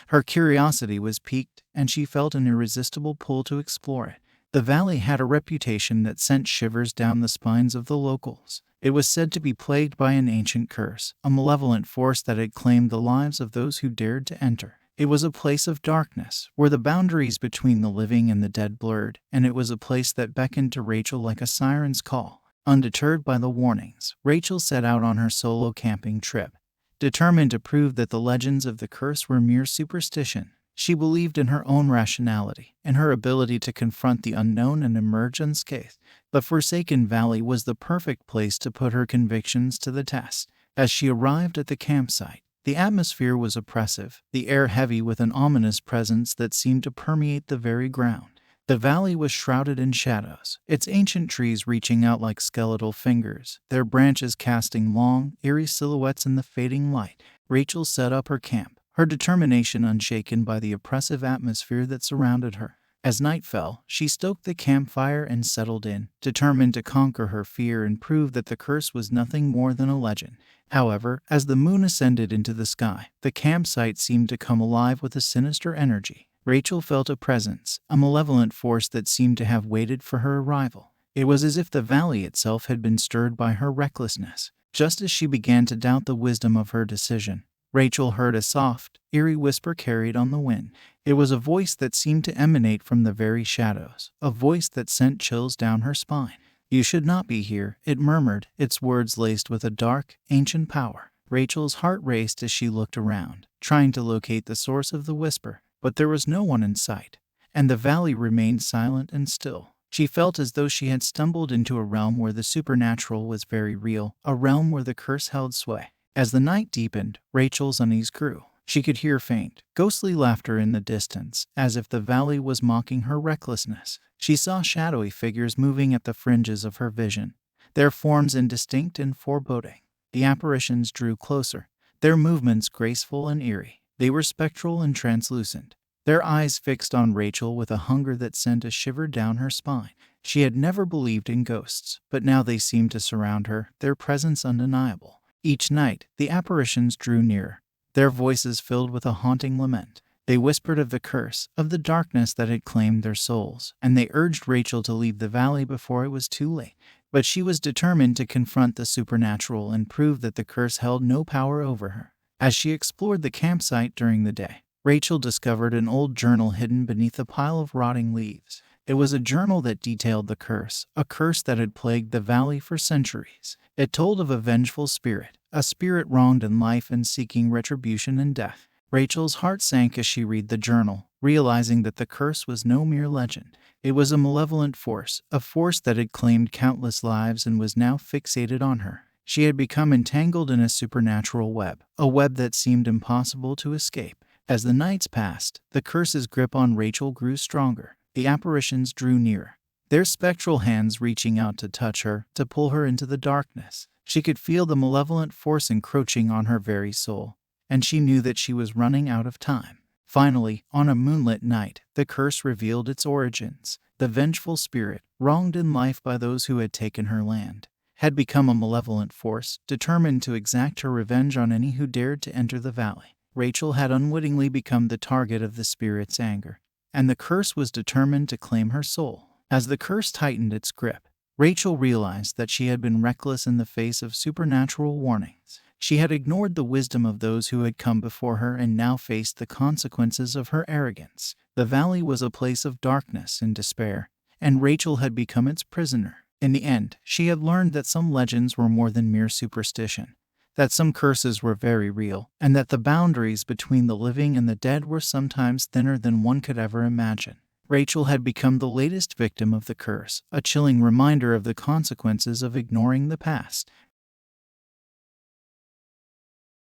her curiosity was piqued, and she felt an irresistible pull to explore it. The valley had a reputation that sent shivers down the spines of the locals. It was said to be plagued by an ancient curse, a malevolent force that had claimed the lives of those who dared to enter. It was a place of darkness, where the boundaries between the living and the dead blurred, and it was a place that beckoned to Rachel like a siren's call. Undeterred by the warnings, Rachel set out on her solo camping trip, determined to prove that the legends of the curse were mere superstition. She believed in her own rationality, and her ability to confront the unknown and emerge unscathed. The Forsaken Valley was the perfect place to put her convictions to the test. As she arrived at the campsite, the atmosphere was oppressive, the air heavy with an ominous presence that seemed to permeate the very ground. The valley was shrouded in shadows, its ancient trees reaching out like skeletal fingers, their branches casting long, eerie silhouettes in the fading light. Rachel set up her camp, her determination unshaken by the oppressive atmosphere that surrounded her. As night fell, she stoked the campfire and settled in, determined to conquer her fear and prove that the curse was nothing more than a legend. However, as the moon ascended into the sky, the campsite seemed to come alive with a sinister energy. Rachel felt a presence, a malevolent force that seemed to have waited for her arrival. It was as if the valley itself had been stirred by her recklessness. Just as she began to doubt the wisdom of her decision, Rachel heard a soft, eerie whisper carried on the wind. It was a voice that seemed to emanate from the very shadows, a voice that sent chills down her spine. "You should not be here," it murmured, its words laced with a dark, ancient power. Rachel's heart raced as she looked around, trying to locate the source of the whisper. But there was no one in sight, and the valley remained silent and still. She felt as though she had stumbled into a realm where the supernatural was very real, a realm where the curse held sway. As the night deepened, Rachel's unease grew. She could hear faint, ghostly laughter in the distance, as if the valley was mocking her recklessness. She saw shadowy figures moving at the fringes of her vision, their forms indistinct and foreboding. The apparitions drew closer, their movements graceful and eerie. They were spectral and translucent, their eyes fixed on Rachel with a hunger that sent a shiver down her spine. She had never believed in ghosts, but now they seemed to surround her, their presence undeniable. Each night, the apparitions drew nearer, their voices filled with a haunting lament. They whispered of the curse, of the darkness that had claimed their souls, and they urged Rachel to leave the valley before it was too late. But she was determined to confront the supernatural and prove that the curse held no power over her. As she explored the campsite during the day, Rachel discovered an old journal hidden beneath a pile of rotting leaves. It was a journal that detailed the curse, a curse that had plagued the valley for centuries. It told of a vengeful spirit, a spirit wronged in life and seeking retribution in death. Rachel's heart sank as she read the journal, realizing that the curse was no mere legend. It was a malevolent force, a force that had claimed countless lives and was now fixated on her. She had become entangled in a supernatural web, a web that seemed impossible to escape. As the nights passed, the curse's grip on Rachel grew stronger. The apparitions drew nearer, their spectral hands reaching out to touch her, to pull her into the darkness. She could feel the malevolent force encroaching on her very soul, and she knew that she was running out of time. Finally, on a moonlit night, the curse revealed its origins. The vengeful spirit, wronged in life by those who had taken her land, had become a malevolent force, determined to exact her revenge on any who dared to enter the valley. Rachel had unwittingly become the target of the spirit's anger, and the curse was determined to claim her soul. As the curse tightened its grip, Rachel realized that she had been reckless in the face of supernatural warnings. She had ignored the wisdom of those who had come before her and now faced the consequences of her arrogance. The valley was a place of darkness and despair, and Rachel had become its prisoner. In the end, she had learned that some legends were more than mere superstition, that some curses were very real, and that the boundaries between the living and the dead were sometimes thinner than one could ever imagine. Rachel had become the latest victim of the curse, a chilling reminder of the consequences of ignoring the past.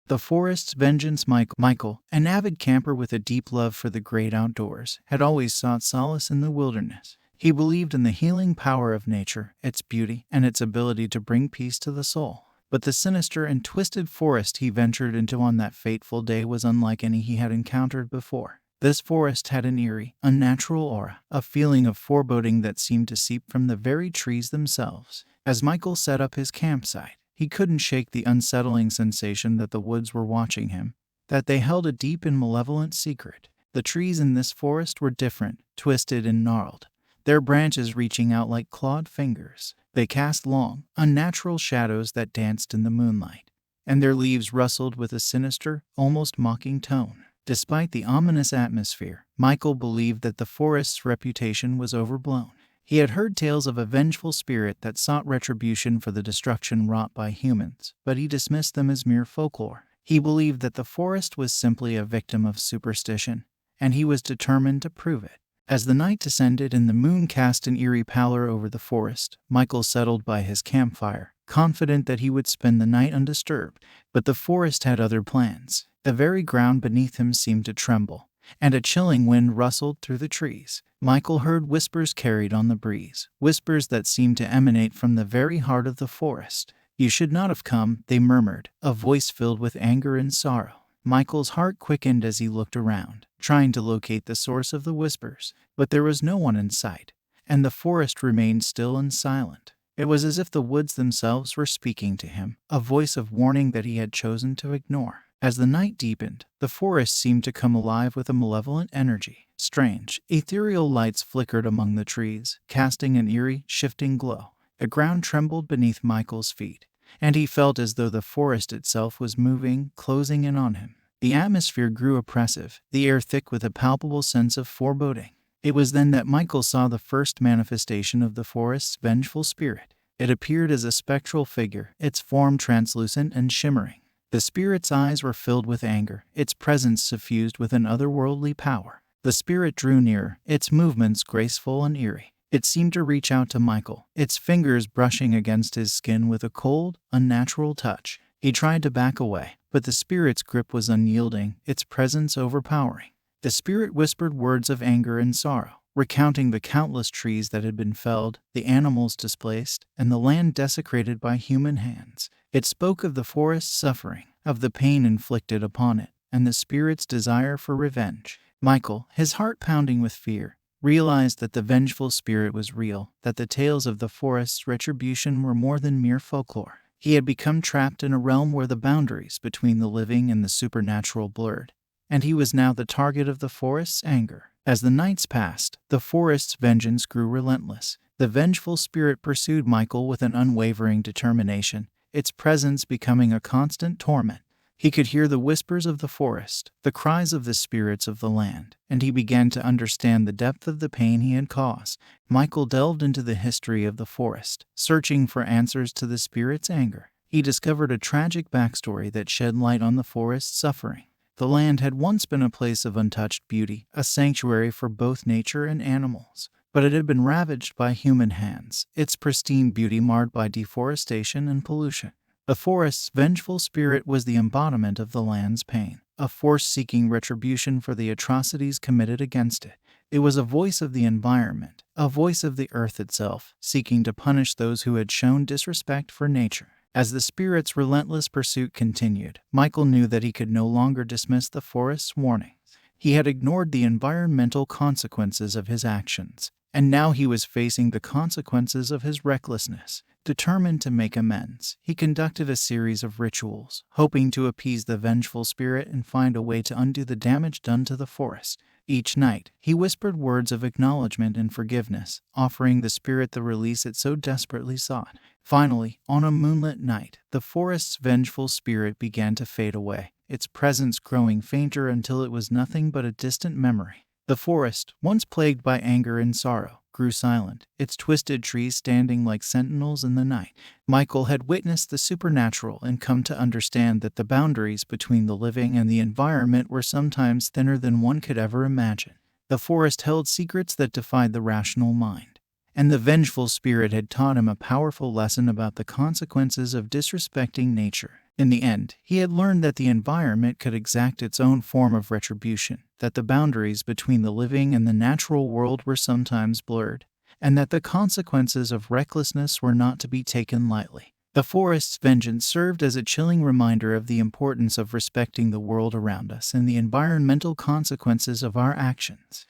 The forest's vengeance. Michael, an avid camper with a deep love for the great outdoors, had always sought solace in the wilderness. He believed in the healing power of nature, its beauty, and its ability to bring peace to the soul. But the sinister and twisted forest he ventured into on that fateful day was unlike any he had encountered before. This forest had an eerie, unnatural aura, a feeling of foreboding that seemed to seep from the very trees themselves. As Michael set up his campsite, he couldn't shake the unsettling sensation that the woods were watching him, that they held a deep and malevolent secret. The trees in this forest were different, twisted and gnarled, their branches reaching out like clawed fingers. They cast long, unnatural shadows that danced in the moonlight, and their leaves rustled with a sinister, almost mocking tone. Despite the ominous atmosphere, Michael believed that the forest's reputation was overblown. He had heard tales of a vengeful spirit that sought retribution for the destruction wrought by humans, but he dismissed them as mere folklore. He believed that the forest was simply a victim of superstition, and he was determined to prove it. As the night descended and the moon cast an eerie pallor over the forest, Michael settled by his campfire, confident that he would spend the night undisturbed. But the forest had other plans. The very ground beneath him seemed to tremble, and a chilling wind rustled through the trees. Michael heard whispers carried on the breeze, whispers that seemed to emanate from the very heart of the forest. "You should not have come," they murmured, a voice filled with anger and sorrow. Michael's heart quickened as he looked around, trying to locate the source of the whispers, but there was no one in sight, and the forest remained still and silent. It was as if the woods themselves were speaking to him, a voice of warning that he had chosen to ignore. As the night deepened, the forest seemed to come alive with a malevolent energy. Strange, ethereal lights flickered among the trees, casting an eerie, shifting glow. The ground trembled beneath Michael's feet, and he felt as though the forest itself was moving, closing in on him. The atmosphere grew oppressive, the air thick with a palpable sense of foreboding. It was then that Michael saw the first manifestation of the forest's vengeful spirit. It appeared as a spectral figure, its form translucent and shimmering. The spirit's eyes were filled with anger, its presence suffused with an otherworldly power. The spirit drew nearer, its movements graceful and eerie. It seemed to reach out to Michael, its fingers brushing against his skin with a cold, unnatural touch. He tried to back away, but the spirit's grip was unyielding, its presence overpowering. The spirit whispered words of anger and sorrow, recounting the countless trees that had been felled, the animals displaced, and the land desecrated by human hands. It spoke of the forest's suffering, of the pain inflicted upon it, and the spirit's desire for revenge. Michael, his heart pounding with fear, realized that the vengeful spirit was real, that the tales of the forest's retribution were more than mere folklore. He had become trapped in a realm where the boundaries between the living and the supernatural blurred, and he was now the target of the forest's anger. As the nights passed, the forest's vengeance grew relentless. The vengeful spirit pursued Michael with an unwavering determination, its presence becoming a constant torment. He could hear the whispers of the forest, the cries of the spirits of the land, and he began to understand the depth of the pain he had caused. Michael delved into the history of the forest, searching for answers to the spirit's anger. He discovered a tragic backstory that shed light on the forest's suffering. The land had once been a place of untouched beauty, a sanctuary for both nature and animals. But it had been ravaged by human hands, its pristine beauty marred by deforestation and pollution. The forest's vengeful spirit was the embodiment of the land's pain, a force seeking retribution for the atrocities committed against it. It was a voice of the environment, a voice of the earth itself, seeking to punish those who had shown disrespect for nature. As the spirit's relentless pursuit continued, Michael knew that he could no longer dismiss the forest's warnings. He had ignored the environmental consequences of his actions, and now he was facing the consequences of his recklessness. Determined to make amends, he conducted a series of rituals, hoping to appease the vengeful spirit and find a way to undo the damage done to the forest. Each night, he whispered words of acknowledgement and forgiveness, offering the spirit the release it so desperately sought. Finally, on a moonlit night, the forest's vengeful spirit began to fade away, its presence growing fainter until it was nothing but a distant memory. The forest, once plagued by anger and sorrow, grew silent, its twisted trees standing like sentinels in the night. Michael had witnessed the supernatural and come to understand that the boundaries between the living and the environment were sometimes thinner than one could ever imagine. The forest held secrets that defied the rational mind, and the vengeful spirit had taught him a powerful lesson about the consequences of disrespecting nature. In the end, he had learned that the environment could exact its own form of retribution, that the boundaries between the living and the natural world were sometimes blurred, and that the consequences of recklessness were not to be taken lightly. The forest's vengeance served as a chilling reminder of the importance of respecting the world around us and the environmental consequences of our actions.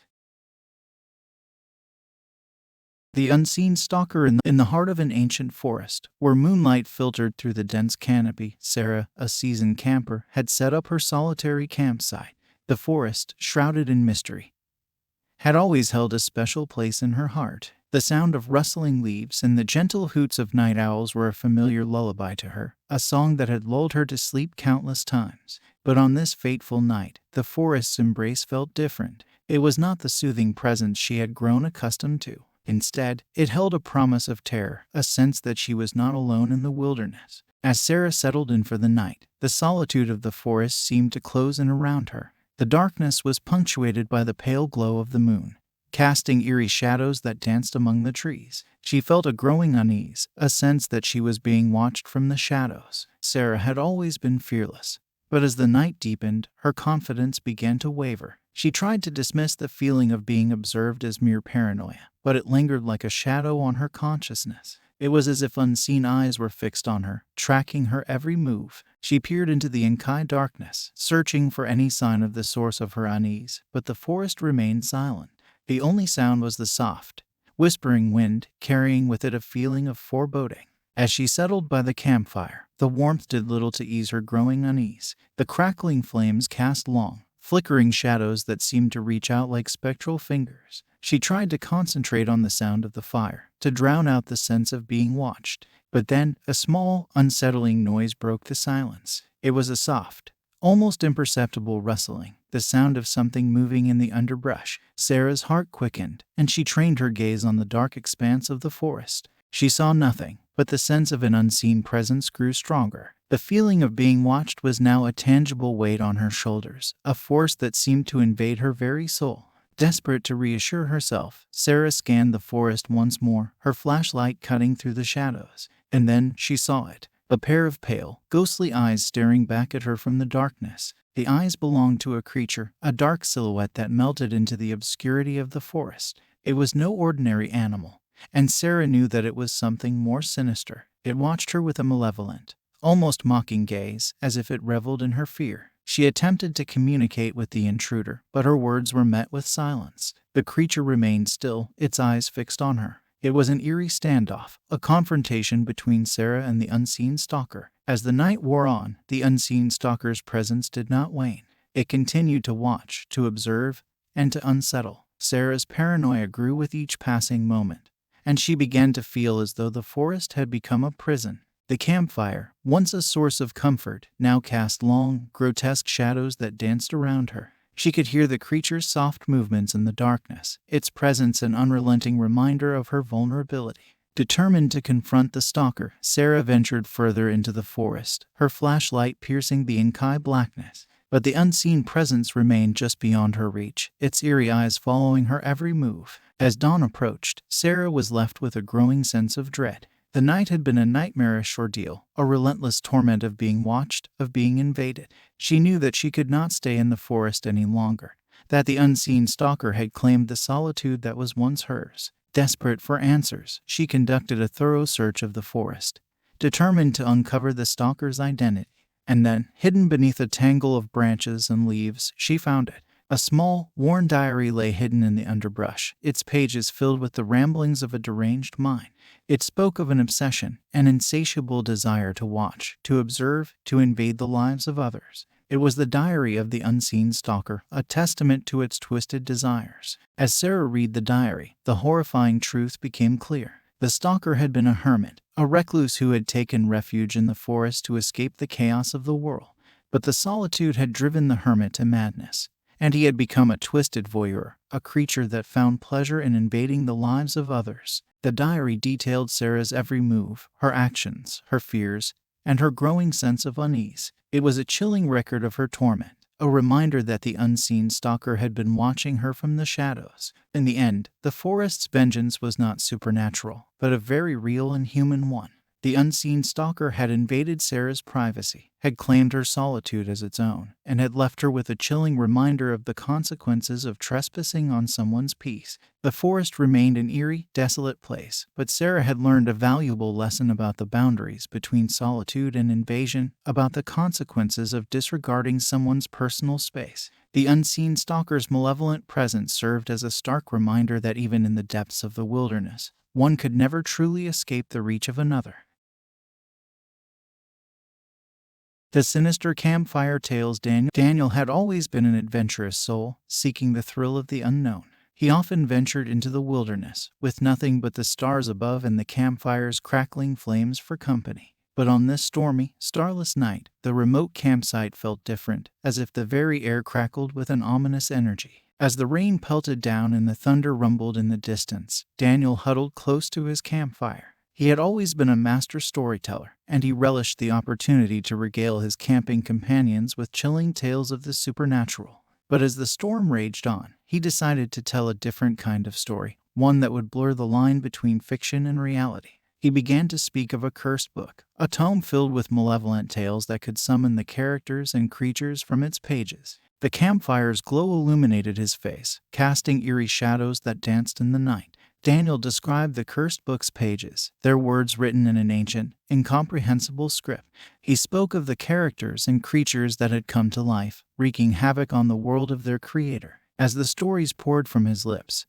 The unseen stalker in the heart of an ancient forest, where moonlight filtered through the dense canopy, Sarah, a seasoned camper, had set up her solitary campsite. The forest, shrouded in mystery, had always held a special place in her heart. The sound of rustling leaves and the gentle hoots of night owls were a familiar lullaby to her, a song that had lulled her to sleep countless times. But on this fateful night, the forest's embrace felt different. It was not the soothing presence she had grown accustomed to. Instead, it held a promise of terror, a sense that she was not alone in the wilderness. As Sarah settled in for the night, the solitude of the forest seemed to close in around her. The darkness was punctuated by the pale glow of the moon, casting eerie shadows that danced among the trees. She felt a growing unease, a sense that she was being watched from the shadows. Sarah had always been fearless, but as the night deepened, her confidence began to waver. She tried to dismiss the feeling of being observed as mere paranoia, but it lingered like a shadow on her consciousness. It was as if unseen eyes were fixed on her, tracking her every move. She peered into the inky darkness, searching for any sign of the source of her unease, but the forest remained silent. The only sound was the soft, whispering wind, carrying with it a feeling of foreboding. As she settled by the campfire, the warmth did little to ease her growing unease. The crackling flames cast long, flickering shadows that seemed to reach out like spectral fingers. She tried to concentrate on the sound of the fire, to drown out the sense of being watched. But then, a small, unsettling noise broke the silence. It was a soft, almost imperceptible rustling, the sound of something moving in the underbrush. Sarah's heart quickened, and she trained her gaze on the dark expanse of the forest. She saw nothing, but the sense of an unseen presence grew stronger. The feeling of being watched was now a tangible weight on her shoulders, a force that seemed to invade her very soul. Desperate to reassure herself, Sarah scanned the forest once more, her flashlight cutting through the shadows. And then she saw it, a pair of pale, ghostly eyes staring back at her from the darkness. The eyes belonged to a creature, a dark silhouette that melted into the obscurity of the forest. It was no ordinary animal, and Sarah knew that it was something more sinister. It watched her with a malevolent, almost mocking gaze, as if it reveled in her fear. She attempted to communicate with the intruder, but her words were met with silence. The creature remained still, its eyes fixed on her. It was an eerie standoff, a confrontation between Sarah and the unseen stalker. As the night wore on, the unseen stalker's presence did not wane. It continued to watch, to observe, and to unsettle. Sarah's paranoia grew with each passing moment, and she began to feel as though the forest had become a prison. The campfire, once a source of comfort, now cast long, grotesque shadows that danced around her. She could hear the creature's soft movements in the darkness, its presence an unrelenting reminder of her vulnerability. Determined to confront the stalker, Sarah ventured further into the forest, her flashlight piercing the inky blackness. But the unseen presence remained just beyond her reach, its eerie eyes following her every move. As dawn approached, Sarah was left with a growing sense of dread. The night had been a nightmarish ordeal, a relentless torment of being watched, of being invaded. She knew that she could not stay in the forest any longer, that the unseen stalker had claimed the solitude that was once hers. Desperate for answers, she conducted a thorough search of the forest, determined to uncover the stalker's identity. And then, hidden beneath a tangle of branches and leaves, she found it. A small, worn diary lay hidden in the underbrush, its pages filled with the ramblings of a deranged mind. It spoke of an obsession, an insatiable desire to watch, to observe, to invade the lives of others. It was the diary of the unseen stalker, a testament to its twisted desires. As Sarah read the diary, the horrifying truth became clear. The stalker had been a hermit, a recluse who had taken refuge in the forest to escape the chaos of the world. But the solitude had driven the hermit to madness, and he had become a twisted voyeur, a creature that found pleasure in invading the lives of others. The diary detailed Sarah's every move, her actions, her fears, and her growing sense of unease. It was a chilling record of her torment, a reminder that the unseen stalker had been watching her from the shadows. In the end, the forest's vengeance was not supernatural, but a very real and human one. The unseen stalker had invaded Sarah's privacy, had claimed her solitude as its own, and had left her with a chilling reminder of the consequences of trespassing on someone's peace. The forest remained an eerie, desolate place, but Sarah had learned a valuable lesson about the boundaries between solitude and invasion, about the consequences of disregarding someone's personal space. The unseen stalker's malevolent presence served as a stark reminder that even in the depths of the wilderness, one could never truly escape the reach of another. The sinister Campfire Tales. Daniel had always been an adventurous soul, seeking the thrill of the unknown. He often ventured into the wilderness, with nothing but the stars above and the campfire's crackling flames for company. But on this stormy, starless night, the remote campsite felt different, as if the very air crackled with an ominous energy. As the rain pelted down and the thunder rumbled in the distance, Daniel huddled close to his campfire. He had always been a master storyteller, and he relished the opportunity to regale his camping companions with chilling tales of the supernatural. But as the storm raged on, he decided to tell a different kind of story, one that would blur the line between fiction and reality. He began to speak of a cursed book, a tome filled with malevolent tales that could summon the characters and creatures from its pages. The campfire's glow illuminated his face, casting eerie shadows that danced in the night. Daniel described the cursed book's pages, their words written in an ancient, incomprehensible script. He spoke of the characters and creatures that had come to life, wreaking havoc on the world of their creator. As the stories poured from his lips,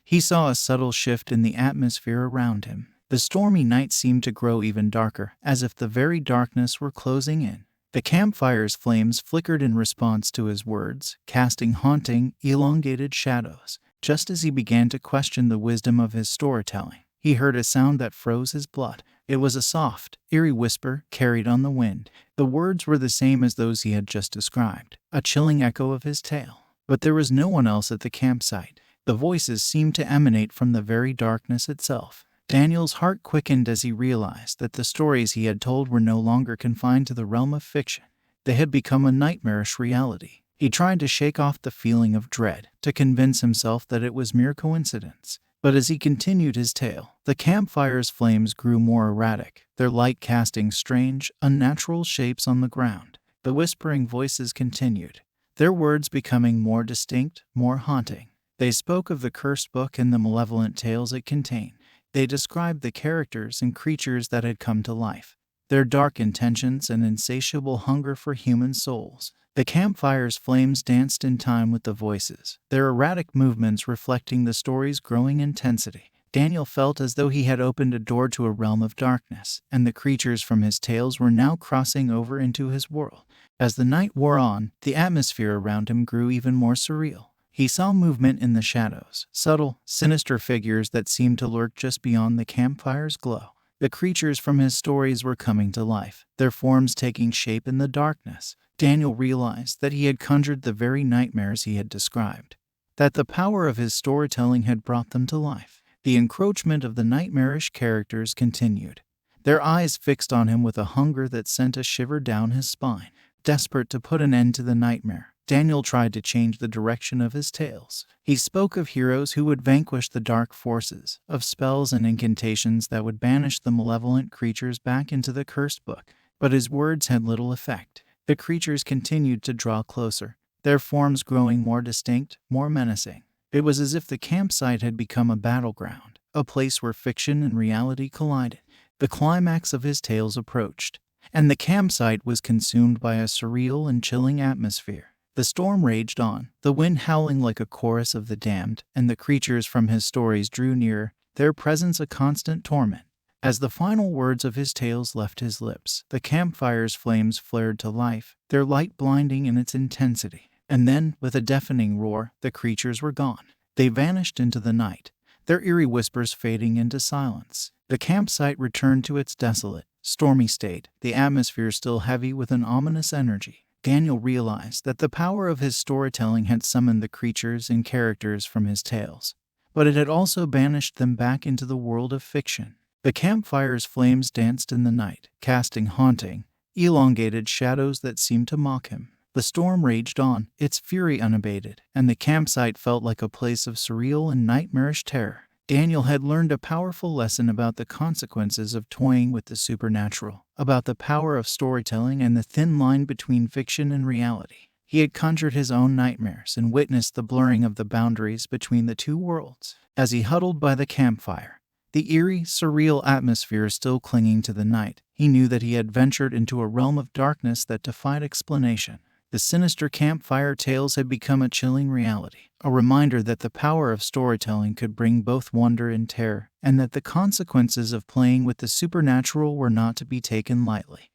he saw a subtle shift in the atmosphere around him. The stormy night seemed to grow even darker, as if the very darkness were closing in. The campfire's flames flickered in response to his words, casting haunting, elongated shadows. Just as he began to question the wisdom of his storytelling, he heard a sound that froze his blood. It was a soft, eerie whisper carried on the wind. The words were the same as those he had just described, a chilling echo of his tale. But there was no one else at the campsite. The voices seemed to emanate from the very darkness itself. Daniel's heart quickened as he realized that the stories he had told were no longer confined to the realm of fiction. They had become a nightmarish reality. He tried to shake off the feeling of dread, to convince himself that it was mere coincidence. But as he continued his tale, the campfire's flames grew more erratic, their light casting strange, unnatural shapes on the ground. The whispering voices continued, their words becoming more distinct, more haunting. They spoke of the cursed book and the malevolent tales it contained. They described the characters and creatures that had come to life, their dark intentions and insatiable hunger for human souls. The campfire's flames danced in time with the voices, their erratic movements reflecting the story's growing intensity. Daniel felt as though he had opened a door to a realm of darkness, and the creatures from his tales were now crossing over into his world. As the night wore on, the atmosphere around him grew even more surreal. He saw movement in the shadows, subtle, sinister figures that seemed to lurk just beyond the campfire's glow. The creatures from his stories were coming to life, their forms taking shape in the darkness. Daniel realized that he had conjured the very nightmares he had described, that the power of his storytelling had brought them to life. The encroachment of the nightmarish characters continued, their eyes fixed on him with a hunger that sent a shiver down his spine. Desperate to put an end to the nightmare, Daniel tried to change the direction of his tales. He spoke of heroes who would vanquish the dark forces, of spells and incantations that would banish the malevolent creatures back into the cursed book. But his words had little effect. The creatures continued to draw closer, their forms growing more distinct, more menacing. It was as if the campsite had become a battleground, a place where fiction and reality collided. The climax of his tales approached, and the campsite was consumed by a surreal and chilling atmosphere. The storm raged on, the wind howling like a chorus of the damned, and the creatures from his stories drew nearer, their presence a constant torment. As the final words of his tales left his lips, the campfire's flames flared to life, their light blinding in its intensity. And then, with a deafening roar, the creatures were gone. They vanished into the night, their eerie whispers fading into silence. The campsite returned to its desolate, stormy state, the atmosphere still heavy with an ominous energy. Daniel realized that the power of his storytelling had summoned the creatures and characters from his tales, but it had also banished them back into the world of fiction. The campfire's flames danced in the night, casting haunting, elongated shadows that seemed to mock him. The storm raged on, its fury unabated, and the campsite felt like a place of surreal and nightmarish terror. Daniel had learned a powerful lesson about the consequences of toying with the supernatural, about the power of storytelling and the thin line between fiction and reality. He had conjured his own nightmares and witnessed the blurring of the boundaries between the two worlds. As he huddled by the campfire, the eerie, surreal atmosphere still clinging to the night, he knew that he had ventured into a realm of darkness that defied explanation. The sinister campfire tales had become a chilling reality, a reminder that the power of storytelling could bring both wonder and terror, and that the consequences of playing with the supernatural were not to be taken lightly.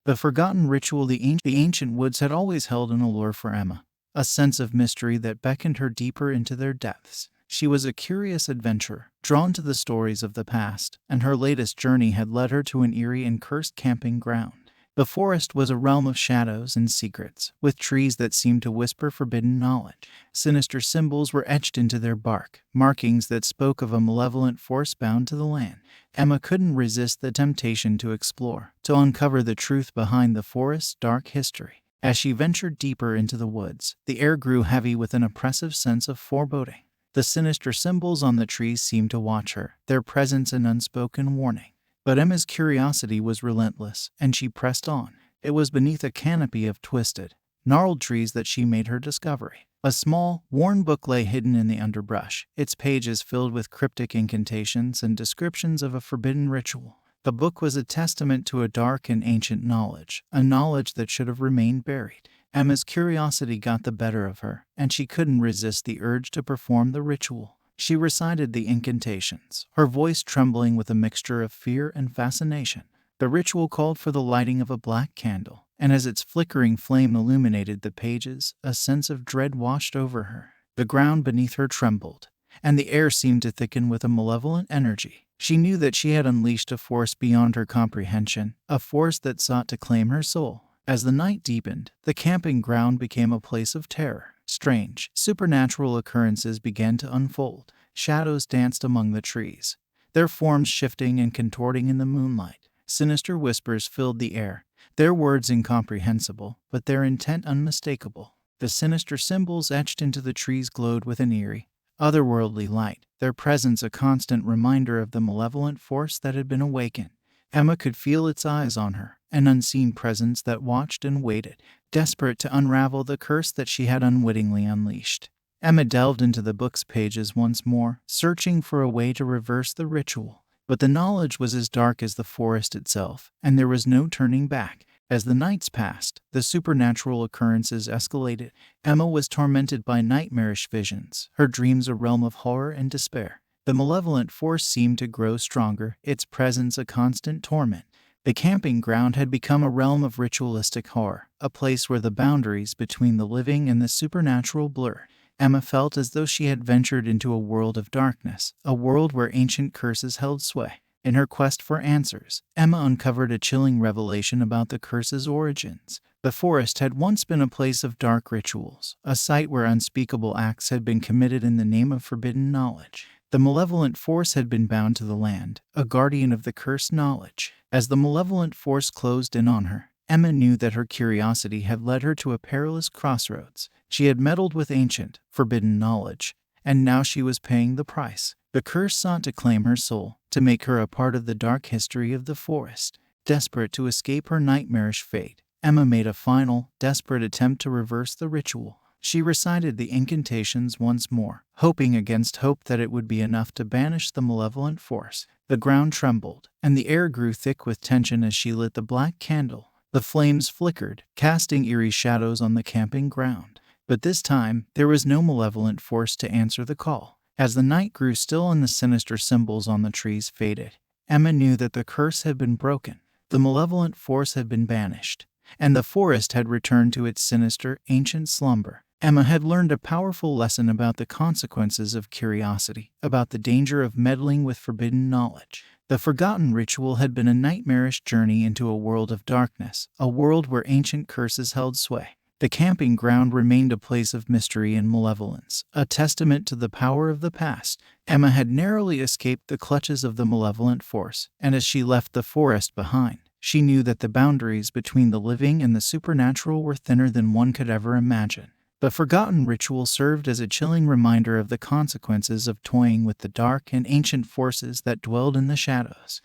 The forgotten ritual. The ancient woods had always held an allure for Emma, a sense of mystery that beckoned her deeper into their depths. She was a curious adventurer, drawn to the stories of the past, and her latest journey had led her to an eerie and cursed camping ground. The forest was a realm of shadows and secrets, with trees that seemed to whisper forbidden knowledge. Sinister symbols were etched into their bark, markings that spoke of a malevolent force bound to the land. Emma couldn't resist the temptation to explore, to uncover the truth behind the forest's dark history. As she ventured deeper into the woods, the air grew heavy with an oppressive sense of foreboding. The sinister symbols on the trees seemed to watch her, their presence an unspoken warning. But Emma's curiosity was relentless, and she pressed on. It was beneath a canopy of twisted, gnarled trees that she made her discovery. A small, worn book lay hidden in the underbrush, its pages filled with cryptic incantations and descriptions of a forbidden ritual. The book was a testament to a dark and ancient knowledge, a knowledge that should have remained buried. Emma's curiosity got the better of her, and she couldn't resist the urge to perform the ritual. She recited the incantations, her voice trembling with a mixture of fear and fascination. The ritual called for the lighting of a black candle, and as its flickering flame illuminated the pages, a sense of dread washed over her. The ground beneath her trembled, and the air seemed to thicken with a malevolent energy. She knew that she had unleashed a force beyond her comprehension, a force that sought to claim her soul. As the night deepened, the camping ground became a place of terror. Strange, supernatural occurrences began to unfold. Shadows danced among the trees, their forms shifting and contorting in the moonlight. Sinister whispers filled the air, their words incomprehensible, but their intent unmistakable. The sinister symbols etched into the trees glowed with an eerie, otherworldly light, their presence a constant reminder of the malevolent force that had been awakened. Emma could feel its eyes on her, an unseen presence that watched and waited, desperate to unravel the curse that she had unwittingly unleashed. Emma delved into the book's pages once more, searching for a way to reverse the ritual. But the knowledge was as dark as the forest itself, and there was no turning back. As the nights passed, the supernatural occurrences escalated. Emma was tormented by nightmarish visions, her dreams a realm of horror and despair. The malevolent force seemed to grow stronger, its presence a constant torment. The camping ground had become a realm of ritualistic horror, a place where the boundaries between the living and the supernatural blurred. Emma felt as though she had ventured into a world of darkness, a world where ancient curses held sway. In her quest for answers, Emma uncovered a chilling revelation about the curse's origins. The forest had once been a place of dark rituals, a site where unspeakable acts had been committed in the name of forbidden knowledge. The malevolent force had been bound to the land, a guardian of the cursed knowledge. As the malevolent force closed in on her, Emma knew that her curiosity had led her to a perilous crossroads. She had meddled with ancient, forbidden knowledge, and now she was paying the price. The curse sought to claim her soul, to make her a part of the dark history of the forest. Desperate to escape her nightmarish fate, Emma made a final, desperate attempt to reverse the ritual. She recited the incantations once more, hoping against hope that it would be enough to banish the malevolent force. The ground trembled, and the air grew thick with tension as she lit the black candle. The flames flickered, casting eerie shadows on the camping ground. But this time, there was no malevolent force to answer the call. As the night grew still and the sinister symbols on the trees faded, Emma knew that the curse had been broken. The malevolent force had been banished, and the forest had returned to its sinister, ancient slumber. Emma had learned a powerful lesson about the consequences of curiosity, about the danger of meddling with forbidden knowledge. The forgotten ritual had been a nightmarish journey into a world of darkness, a world where ancient curses held sway. The camping ground remained a place of mystery and malevolence, a testament to the power of the past. Emma had narrowly escaped the clutches of the malevolent force, and as she left the forest behind, she knew that the boundaries between the living and the supernatural were thinner than one could ever imagine. The forgotten ritual served as a chilling reminder of the consequences of toying with the dark and ancient forces that dwelled in the shadows.